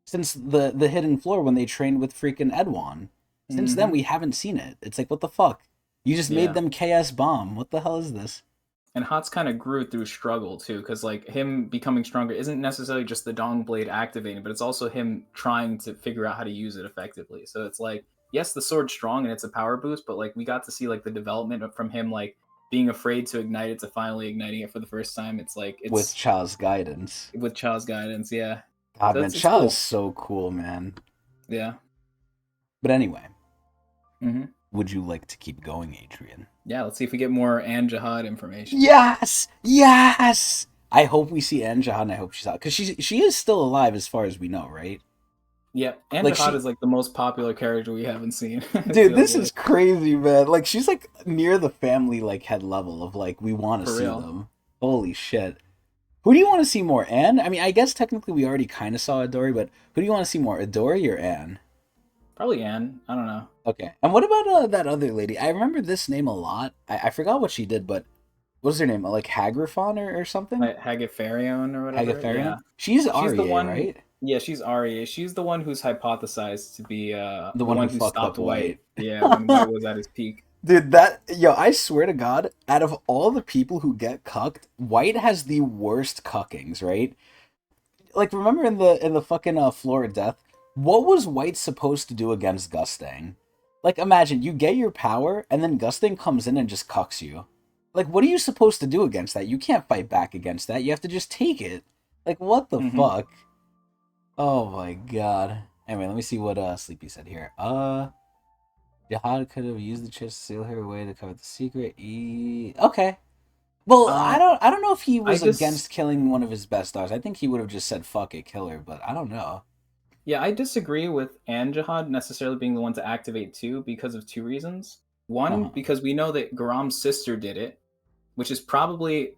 since the hidden floor when they trained with freaking Edwan. Since then, Hmm. we haven't seen it. It's like, what the fuck? You just made Yeah. them KS bomb. What the hell is this? And Hots kind of grew through struggle too, because like him becoming stronger isn't necessarily just the Dong Blade activating, but it's also him trying to figure out how to use it effectively. So it's like, yes, the sword's strong and it's a power boost, but like we got to see like the development from him like being afraid to ignite it to finally igniting it for the first time. It's like With it's Cha's guidance. with Cha's guidance, yeah. God, So man, it's Cha is cool. so cool, man. Yeah. But anyway, Hmm. would you like to keep going, Adrian? Yeah, let's see if we get more Anjahad information. Yes! Yes! I hope we see Anjaha, and I hope she's out. Because she is still alive as far as we know, right? Yeah, Like, Anjahad she... is like the most popular character we haven't seen. It Dude, feels this is like crazy, man. Like, she's, like, near the family, like, head level of, like, we want to for see real. them. Holy shit. Who do you want to see more, Anne? I mean, I guess technically we already kind of saw Adori, but who do you want to see more, Adori or Anne? Probably Anne. I don't know. Okay. And what about that other lady? I remember this name a lot. I forgot what she did, but what was her name? Like Hagrifon or something? Like Hagifarion or whatever. Hagafarian? Yeah, She's she's the REA, one. right? Yeah, she's Arya. She's the one who's hypothesized to be The the one who one who fucked stopped up White. White. Yeah, when White was at his peak. Dude, that yo, I swear to God, out of all the people who get cucked, White has the worst cuckings, right? Like, remember in the fucking floor of death, what was White supposed to do against Gustang? Like, imagine you get your power, and then Gustang comes in and just cucks you. Like, what are you supposed to do against that? You can't fight back against that. You have to just take it. Like, what the Hmm. fuck? Oh my god. Anyway, let me see what Sleepy said here. Jihad could have used the chance to steal her away to cover the secret. Okay. Well, Um, I don't know if he I was just against killing one of his best stars. I think he would have just said fuck it, kill her, but I don't know. Yeah, I disagree with Anjahad necessarily being the one to activate two because of two reasons. One, Uh-huh. because we know that Garam's sister did it, which is probably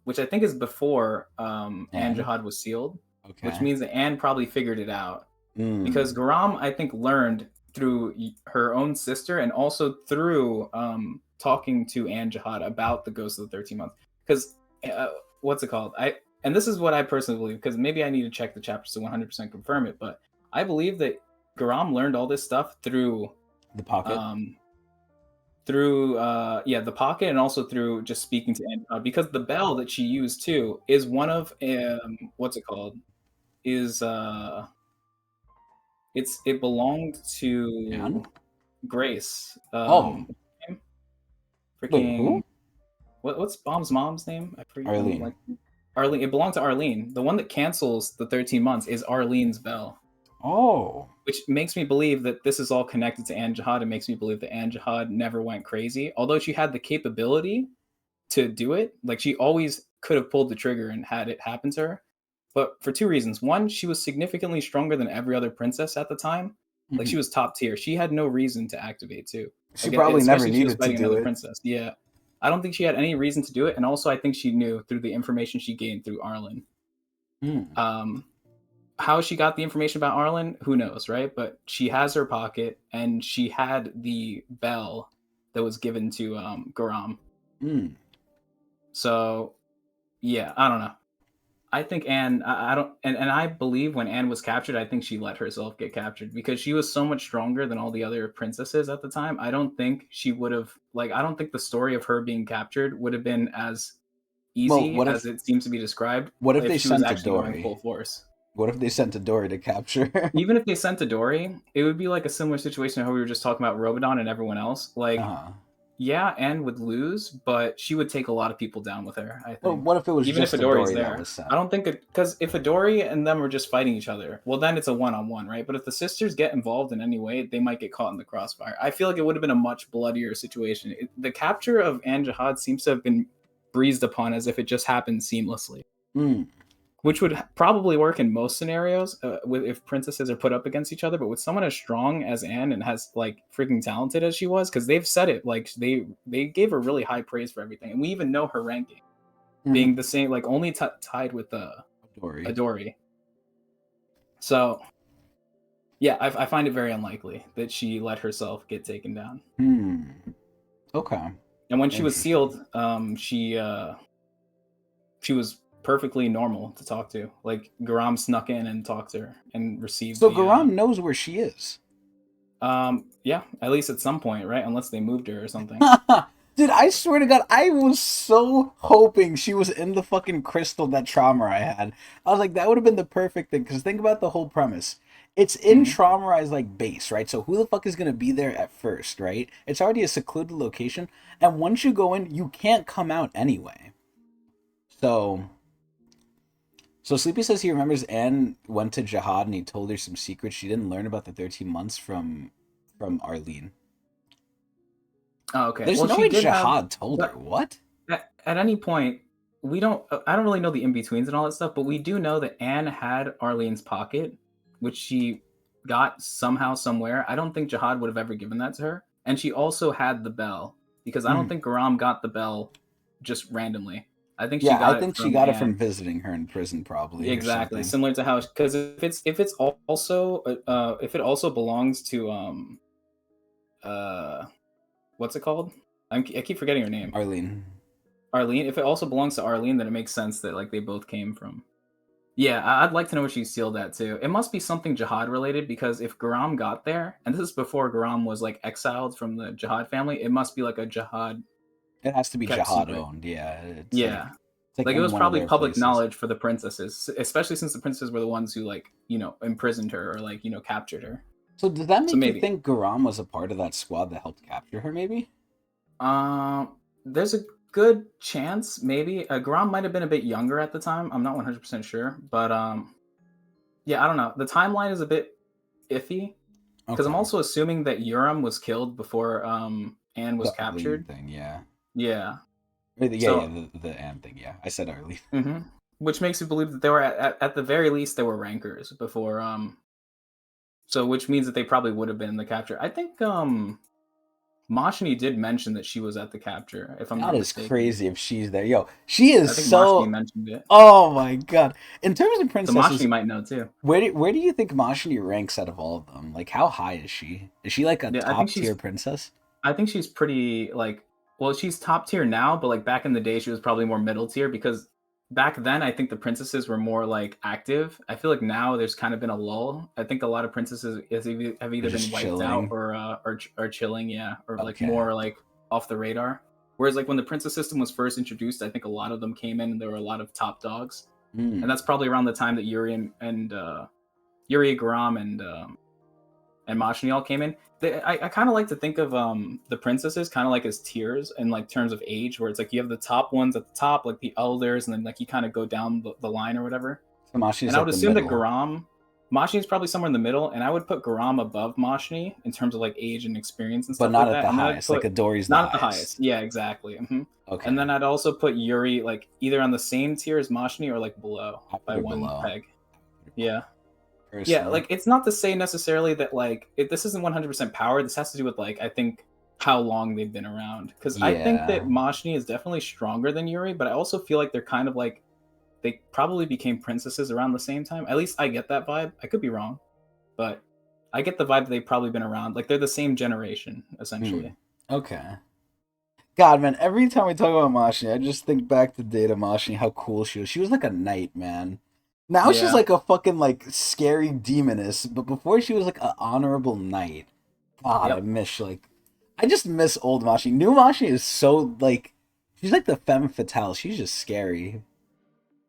which I think is before And Anjahad was sealed, which okay. means that Anne probably figured it out. Because Mm. Garam, I think, learned through her own sister and also through talking to Anjahad about the Ghost of the 13 Months. Because what's it called? And this is what I personally believe, because maybe I need to check the chapters to 100% confirm it, but I believe that Garam learned all this stuff The pocket. um, through the pocket and also through just speaking to Anjahad, because the bell that she used too is one of what's it called? Is it belonged to And Grace. oh, wait, Freaking who? what's Bomb's mom's name? I forget. Arlene. Like Arlene. It belonged to Arlene. The one that cancels the 13 months is Arlene's bell, Oh. which makes me believe that this is all connected to Anjahad. It makes me believe that Anjahad never went crazy, although she had the capability to do it. Like she always could have pulled the trigger and had it happen to her. But for two reasons. One, she was significantly stronger than every other princess at the time. Like she Mhm. was top tier. She had no reason to activate too. She Like probably never especially if she was needed to fighting do another it. princess. Yeah. I don't think she had any reason to do it. And also I think she knew through the information she gained through Arlen. Hmm. Um how she got the information about Arlen, who knows, right? But she has her pocket and she had the bell that was given to Garam. Hmm. So yeah, I don't know. I think Anne. I don't, and I believe when Anne was captured, I think she let herself get captured because she was so much stronger than all the other princesses at the time. I don't think she would have like. I don't think the story of her being captured would have been as Well, easy as it seems to be described what if if they she was sent a actually going Dory? full force. What if they sent a Dory to capture her? Even if they sent a Dory, it would be like a similar situation to how we were just talking about Lobodon and everyone else. Like, Uh-huh. yeah, Anne would lose, but she would take a lot of people down with her, I Well, think. what if it was Even if just a Adori's Dory that there. was sent? I don't think it, because if Adori and them are just fighting each other, well, then it's a one-on-one, right? But if the sisters get involved in any way, they might get caught in the crossfire. I feel like it would have been a much bloodier situation. The capture of Anne Jihad seems to have been breezed upon as if it just happened seamlessly. Mm. Which would probably work in most scenarios if princesses are put up against each other. But with someone as strong as Anne and as like freaking talented as she was, because they've said it, like they gave her really high praise for everything, and we even know her ranking being the same, like only tied with Adori. So yeah, I find it very unlikely that she let herself get taken down. Okay. And when she was sealed, she was perfectly normal to talk to. Like Garam snuck in and talked to her and received. So Garam knows where she is. Yeah, at least at some point, right? Unless they moved her or something. Dude, I swear to God, I was so hoping she was in the fucking crystal that Traumerai had. I was like, that would have been the perfect thing. Because think about the whole premise. It's in Traumerai's like base, right? So who the fuck is gonna be there at first, right? It's already a secluded location, and once you go in, you can't come out anyway. So Sleepy says he remembers Anne went to Jihad and he told her some secrets she didn't learn about the 13 months from Arlene. Oh, okay. There's Well, no she way did Jihad told her. What? At any point, we don't. I don't really know the in betweens and all that stuff, but we do know that Anne had Arlene's pocket, which she got somehow, somewhere. I don't think Jihad would have ever given that to her, and she also had the bell because I don't think Garam got the bell just randomly. I think she got it she from got it Anne. from visiting her in prison, probably, or Exactly, something. similar to how, because if it's also if it also belongs to uh what's it called? I keep forgetting her name. Arlene. Arlene. If it also belongs to Arlene, then it makes sense that like they both came from. Yeah, I'd like to know where she sealed that too. It must be something Jihad related because if Garam got there, and this is before Garam was like exiled from the Jihad family, it must be like a Jihad. It has to be kept Jihad secret. owned. Yeah, Yeah. it's like Like it in was one of probably their public places. knowledge for the princesses, especially since the princesses were the ones who like, imprisoned her or like, captured her. So does that make you maybe. think Garam was a part of that squad that helped capture her? Maybe. There's a good chance maybe. Garam might have been a bit younger at the time. I'm not 100% sure, but yeah, I don't know. The timeline is a bit iffy because I'm also assuming that Urim was killed before Anne was captured. Thing, yeah. Yeah. The Anne thing, yeah. I said Arlene. Mm-hmm. Which makes you believe that they were at the very least they were rankers before. So which means that they probably would have been in the capture. I think Mashni did mention that she was at the capture, if I'm not mistaken. That is crazy if she's there. Yo, she is I think so... Mashni mentioned it. Oh my god. In terms of princesses... So Mashni might know too. Where do you think Mashni ranks out of all of them? Like, how high is she? Is she like a top tier princess? I think she's pretty, like... Well, she's top tier now, but like back in the day, she was probably more middle tier because back then, I think the princesses were more like active. I feel like now there's kind of been a lull. I think a lot of princesses have either been wiped out or chilling, yeah, or like more like off the radar. Whereas like when the princess system was first introduced, I think a lot of them came in and there were a lot of top dogs, and that's probably around the time that Yuri, Garam, and Mashni all came in. I kind of like to think of the princesses kind of like as tiers in like terms of age, where it's like you have the top ones at the top, like the elders, and then like you kind of go down the line or whatever. So Mashni's and I would assume that Mashni is probably somewhere in the middle, and I would put Garam above Mashni in terms of like age and experience and stuff. But not like at that. the highest. Like Adori's not at the highest. Yeah, exactly. Mm-hmm. Okay. And then I'd also put Yuri like either on the same tier as Mashni or like below by one peg. Yeah. Personally. Yeah, like it's not to say necessarily that like this isn't 100% power. This has to do with like I think how long they've been around. Because I think that Mashni is definitely stronger than Yuri, but I also feel like they're kind of like they probably became princesses around the same time. At least I get that vibe. I could be wrong, but I get the vibe that they've probably been around. Like they're the same generation essentially. Okay. God, man, every time we talk about Mashni, I just think back to Data Mashni, how cool she was. She was like a knight, man. Now she's Yeah. like a fucking like scary demoness, but before she was like an honorable knight. God, Yep. I just miss old Mashni. New Mashni is so like, she's like the femme fatale. She's just scary.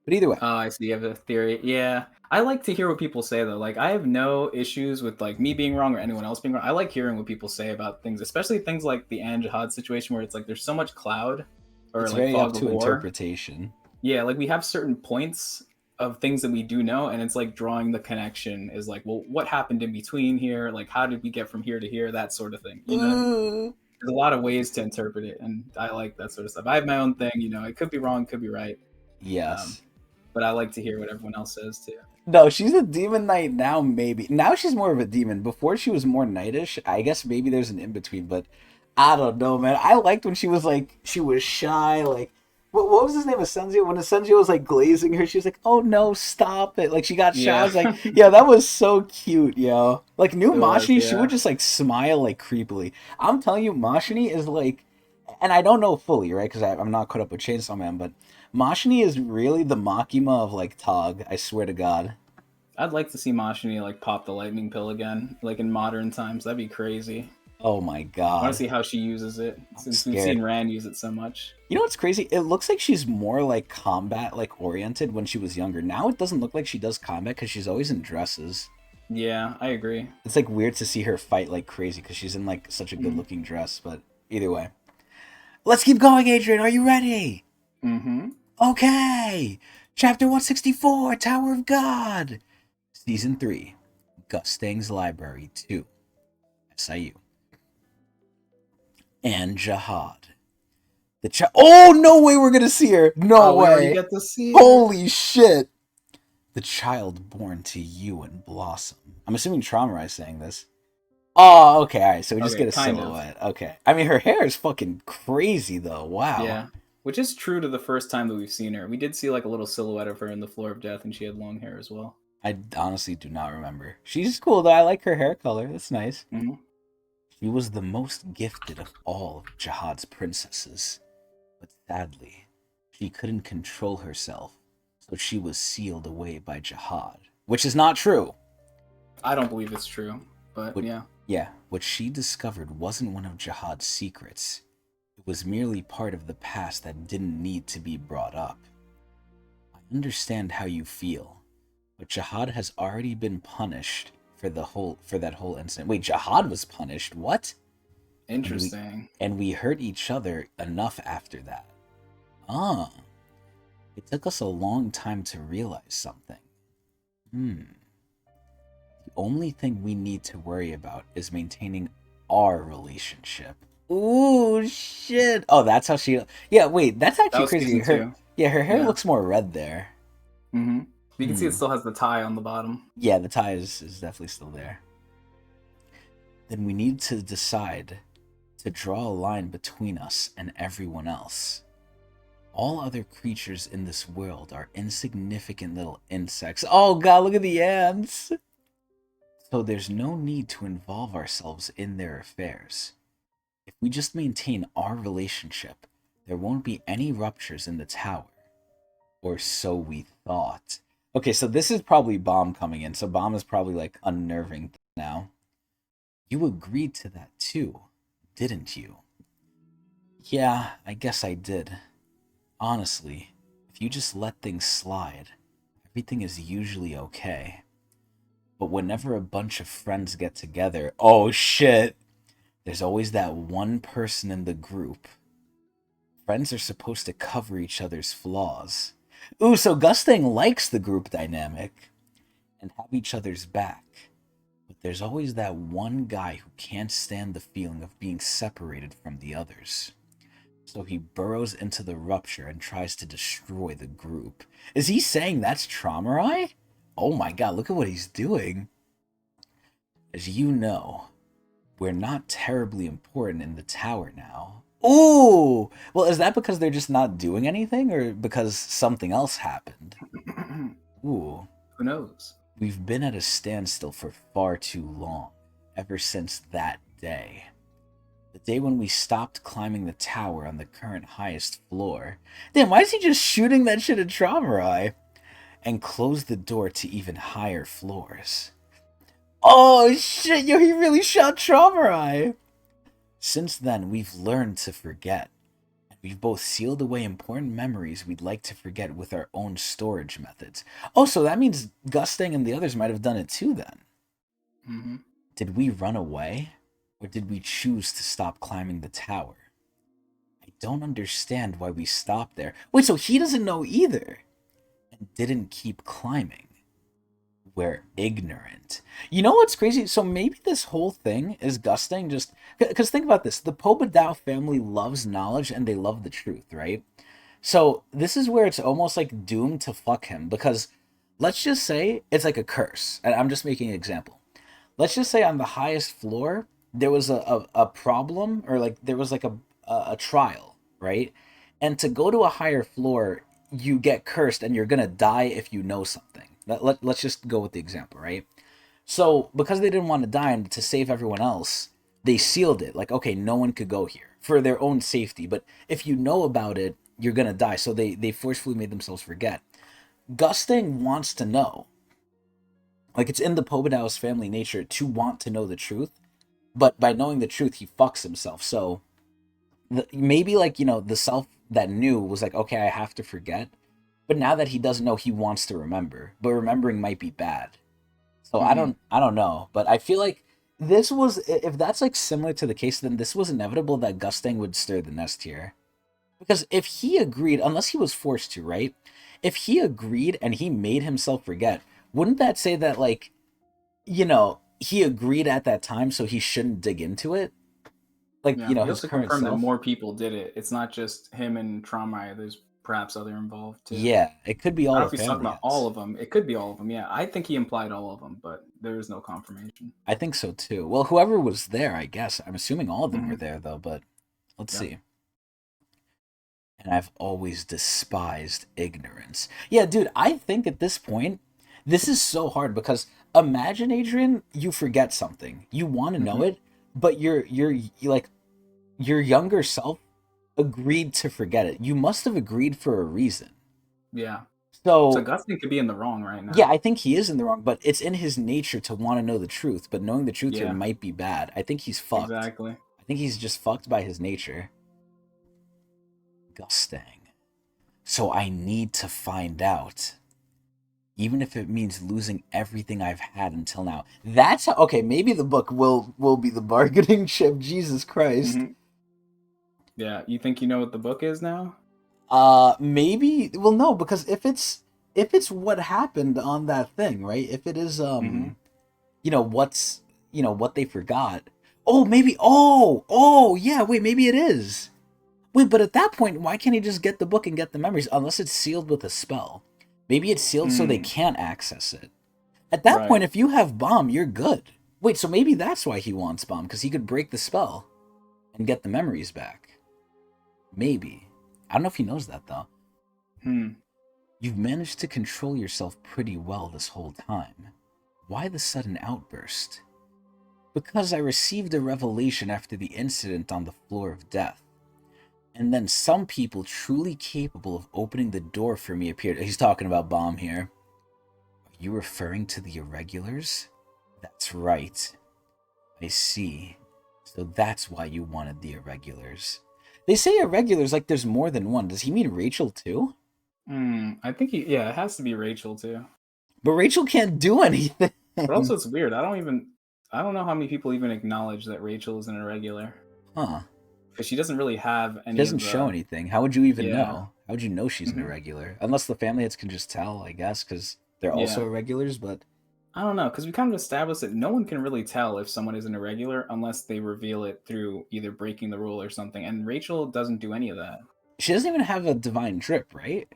But either way, Oh, I see. You have a theory. Yeah. I like to hear what people say though. Like I have no issues with like me being wrong or anyone else being wrong. I like hearing what people say about things, especially things like the Anjihad situation where it's like there's so much cloud or it's like very up fog of to war. interpretation. Yeah, like we have certain points of things that we do know, and it's like drawing the connection is like, well, what happened in between here? Like how did we get from here to here? That sort of thing. You know what I mean? Ooh. There's a lot of ways to interpret it, and I like that sort of stuff. I have my own thing, you know, it could be wrong, could be right. Um, Yes. but I like to hear what everyone else says too. No, she's a demon knight now, maybe. Now she's more of a demon. Before she was more knightish. I guess maybe there's an in between, but I don't know, man. I liked when she was like, she was shy. Like, what was his name? Asensio? When Asensio was like glazing her, she was like, oh no, stop it. Like, she got shy. I Yeah, was like, yeah, that was so cute, yo. Like, new it was. Mashini, she would Yeah, just like smile like creepily. I'm telling you, Mashini is like, and I don't know fully, right? Because I'm not caught up with Chainsaw Man, but Mashini is really the Makima of like Tog. I swear to God. I'd like to see Mashini like pop the lightning pill again, like in modern times. That'd be crazy. Oh my I want to God. see how she uses it I'm since we've seen scared. Rand use it so much. You know what's crazy? It looks like she's more like combat like oriented when she was younger. Now it doesn't look like she does combat because she's always in dresses. Yeah, I agree. It's like weird to see her fight like crazy because she's in like such a good looking dress. But either way, let's keep going, Adrian. Are you ready? Mm-hmm. Okay. Chapter 164, Tower of God. Season 3, Gustang's Library 2, SIU. And Jihad. Oh, no way we're gonna see her. No Oh, we already way. get to see her. Holy shit. The child born to you and blossom. I'm assuming Traumerai is saying this. Oh, okay, alright, so we just Okay, get a kind of. silhouette. Okay. I mean, her hair is fucking crazy, though. Wow. Yeah, which is true to the first time that we've seen her. We did see like a little silhouette of her in the Floor of Death, and she had long hair as well. I honestly do not remember. She's cool, though. I like her hair color. That's nice. Mm-hmm. She was the most gifted of all of Jihad's princesses. But sadly, she couldn't control herself, so she was sealed away by Jihad. Which is not true. I don't believe it's true, but What, yeah. yeah, what she discovered wasn't one of Jihad's secrets. It was merely part of the past that didn't need to be brought up. I understand how you feel, but Jihad has already been punished for that whole incident. Wait, Jihad was punished? What? And we Interesting. and we hurt each other enough after that. Ah, it took us a long time to realize something. The only thing we need to worry about is maintaining our relationship. Ooh, shit. Oh, that's how she. Yeah, wait, that's That actually was crazy. season two. Her hair Yeah. looks more red there. Mm-hmm. You can see it Hmm. still has the tie on the bottom. Yeah, the tie is definitely still there. Then we need to decide to draw a line between us and everyone else. All other creatures in this world are insignificant little insects. Oh god, look at the ants! So there's no need to involve ourselves in their affairs. If we just maintain our relationship, there won't be any ruptures in the tower. Or so we thought. Okay, so this is probably Bomb coming in, so Bomb is probably like unnerving now. You agreed to that too, didn't you? Yeah, I guess I did. Honestly, if you just let things slide, everything is usually okay. But whenever a bunch of friends get together, oh shit, there's always that one person in the group. Friends are supposed to cover each other's flaws. Ooh, so Gustang likes the group dynamic and have each other's back. But there's always that one guy who can't stand the feeling of being separated from the others. So he burrows into the rupture and tries to destroy the group. Is he saying that's Traumerai? Oh my god, look at what he's doing. As you know, we're not terribly important in the tower now. Ooh! Well, is that because they're just not doing anything, or because something else happened? Ooh. Who knows? We've been at a standstill for far too long, ever since that day. The day when we stopped climbing the tower on the current highest floor. Damn, why is he just shooting that shit at Traumerai? And closed the door to even higher floors. Oh shit, yo, he really shot Traumerai! Since then, we've learned to forget. We've both sealed away important memories we'd like to forget with our own storage methods. Oh, so that means Gustang and the others might have done it too then. Mm-hmm. Did we run away? Or did we choose to stop climbing the tower? I don't understand why we stopped there. Wait, so he doesn't know either. And didn't keep climbing. We're ignorant. You know what's crazy? So maybe this whole thing is Gustang just... Because think about this. The Pobadao family loves knowledge and they love the truth, right? So this is where it's almost like doomed to fuck him. Because let's just say it's like a curse. And I'm just making an example. Let's just say on the highest floor, there was a problem, or like there was like a trial, right? And to go to a higher floor, you get cursed and you're gonna die if you know something. Let's just go with the example, right? So because they didn't want to die and to save everyone else, they sealed it. Like, okay, no one could go here for their own safety. But if you know about it, you're gonna die. So they forcefully made themselves forget. Gustang wants to know. Like, it's in the Pobadao's family nature to want to know the truth. But by knowing the truth, he fucks himself. So maybe, like, you know, the self that knew was like, okay, I have to forget. But now that he doesn't know, he wants to remember. But remembering might be bad. So I don't know. But I feel like this was, if that's like similar to the case, then this was inevitable that Gustang would stir the nest here. Because if he agreed, unless he was forced to, right? If he agreed and he made himself forget, wouldn't that say that, like, you know, he agreed at that time, so he shouldn't dig into it? Like, Yeah, you know, we his also current confirmed that self? more people did it. It's not just him and Trauma. There's perhaps other involved too. Yeah, it could be I all don't know the if he's talking family about all heads. of them. It could be all of them. Yeah, I think he implied all of them, but there is no confirmation. I think so too. Well, whoever was there, I guess. I'm assuming all of them were Mm-hmm. there, though, but let's Yeah. see. And I've always despised ignorance. Yeah, dude, I think at this point, this is so hard because imagine, Adrian, you forget something. You want to know Mm-hmm. it, but you like your younger self agreed to forget it. You must have agreed for a reason. Yeah. So So, Gustin could be in the wrong right yeah, now. I think he is in the wrong, but it's in his nature to want to know the truth, but knowing the truth here Yeah, might be bad. I think he's fucked. exactly. I think he's just fucked by his nature. Gustang. So I need to find out. Even if it means losing everything I've had until now. That's how, okay, maybe the book will be the bargaining chip, Jesus Christ. Mm-hmm. Yeah, you think you know what the book is now? Maybe, well, no, because if it's what happened on that thing, right? If it is Mm-hmm. you know, what's, you know, what they forgot. Oh, maybe, oh, yeah, wait, maybe it is. Wait, but at that point, why can't he just get the book and get the memories? Unless it's sealed with a spell. Maybe it's sealed so they Mm, can't access it. At that point, right. if you have Bomb, you're good. Wait, so maybe that's why he wants Bomb, because he could break the spell and get the memories back. Maybe. I don't know if he knows that, though. Hmm. You've managed to control yourself pretty well this whole time. Why the sudden outburst? Because I received a revelation after the incident on the floor of death. And then some people truly capable of opening the door for me appeared. He's talking about Bomb here. Are you referring to the irregulars? That's right. I see. So that's why you wanted the irregulars. They say irregulars like there's more than one. Does he mean Rachel too? I think yeah, it has to be Rachel too. But Rachel can't do anything. But also it's weird. I don't know how many people even acknowledge that Rachel is an irregular. Huh. Because she doesn't really have She any doesn't of show the anything. How would you even yeah. know? How would you know she's an Hmm. irregular? Unless the family heads can just tell, I guess, because they're also Yeah. irregulars, but I don't know, because we kind of established that no one can really tell if someone is an irregular unless they reveal it through either breaking the rule or something. And Rachel doesn't do any of that. she doesn't even have a divine drip, right?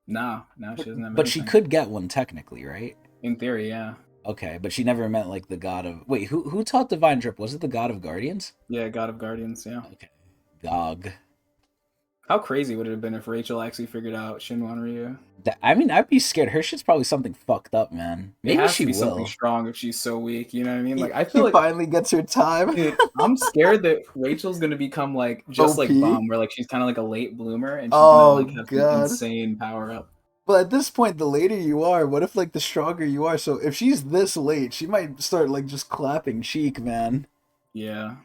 No, no, she doesn't have But she anything. could get one technically, right? In theory, yeah. Okay, but she never met like the god of. Wait, who taught divine drip? Was it the god of guardians? Yeah, God of Guardians, yeah. Okay, Gog. How crazy would it have been if Rachel actually figured out Shinwanryu? I mean, I'd be scared. Her shit's probably something fucked up, man. It Maybe has to she be something will. strong if she's so weak. You know what I mean? Like I feel He like, finally gets her time. dude, I'm scared that Rachel's gonna become like just like OP. Bomb, where like she's kind of like a late bloomer and she's gonna Oh like have some god. insane power up. But at this point, the later you are, what if like the stronger you are? So if she's this late, she might start like just clapping cheek, man. Yeah.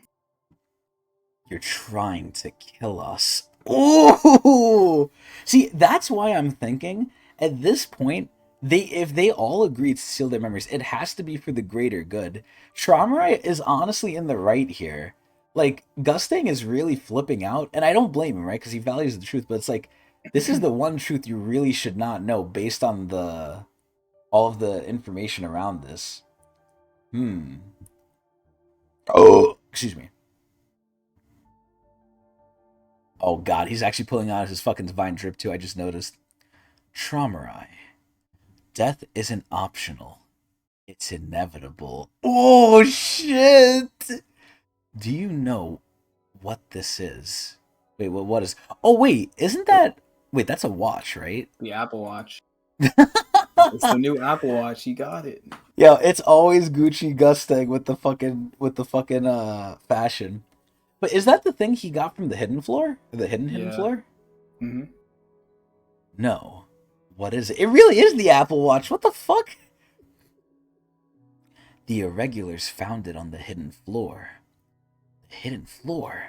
You're trying to kill us. Ooh! See, that's why I'm thinking at this point, if they all agree to seal their memories, it has to be for the greater good. Traumerai is honestly in the right here. Like, Gustang is really flipping out, and I don't blame him, right? Because he values the truth, but it's like, this is the one truth you really should not know based on the all of the information around this. Oh, excuse me. Oh god, he's actually pulling out his fucking divine drip too. I just noticed. Traumerai. Death isn't optional. It's inevitable. Oh shit! Do you know what this is? Wait, what is? Oh wait, isn't that? Wait, that's a watch, right? The Apple Watch. It's the new Apple Watch. He got it. Yeah, it's always Gucci Gustang with the fucking fashion. But is that the thing he got from the hidden floor? The hidden Yeah. floor? Hmm. No. What is it? It really is the Apple Watch. What the fuck? The irregulars found it on the hidden floor. The hidden floor?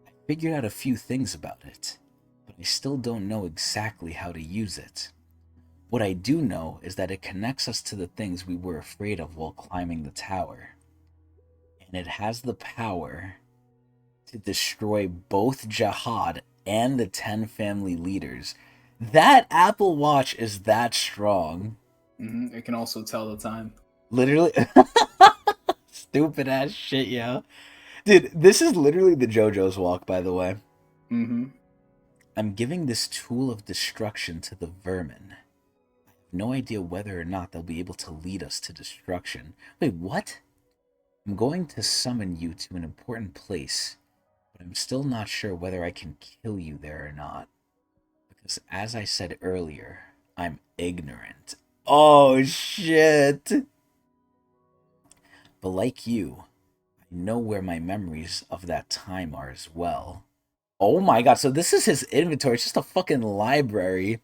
I figured out a few things about it, but I still don't know exactly how to use it. What I do know is that it connects us to the things we were afraid of while climbing the tower. And it has the power to destroy both Jihad and the 10 family leaders. That Apple Watch is that strong. It can also tell the time. Literally. Stupid ass shit, yo. Dude, this is literally the JoJo's walk, by the way. Hmm. I'm giving this tool of destruction to the vermin. I have no idea whether or not they'll be able to lead us to destruction. Wait, what? I'm going to summon you to an important place, but I'm still not sure whether I can kill you there or not. Because as I said earlier, I'm ignorant. Oh, shit. But like you, I know where my memories of that time are as well. Oh my god, so this is his inventory. It's just a fucking library.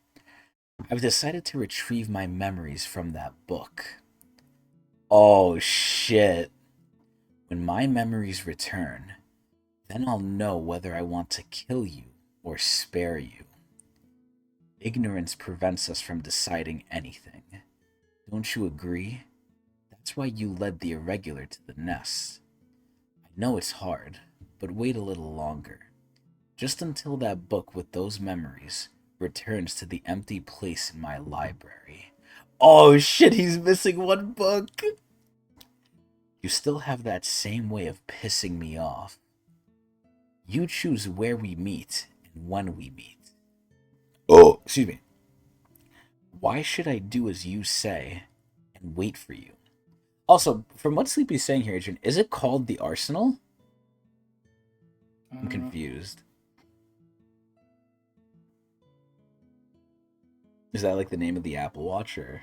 I've decided to retrieve my memories from that book. Oh shit. When my memories return, then I'll know whether I want to kill you or spare you. Ignorance prevents us from deciding anything. Don't you agree? That's why you led the irregular to the nest. I know it's hard, but wait a little longer. Just until that book with those memories returns to the empty place in my library. Oh shit, he's missing one book! You still have that same way of pissing me off. You choose where we meet and when we meet. Oh, excuse me. Why should I do as you say and wait for you? Also, from what Sleepy's saying here, Adrian, is it called the Arsenal? I'm confused. Is that like the name of the Apple Watch or?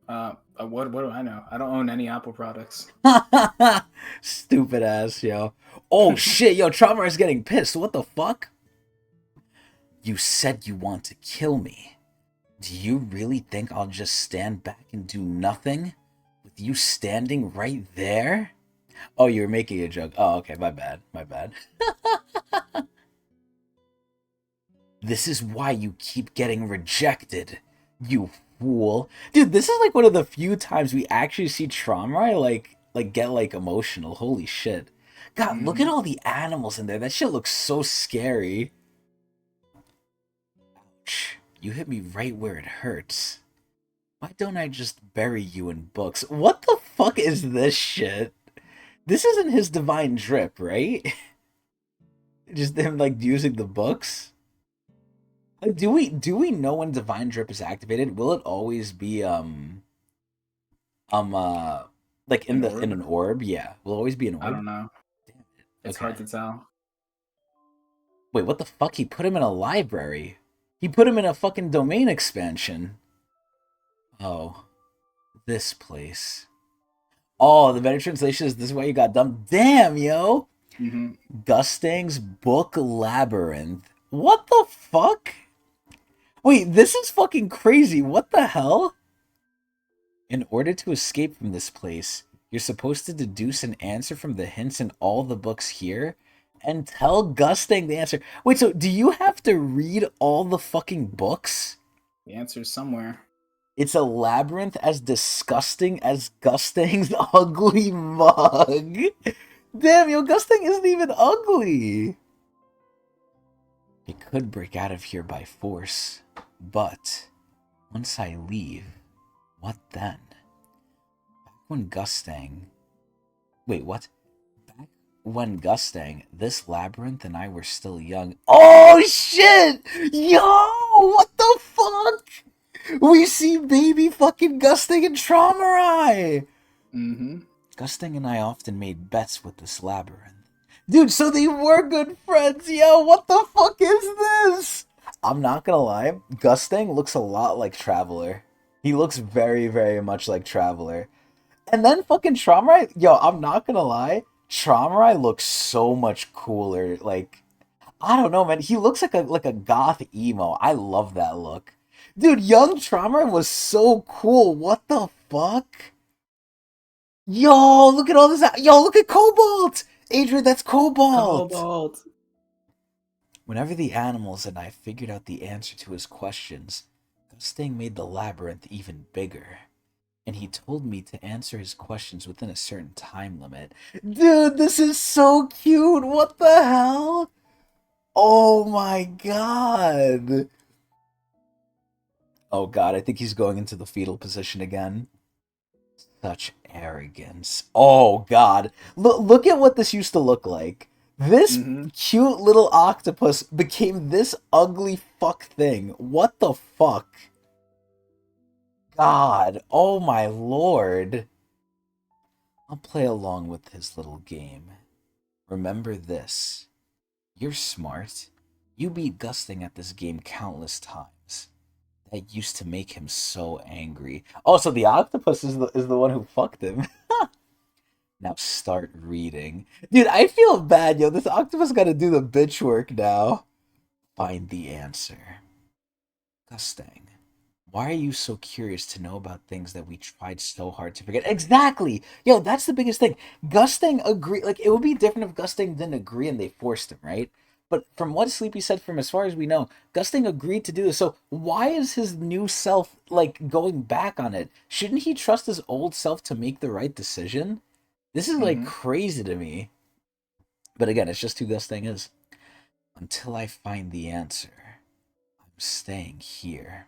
What do I know? I don't own any Apple products. Stupid ass, yo. Oh shit, yo, Traumerai is getting pissed. What the fuck? You said you want to kill me. Do you really think I'll just stand back and do nothing? With you standing right there? Oh, you were making a joke. Oh, okay, my bad. My bad. This is why you keep getting rejected, you fool. Dude, this is like one of the few times we actually see Traumerai like get like emotional. Holy shit. God, look at all the animals in there. That shit looks so scary. Ouch. You hit me right where it hurts. Why don't I just bury you in books? What the fuck is this shit? This isn't his divine drip, right? Just him like using the books? Do we know when divine drip is activated? Will it always be um uh like An in orb? an orb? Yeah. Will it always be an I orb? don't know. Damn it. It's Okay. hard to tell. Wait, what the fuck? He put him in a library. He put him in a fucking domain expansion. Oh, this place. Oh, the better translation is this is why you got dumb. Damn, yo. Mm-hmm. Gustang's Book Labyrinth. What the fuck? Wait, this is fucking crazy. What the hell? In order to escape from this place, you're supposed to deduce an answer from the hints in all the books here and tell Gustang the answer. Wait, so do you have to read all the fucking books? The answer's somewhere. It's a labyrinth as disgusting as Gustang's ugly mug. Damn, yo, Gustang isn't even ugly. It could break out of here by force, but once I leave, what then? Back when Gustang... Wait, what? Back when Gustang, this labyrinth, and I were still young... Oh, shit! Yo! What the fuck? We see baby fucking Gustang and Traumerai! Mm-hmm. Gustang and I often made bets with this labyrinth. Dude, so they were good friends, yo! What the fuck is this? I'm not gonna lie, Gustang looks a lot like Traveler. He looks very, very much like Traveler. And then fucking Traumerai, yo, I'm not gonna lie, Traumerai looks so much cooler. Like, I don't know, man. He looks like a goth emo. I love that look. Dude, young Traumerai was so cool. What the fuck? Yo, look at all this. Yo, look at Cobalt! Adrian, that's Cobalt! Cobalt! Whenever the animals and I figured out the answer to his questions, Gustang made the labyrinth even bigger. And he told me to answer his questions within a certain time limit. Dude, this is so cute! What the hell? Oh my god! Oh god, I think he's going into the fetal position again. Such arrogance. Oh god. Look at what this used to look like. This cute little octopus became this ugly fuck thing. What the fuck? God. Oh my lord. I'll play along with his little game. Remember this. You're smart. You beat Gustang at this game countless times. That used to make him so angry. Oh, so the octopus is the one who fucked him. Now start reading. Dude, I feel bad, yo. This octopus gotta do the bitch work now. Find the answer. Gustang, why are you so curious to know about things that we tried so hard to forget? Exactly! Yo, that's the biggest thing. Gustang agreed. Like, it would be different if Gustang didn't agree and they forced him, right? But from what Sleepy said, from as far as we know, Gustang agreed to do this. So why is his new self, like, going back on it? Shouldn't he trust his old self to make the right decision? This is, like, crazy to me. But again, it's just who Gustang is. Until I find the answer, I'm staying here.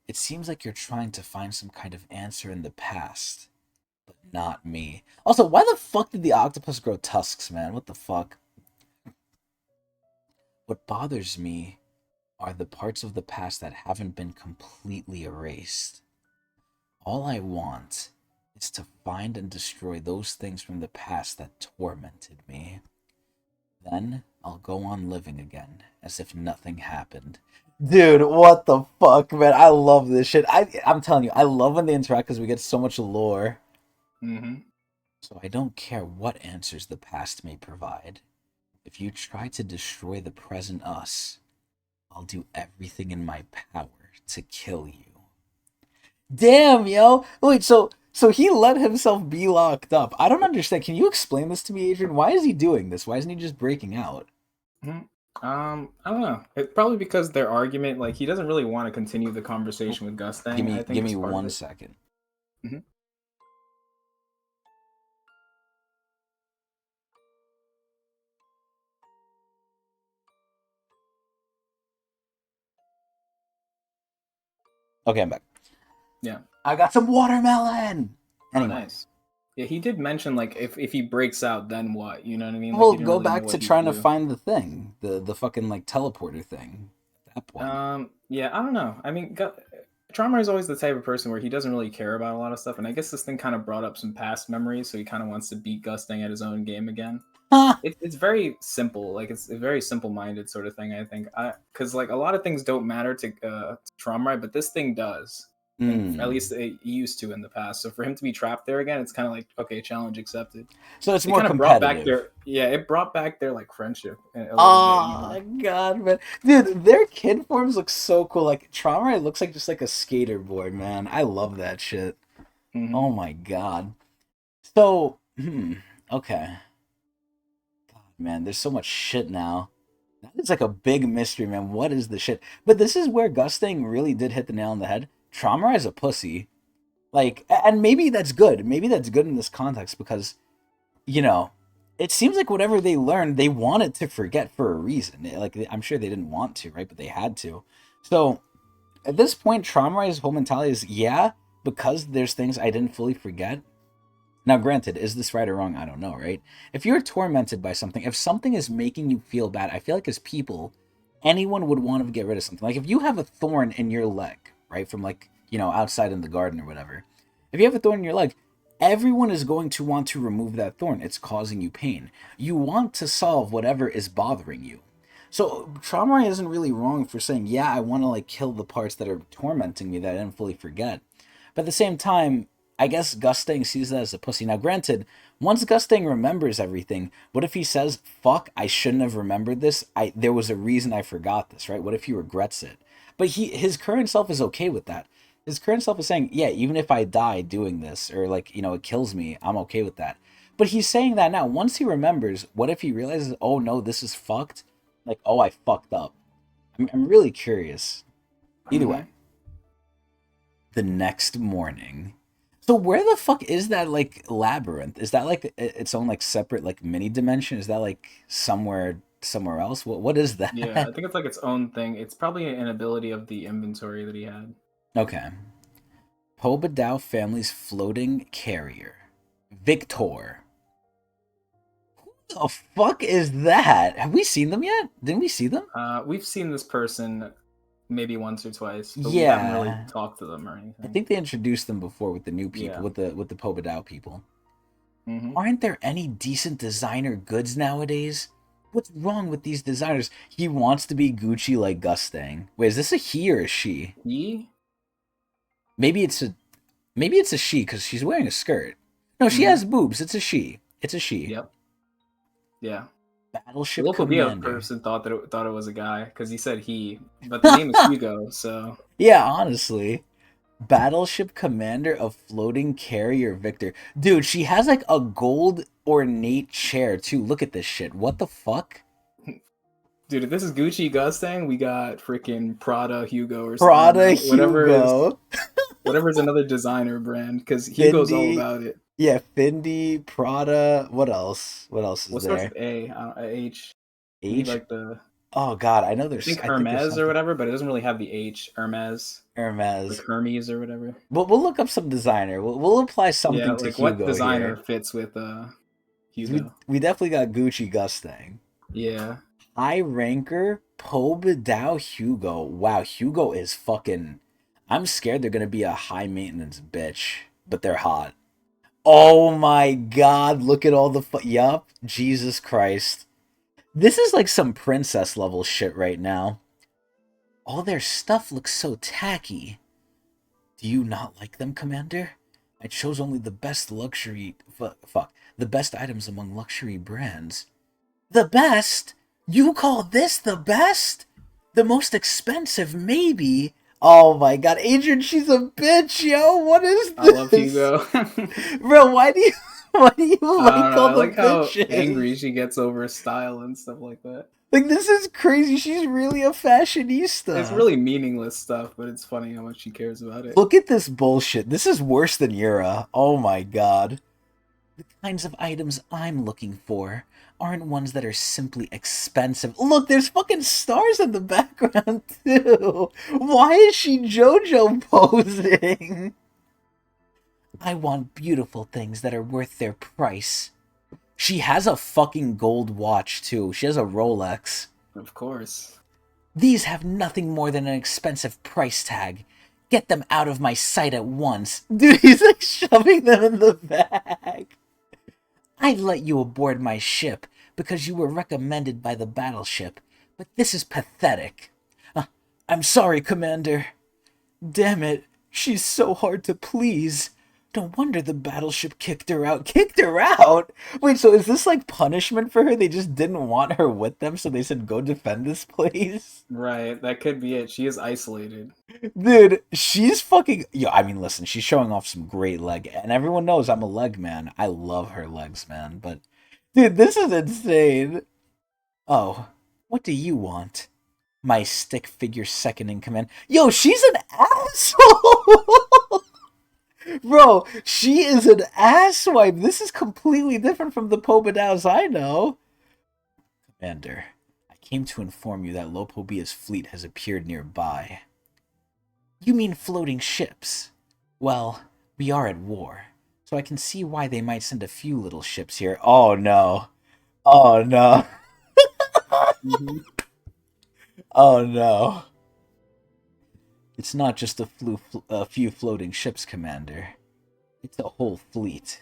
It seems like you're trying to find some kind of answer in the past, but not me. Also, why the fuck did the octopus grow tusks, man? What the fuck? What bothers me are the parts of the past that haven't been completely erased. All I want is to find and destroy those things from the past that tormented me. Then I'll go on living again, as if nothing happened. Dude, what the fuck, man? I love this shit. I'm telling you, I love when they interact because we get so much lore. So I don't care what answers the past may provide. If you try to destroy the present us, I'll do everything in my power to kill you. Damn, yo! Wait, so he let himself be locked up. I don't understand. Can you explain this to me, Adrian? Why is he doing this? Why isn't he just breaking out? I don't know. It's probably because their argument, like, he doesn't really want to continue the conversation with Gustang. Give me 1 second. Okay, I'm back. Yeah. I got some watermelon! Anyway. Oh, nice. Yeah, he did mention, like, if he breaks out, then what? You know what I mean? Like, Well, he didn't go really back know to what trying he'd to do. find the thing. The fucking, like, teleporter thing. At that point. Yeah, I don't know. I mean, Traumerai is always the type of person where he doesn't really care about a lot of stuff, and I guess this thing kind of brought up some past memories, so he kind of wants to beat Gustang at his own game again. It's very simple. Like it's a very simple minded sort of thing. I think because like a lot of things don't matter to Traumerai, but this thing does. And at least it used to in the past. So for him to be trapped there again, it's kind of like okay, challenge accepted. So it's It more kind of brought back competitive. their it brought back their like friendship a little bit. You Oh know. god, man, dude, their kid forms look so cool. Like Trauma looks like just like a skater board, man. I love that shit. Mm-hmm. Oh my god. So, okay, god, man, there's so much shit now. That is like a big mystery, man. What is the shit? But this is where Gusting really did hit the nail on the head. Trauma is a pussy. Like, and maybe that's good. Maybe that's good in this context because you know, it seems like whatever they learned, they wanted to forget for a reason. Like, I'm sure they didn't want to, right? But they had to. So, at this point, Traumerai's whole mentality is, yeah, because there's things I didn't fully forget. Now, granted, is this right or wrong? I don't know, right? If you're tormented by something, if something is making you feel bad, I feel like as people, anyone would want to get rid of something. Like, if you have a thorn in your leg, right, from like, outside in the garden or whatever, if you have a thorn in your leg, everyone is going to want to remove that thorn. It's causing you pain. You want to solve whatever is bothering you. So trauma isn't really wrong for saying, yeah, I want to like kill the parts that are tormenting me that I didn't fully forget. But at the same time, I guess Gusting sees that as a pussy. Now, granted, once Gusting remembers everything, what if he says, "Fuck, I shouldn't have remembered this. There was a reason I forgot this." Right? What if he regrets it? But his current self is okay with that. His current self is saying, "Yeah, even if I die doing this, or like it kills me, I'm okay with that." But he's saying that now. Once he remembers, what if he realizes, "Oh no, this is fucked." Like, oh, I fucked up. I'm really curious. Either way, Mm-hmm. the next morning. So where the fuck is that like labyrinth? Is that like its own like separate like mini dimension? Is that like somewhere else? What is Yeah, I that? think it's like its own thing. It's probably an ability of the inventory that he had. Okay. Pobadao family's floating carrier. Victor. The fuck is that? Have we seen them yet? Didn't we see them? We've seen this person maybe once or twice, but we haven't really Yeah. talked to them or I anything. think they introduced them before with the new people, Yeah. with the Pobadao people. Mm-hmm. Aren't there any decent designer goods nowadays? What's wrong with these designers? He wants to be Gucci like Gustang. Wait, is this a he or a she? He? Maybe it's a she because she's wearing a skirt. No, she Mm-hmm. has boobs. It's a she. It's a she. Yep. Yeah. The Battleship local Lobodon Commander. person thought it was a guy because he said he, but the name is Hugo. So Yeah, honestly. Battleship Commander of Floating Carrier Victor. Dude, she has like a gold ornate chair too. Look at this shit. What the fuck? dude, if this is Gucci Gustang, we got freaking Prada Hugo or something. You Prada know, Hugo. whatever's another designer brand because Hugo's all Fendi. about it. Yeah, Fendi, Prada. What else? What else is What starts there? with A? I don't, H. We need H. like the Oh God, I know I there's. think I think there's Hermes or something. whatever, but it doesn't really have the H. Hermes, like Hermes. Hermes or whatever. We'll look up some designer. We'll apply Yeah, something to like what Hugo designer here. fits with 'Cause We Hugo? we definitely got Gucci Gustang. Yeah, High ranker Pobadao Hugo. Wow, Hugo is fucking. I'm scared they're gonna be a high maintenance bitch, but they're hot. Oh my God! Look at all the yup. Jesus Christ. This is like some princess level shit right now. All their stuff looks so tacky. Do you not like them, Commander? I chose only the best luxury. Fuck. The best items among luxury brands. The best? You call this the best? The most expensive, maybe? Oh my god, Adrian, she's a bitch, yo. What is I love this? Hugo. Bro, why do you I don't like know. all I the like how bitches? angry she gets over style and stuff like that. Like, this is crazy. She's really a It's fashionista. really meaningless stuff, but it's funny how much she cares about it. Look at this bullshit. This is worse than Yura. Oh my god. The kinds of items I'm looking for aren't ones that are simply expensive. Look, there's fucking stars in the background, too. Why is she JoJo posing? I want beautiful things that are worth their price. She has a fucking gold watch, too. She has a Rolex. Of course. These have nothing more than an expensive price tag. Get them out of my sight at once. Dude, he's like shoving them in the bag. I'd let you aboard my ship, because you were recommended by the battleship, but this is pathetic. I'm sorry, Commander. Damn it, she's so hard to please. No wonder the battleship kicked her out. Kicked her out? Wait, so is this like punishment for her? They just didn't want her with them, so they said, go defend this place? Right, that could be it. She is isolated. Dude, she's fucking... Yo, I mean, listen, she's showing off some great leg, and everyone knows I'm a leg man. I love her legs, man, but... Dude, this is insane. Oh, what do you want? My stick figure second in command. Yo, she's an asshole! Bro, she is an asswipe. This is completely different from the Pobodaos I know. Commander, I came to inform you that Lopobia's fleet has appeared nearby. You mean floating ships? Well, we are at war, so I can see why they might send a few little ships here. Oh no. Oh no. Mm-hmm. Oh no. It's not just a few floating ships, Commander. It's a whole fleet.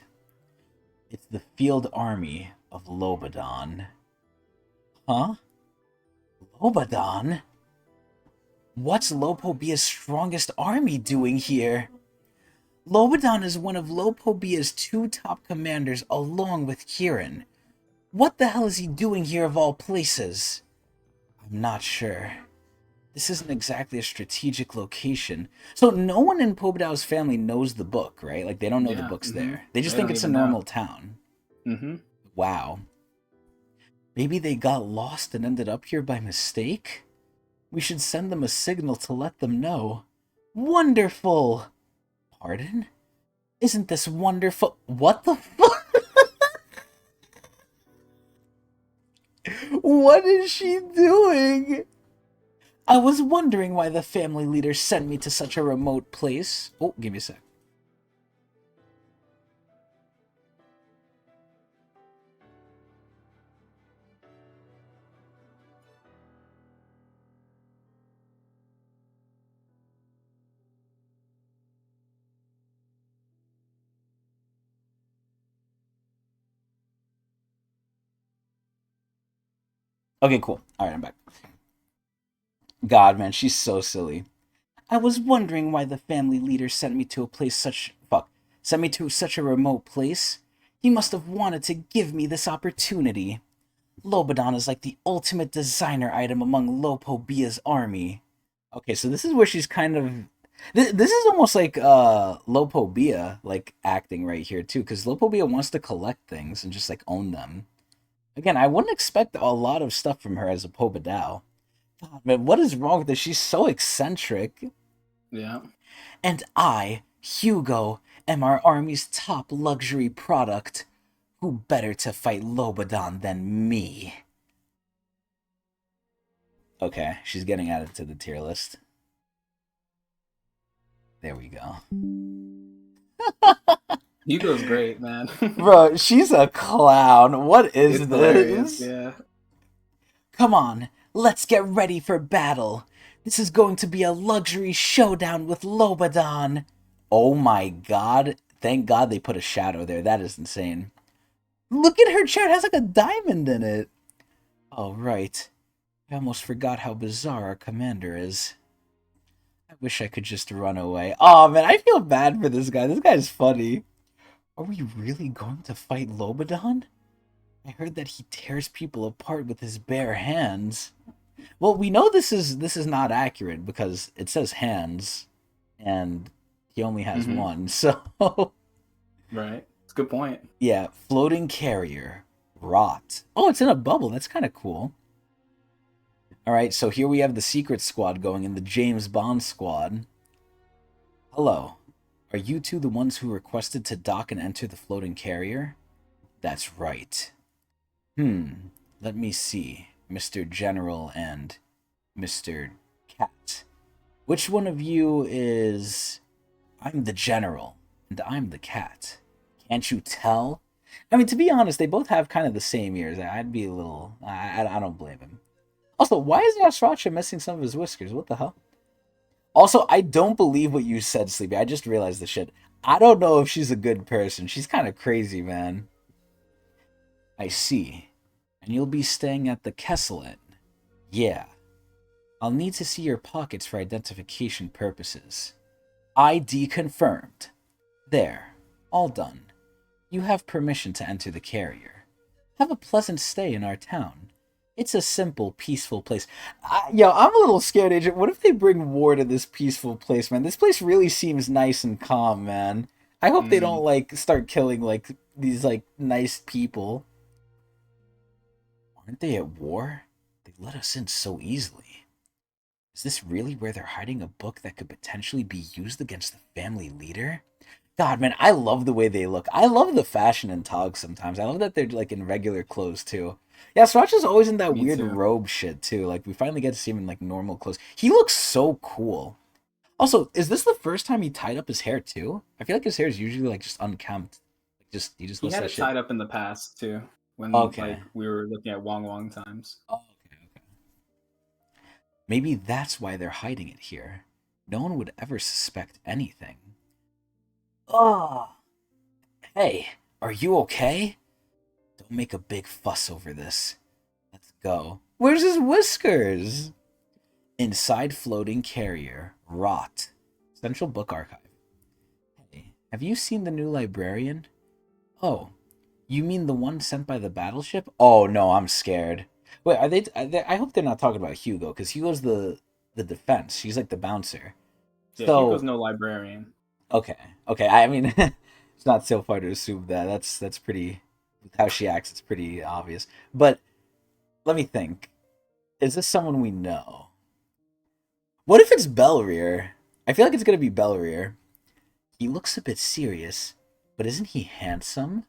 It's the field army of Lobodon. Huh? Lobodon? What's Lopobia's strongest army doing here? Lobodon is one of Lopobia's 2 top commanders along with Kieran. What the hell is he doing here of all places? I'm not sure. This isn't exactly a strategic location. So no one in Pobodao's family knows the book, right? Like, they don't know the book's there. They just think it's a normal town. Mm-hmm. Wow. Maybe they got lost and ended up here by mistake? We should send them a signal to let them know. Wonderful! Pardon? Isn't this wonderful? What the fuck? What is she doing? I was wondering why the family leader sent me to such a remote place. Oh, give me a sec. Okay, cool. Alright, I'm back. God, man, she's so silly. I was wondering why the family leader sent me to a place sent me to such a remote place. He must have wanted to give me this opportunity. Lobodon is like the ultimate designer item among Lopobia's army. Okay, so this is where she's kind of... This is almost like Lopobia, like, acting right here, too, because Lopobia wants to collect things and just, like, own them. Again, I wouldn't expect a lot of stuff from her as a Pobodao. God, man, what is wrong with this? She's so eccentric. Yeah. And I, Hugo, am our army's top luxury product. Who better to fight Lobodon than me? Okay, she's getting added to the tier list. There we go. Hugo's great, man. Bro, she's a clown. What is It's this? hilarious, yeah. Come on, let's get ready for battle. This is going to be a luxury showdown with Lobodon. Oh my god. Thank god they put a shadow there. That is insane. Look at her chair. It has like a diamond in it. Oh, right. I almost forgot how bizarre our commander is. I wish I could just run away. Oh, man, I feel bad for this guy. This guy's funny. Are we really going to fight Lobodon? I heard that he tears people apart with his bare hands. Well, we know this is not accurate because it says hands, and he only has one, so... Right. It's a good point. Yeah, floating carrier. Rot. Oh, it's in a bubble. That's kind of cool. Alright, so here we have the secret squad going in, the James Bond squad. Hello. Are you two the ones who requested to dock and enter the floating carrier? That's right. Let me see. Mr. General and Mr. Cat. Which one of you is... I'm the General, and I'm the Cat. Can't you tell? I mean, to be honest, they both have kind of the same ears. I'd be a little... I don't blame him. Also, why is Yasracha missing some of his whiskers? What the hell? Also, I don't believe what you said, Sleepy. I just realized the shit. I don't know if she's a good person. She's kind of crazy, man. I see. And you'll be staying at the Kessel Inn. Yeah. I'll need to see your pockets for identification purposes. ID confirmed. There. All done. You have permission to enter the carrier. Have a pleasant stay in our town. It's a simple, peaceful place. I'm a little scared, Agent. What if they bring war to this peaceful place, man? This place really seems nice and calm, man. I hope they don't, like, start killing, like, these, like, nice people. Aren't they at war? They let us in so easily. Is this really where they're hiding a book that could potentially be used against the family leader? God, man, I love the way they look. I love the fashion in Tog sometimes. I love that they're, like, in regular clothes, too. Yeah, Sriracha's always in that Me weird too. robe shit, too. Like, we finally get to see him in, like, normal clothes. He looks so cool. Also, is this the first time he tied up his hair, too? I feel like his hair is usually, like, just unkempt. He just He lets had that it shit... tied up in the past too, when Okay. like we were looking at Wong Wong times. Okay. Maybe that's why they're hiding it here. No one would ever suspect anything. Oh, hey, are you okay? Don't make a big fuss over this. Let's go. Where's his whiskers? Inside floating carrier. Rot. Central Book Archive. Hey, have you seen the new librarian? Oh, you mean the one sent by the battleship? Oh no, I'm scared. Wait, I hope they're not talking about Hugo, because Hugo's the defense. She's like the bouncer. Yeah, Hugo's So no librarian. okay, okay. I mean, it's not so far to assume that. That's pretty. How she acts, it's pretty obvious. But let me think. Is this someone we know? What if it's Belrier? I feel like it's gonna be Belrier. He looks a bit serious, but isn't he handsome?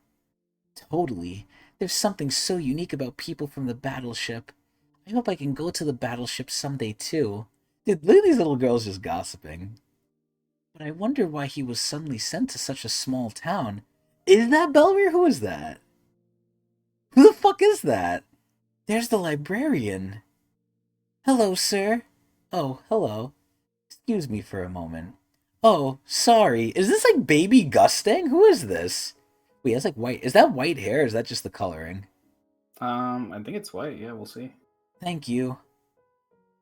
Totally. There's something so unique about people from the battleship. I hope I can go to the battleship someday too. Dude, look at these little girls just gossiping. But I wonder why he was suddenly sent to such a small town. Is that Belrier? Who is that? Who the fuck is that? There's the librarian. Hello, sir. Oh, hello. Excuse me for a moment. Oh, sorry. Is this like baby Gustang? Who is this? Wait, that's like white. Is that white hair or is that just the coloring? I think it's white. Yeah, we'll see. Thank you.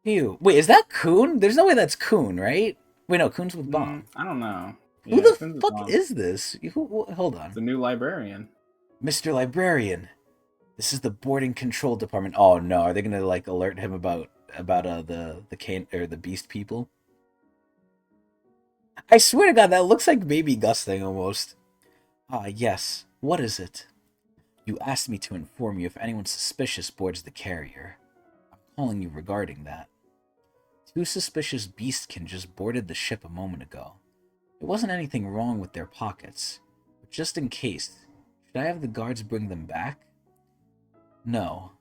Ew. Wait, is that Coon? There's no way that's Coon, right? Wait, no, Coon's with Bomb. I don't know. Who Yeah, the Coon's fuck Bomb. is this? Hold on. The new librarian. Mr. Librarian. This is the boarding control department. Oh no, are they gonna like alert him about the cane or the beast people? I swear to God, that looks like baby Gusting almost. Ah, yes. What is it? You asked me to inform you if anyone suspicious boards the carrier. I'm calling you regarding that. Two suspicious beastkin just boarded the ship a moment ago. There wasn't anything wrong with their pockets, but just in case, should I have the guards bring them back? No.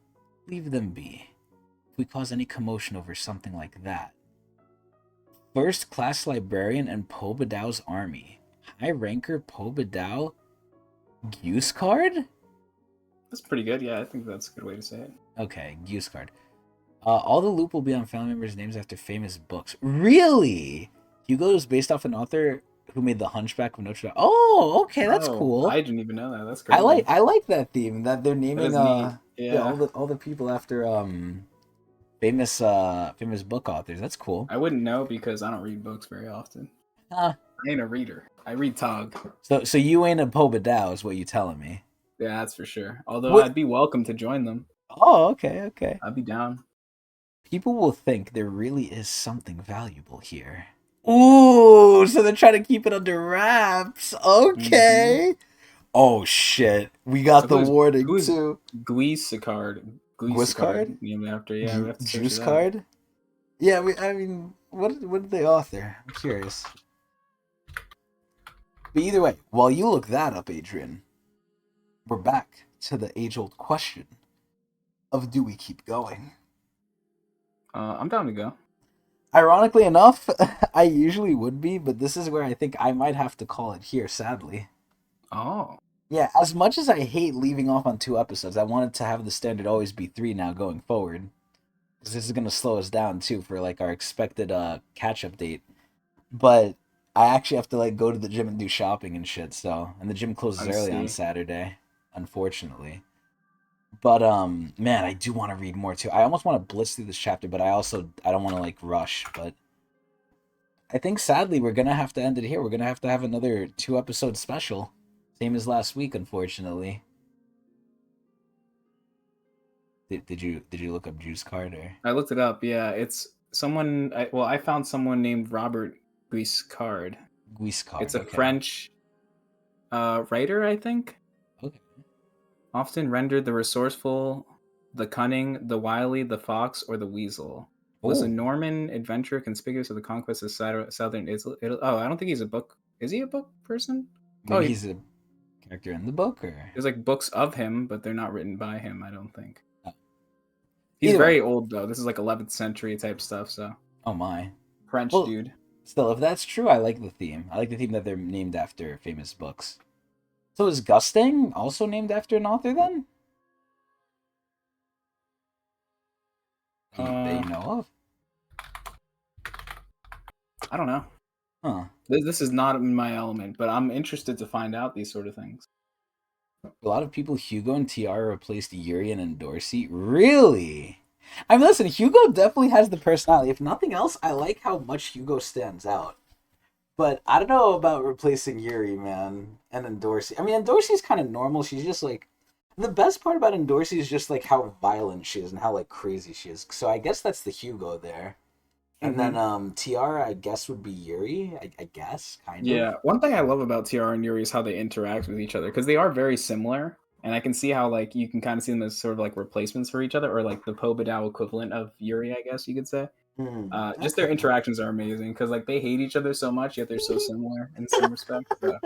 Leave them be. If we cause any commotion over something like that. First class librarian in Pobadow's army. High ranker Pobadow Goose card? That's pretty good. Yeah, I think that's a good way to say it. Okay, Goose card. All the loot will be on family members' names after famous books. Really? Hugo is based off an author who made The Hunchback of Notre Dame. Oh, okay, that's cool. I didn't even know that. That's crazy. I like that theme that they're naming that yeah. all the people after famous book authors. That's cool. I wouldn't know because I don't read books very often. I ain't a reader. I read Tog. So you ain't a Pobadow is what you telling me. Yeah, that's for sure. Although I'd be welcome to join them. Oh, okay. I'd be down. People will think there really is something valuable here. Ooh, so they're trying to keep it under wraps. Okay. Oh shit, we got the warning too. Glees card. Named after we have to Juice card. Yeah, I mean, what did they author? I'm curious. But either way, while you look that up, Adrian, we're back to the age-old question of do we keep going? I'm down to go. Ironically enough, I usually would be, but this is where I think I might have to call it here, sadly. Oh. Yeah, as much as I hate leaving off on 2 episodes, I wanted to have the standard always be 3 now going forward. Because this is going to slow us down, too, for, like, our expected catch-up date. But I actually have to, like, go to the gym and do shopping and shit, so... And the gym closes early on Saturday, unfortunately. But man, I do want to read more too. I almost want to blitz through this chapter, but I don't want to like rush. But I think sadly we're gonna have to end it here. We're gonna have to have another 2 episode special, same as last week, unfortunately. Did you look up Juice Card or I looked it up. Yeah, it's someone. I found someone named Robert Guiscard. Guice It's Card? a Okay, French writer, I think. okay. Often rendered the resourceful, the cunning, the wily, the fox, or the weasel. Was a Oh, Norman adventurer conspicuous of the conquest of southern Italy. Oh, I don't think he's a book. Is he a book person? Oh, maybe he's a character in the book or there's like books of him, but they're not written by him. I don't think. oh. He's Either way. very old though. This is like 11th century type stuff. So Oh my. French Well, dude. still, if that's true, I like the theme. I like the theme that they're named after famous books. So is Gusting also named after an author then? That Uh, you know of? I don't know. Huh. This is not in my element, but I'm interested to find out these sort of things. A lot of people, Hugo and Tiara replaced Urian and Dorsey. Really? I mean, listen, Hugo definitely has the personality. If nothing else, I like how much Hugo stands out. But I don't know about replacing Yuri, man, and then Dorsey. I mean, and Dorsey's kind of normal. She's just like the best part about Dorsey is just like how violent she is and how like crazy she is. So I guess that's the Hugo there. And then Mm-hmm. Tiara, I guess would be Yuri. I guess kind of. Yeah, one thing I love about TR and Yuri is how they interact with each other because they are very similar, and I can see how like you can kind of see them as sort of like replacements for each other, or like the Pobedao equivalent of Yuri, I guess you could say. Just their Okay. interactions are amazing because like they hate each other so much, yet they're so similar in some respects. So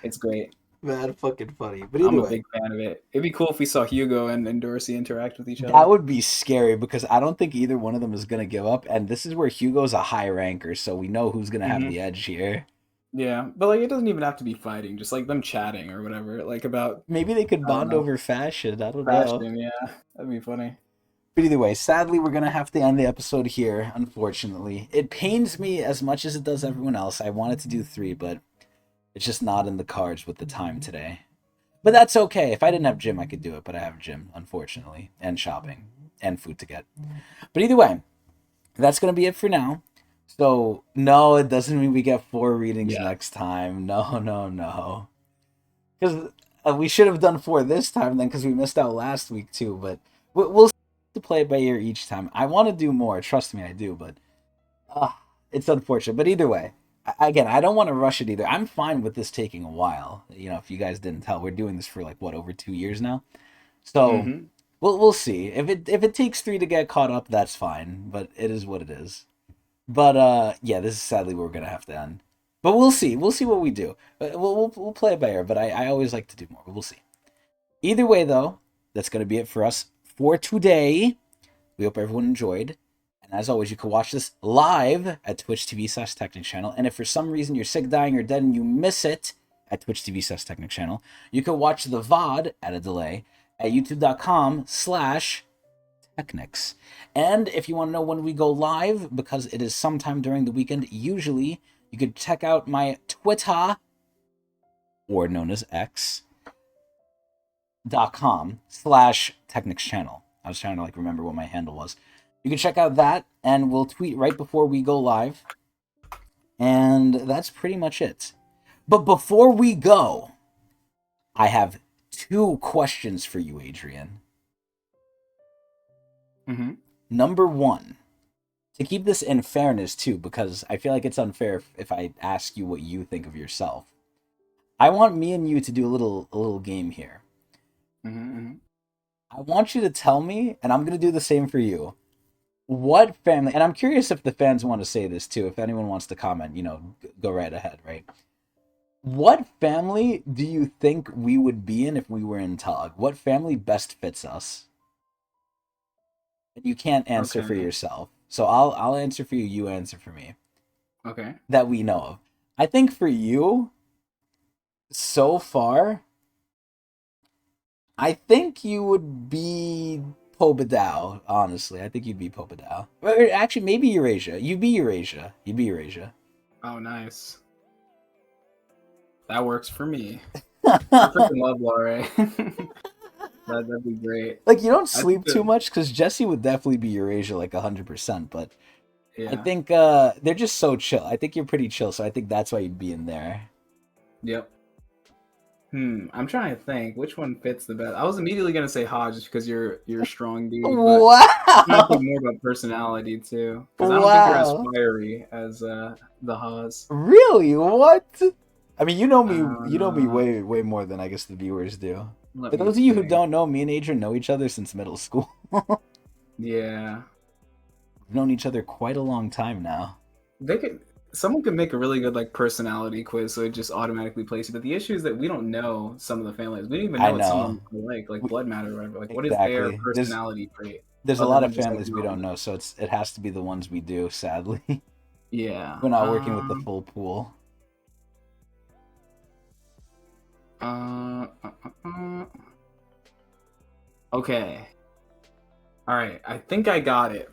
it's great. Man, fucking funny. But I'm either a way, big fan of it. It'd be cool if we saw Hugo and Dorsey interact with each that other. would be scary because I don't think either one of them is gonna give up. And this is where Hugo's a high ranker, so we know who's gonna have Hmm. the edge here. Yeah, but like it doesn't even have to be fighting, just like them chatting or whatever, like about Maybe they could I don't bond know over fashion. I don't know. fashion. Yeah, that'd be funny. But either way, sadly, we're going to have to end the episode here, unfortunately. It pains me as much as it does everyone else. I wanted to do 3, but it's just not in the cards with the time today. But that's okay. If I didn't have gym, I could do it, but I have gym, unfortunately, and shopping, and food to get. But either way, that's going to be it for now. So, no, it doesn't mean we get 4 readings Yeah. next time. No, no, no. Because we should have done 4 this time then because we missed out last week too, but we'll to play it by ear each time. I want to do more. Trust me, I do, but uh, it's unfortunate. But either way, again, I don't want to rush it either. I'm fine with this taking a while. You know, if you guys didn't tell, we're doing this for like what over 2 years now. So Hmm. we'll see. If it takes 3 to get caught up, that's fine. But it is what it is. But yeah, this is sadly where we're gonna have to end. But we'll see. We'll see what we do. We'll play it by ear. But I always like to do more. But we'll see. Either way, though, that's gonna be it for us for today. We hope everyone enjoyed. And as always, you can watch this live at Twitch TV/Tecnics channel. And if for some reason you're sick, dying, or dead and you miss it at Twitch TV/Tecnics channel, you can watch the VOD at a delay at youtube.com/Tecnics. And if you want to know when we go live, because it is sometime during the weekend, usually, you could check out my Twitter, or known as X.com/Tecnics channel. I was trying to like remember what my handle was. You can check out that, and we'll tweet right before we go live. And that's pretty much it. But before we go, I have 2 questions for you, Adrian. Hmm. Number 1, to keep this in fairness too, because I feel like it's unfair if I ask you what you think of yourself. I want me and you to do a little game here. Hmm. I want you to tell me, and I'm gonna do the same for you. What family? And I'm curious if the fans want to say this too. If anyone wants to comment, go right ahead. Right? What family do you think we would be in if we were in Tog? What family best fits us? And you can't answer for Okay. yourself, so I'll answer for you. You answer for me. Okay. That we know of. I think for you, so far, I think you would be Pobadao, honestly. I think you'd be Pobadao. Or actually, maybe Eurasia. You'd be Eurasia. You'd be Eurasia. Oh, nice. That works for me. I freaking love Laurie. That'd be great. Like, you don't I think sleep too much because Jesse would definitely be Eurasia like 100%. But I yeah. think they're just so chill. I think you're pretty chill, so I think that's why you'd be in there. Yep. I'm trying to think which one fits the best. I was immediately gonna say Hodge just because you're a strong dude, but I'm trying to think Wow, more about personality too, because I don't think you're as wow, fiery as the Haas. really? What? I mean, you know me Uh, way more than I guess the viewers do. Let For me those of you who think. don't know, me and Adrian know each other since middle school. Yeah, We've known each other quite a long time now. they could. Someone could make a really good like personality quiz, so it just automatically places you. But the issue is that we don't know some of the families. We don't even I know what some of know. them are like We, blood matter or whatever. Like, what is their exactly. personality trait There's a other lot than of just like families we don't knowing know, them? so it has to be the ones we do, sadly. Yeah. We're not working with the full pool. Uh, uh, uh, uh. Okay. All right. I think I got it.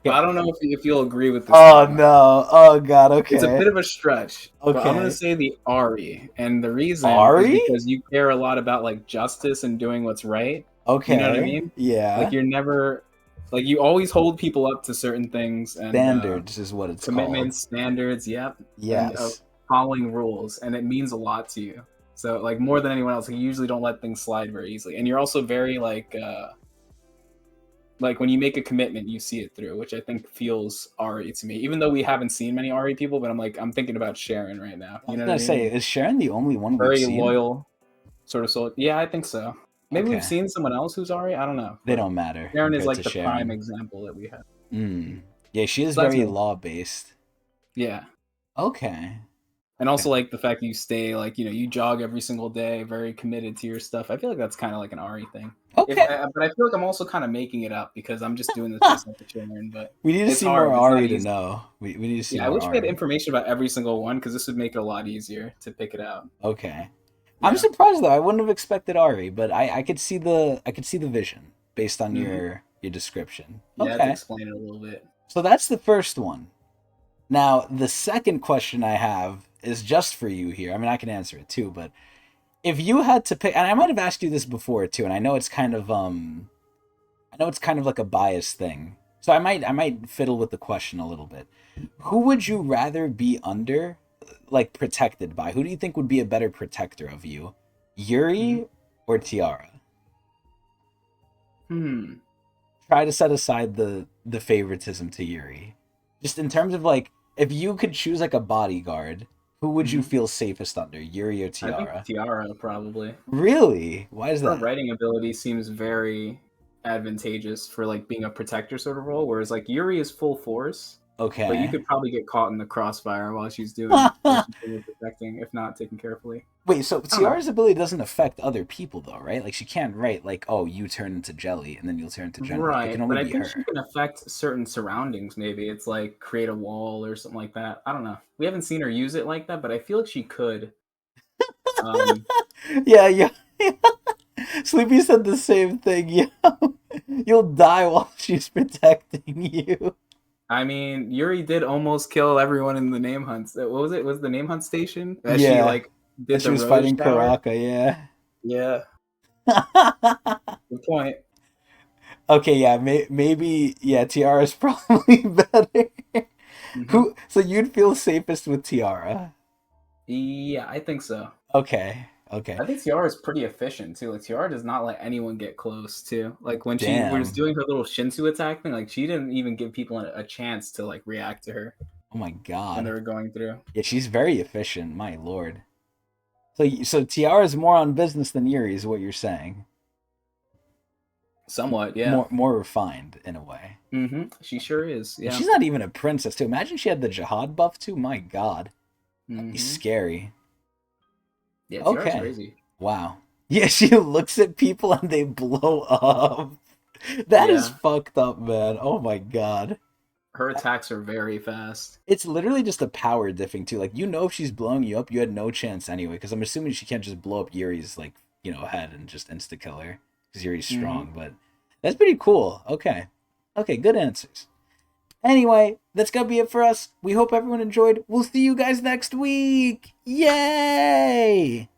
But I Okay. don't know if you'll agree with this one Oh or not. no. Oh god, It's a okay. bit of a stretch, but I'm gonna Okay. say the Ari, and the reason is Ari? because you care a lot about like justice and doing what's right. You know what I Okay. mean? Like Yeah. you're never like you always hold people up to certain things and Standards is what it's called. commitments, standards, yep, and Yes. following rules, and it means a lot to you. So like more than anyone else, like, you usually don't let things slide very easily, and you're also very like when you make a commitment, you see it through, which I think feels Ari to me. Even though we haven't seen many Ari people, but I'm thinking about Sharon right now. I You was know what I gonna mean? say, Like is Sharon the only one we've very seen? loyal, sort of soul. Yeah, I think so. Maybe we've Okay. seen someone else who's Ari. I don't know, They but don't matter Sharon is compared to like the prime Sharon. example that we have. Yeah, she is So that's very me. law based. Yeah. Okay. And Okay. also like the fact that you stay like you jog every single day, very committed to your stuff. I feel like that's kind of like an Ari thing. If Okay. but I feel like I'm also kind of making it up because I'm just doing this based on the Sharon. But We need to it's see more hard. It's not Ari to easy. know. We need to see Yeah, I more wish we had Ari. information about every single one because this would make it a lot easier to pick it out. Okay. I'm Yeah. surprised though. I wouldn't have expected Ari, but I could see the vision based on hmm your description. Yeah, to Okay. explain it a little bit. So that's the first one. Now, the second question I have is just for you here. I mean, I can answer it too, but if you had to pick, and I might have asked you this before too, and I know it's kind of like a biased thing. So I might fiddle with the question a little bit. Who would you rather be under, like protected by? Who do you think would be a better protector of you? hmm Yuri or Tiara? Hmm. Try to set aside the favoritism to Yuri. Just in terms of like if you could choose like a bodyguard, who would you hmm feel safest under, Yuri or I think Tiara? Tiara probably. Really? Why is Her that? writing ability seems very advantageous for like being a protector sort of role, whereas like Yuri is full force, but you Okay. could probably get caught in the crossfire while she's doing the protecting if not taken carefully. Wait, so I don't know. Tiara's ability doesn't affect other people though, right? Like she can't write like, "Oh, you turn into jelly and then you'll turn into general." It can Right, only but I be think she her. can affect certain surroundings. Maybe it's like create a wall or something like that. I don't know. We haven't seen her use it like that, but I feel like she could. Um, Yeah, yeah. Sleepy said the same thing. Yeah. You'll die while she's protecting you. I mean, Yuri did almost kill everyone in the name hunts. What was it? Was the name hunt station? As she Yeah. like And did she the was rose fighting shower. Karaka, yeah. Yeah, good point. Okay, yeah, maybe yeah, Tiara's probably better. hmm Who? So you'd feel safest with Tiara? Yeah, I think so. Okay, okay. I think Tiara is pretty efficient too. Like Tiara does not let anyone get close too. Like when she was Damn. doing her little Shinsu attack thing, like she didn't even give people a chance to like react to her Oh my when they god. were going through. Yeah, she's very efficient. My lord. So Tiara's more on business than Yuri, is what you're saying. Somewhat, yeah. More refined in a way. She sure is. And Yeah. she's not even a princess too. Imagine she had the jihad buff too. My god, that'd be hmm scary. Yeah, Tiara's Okay. crazy. Wow. Yeah, she looks at people and they blow up. That is Yeah. fucked up, man. Oh my god. Her attacks are very fast. It's literally just a power diffing too. Like you know, if she's blowing you up, you had no chance anyway. Because I'm assuming she can't just blow up Yuri's like head and just insta kill her because Yuri's hmm strong. But that's pretty cool. Okay, okay, good answers. Anyway, that's gonna be it for us. We hope everyone enjoyed. We'll see you guys next week. Yay!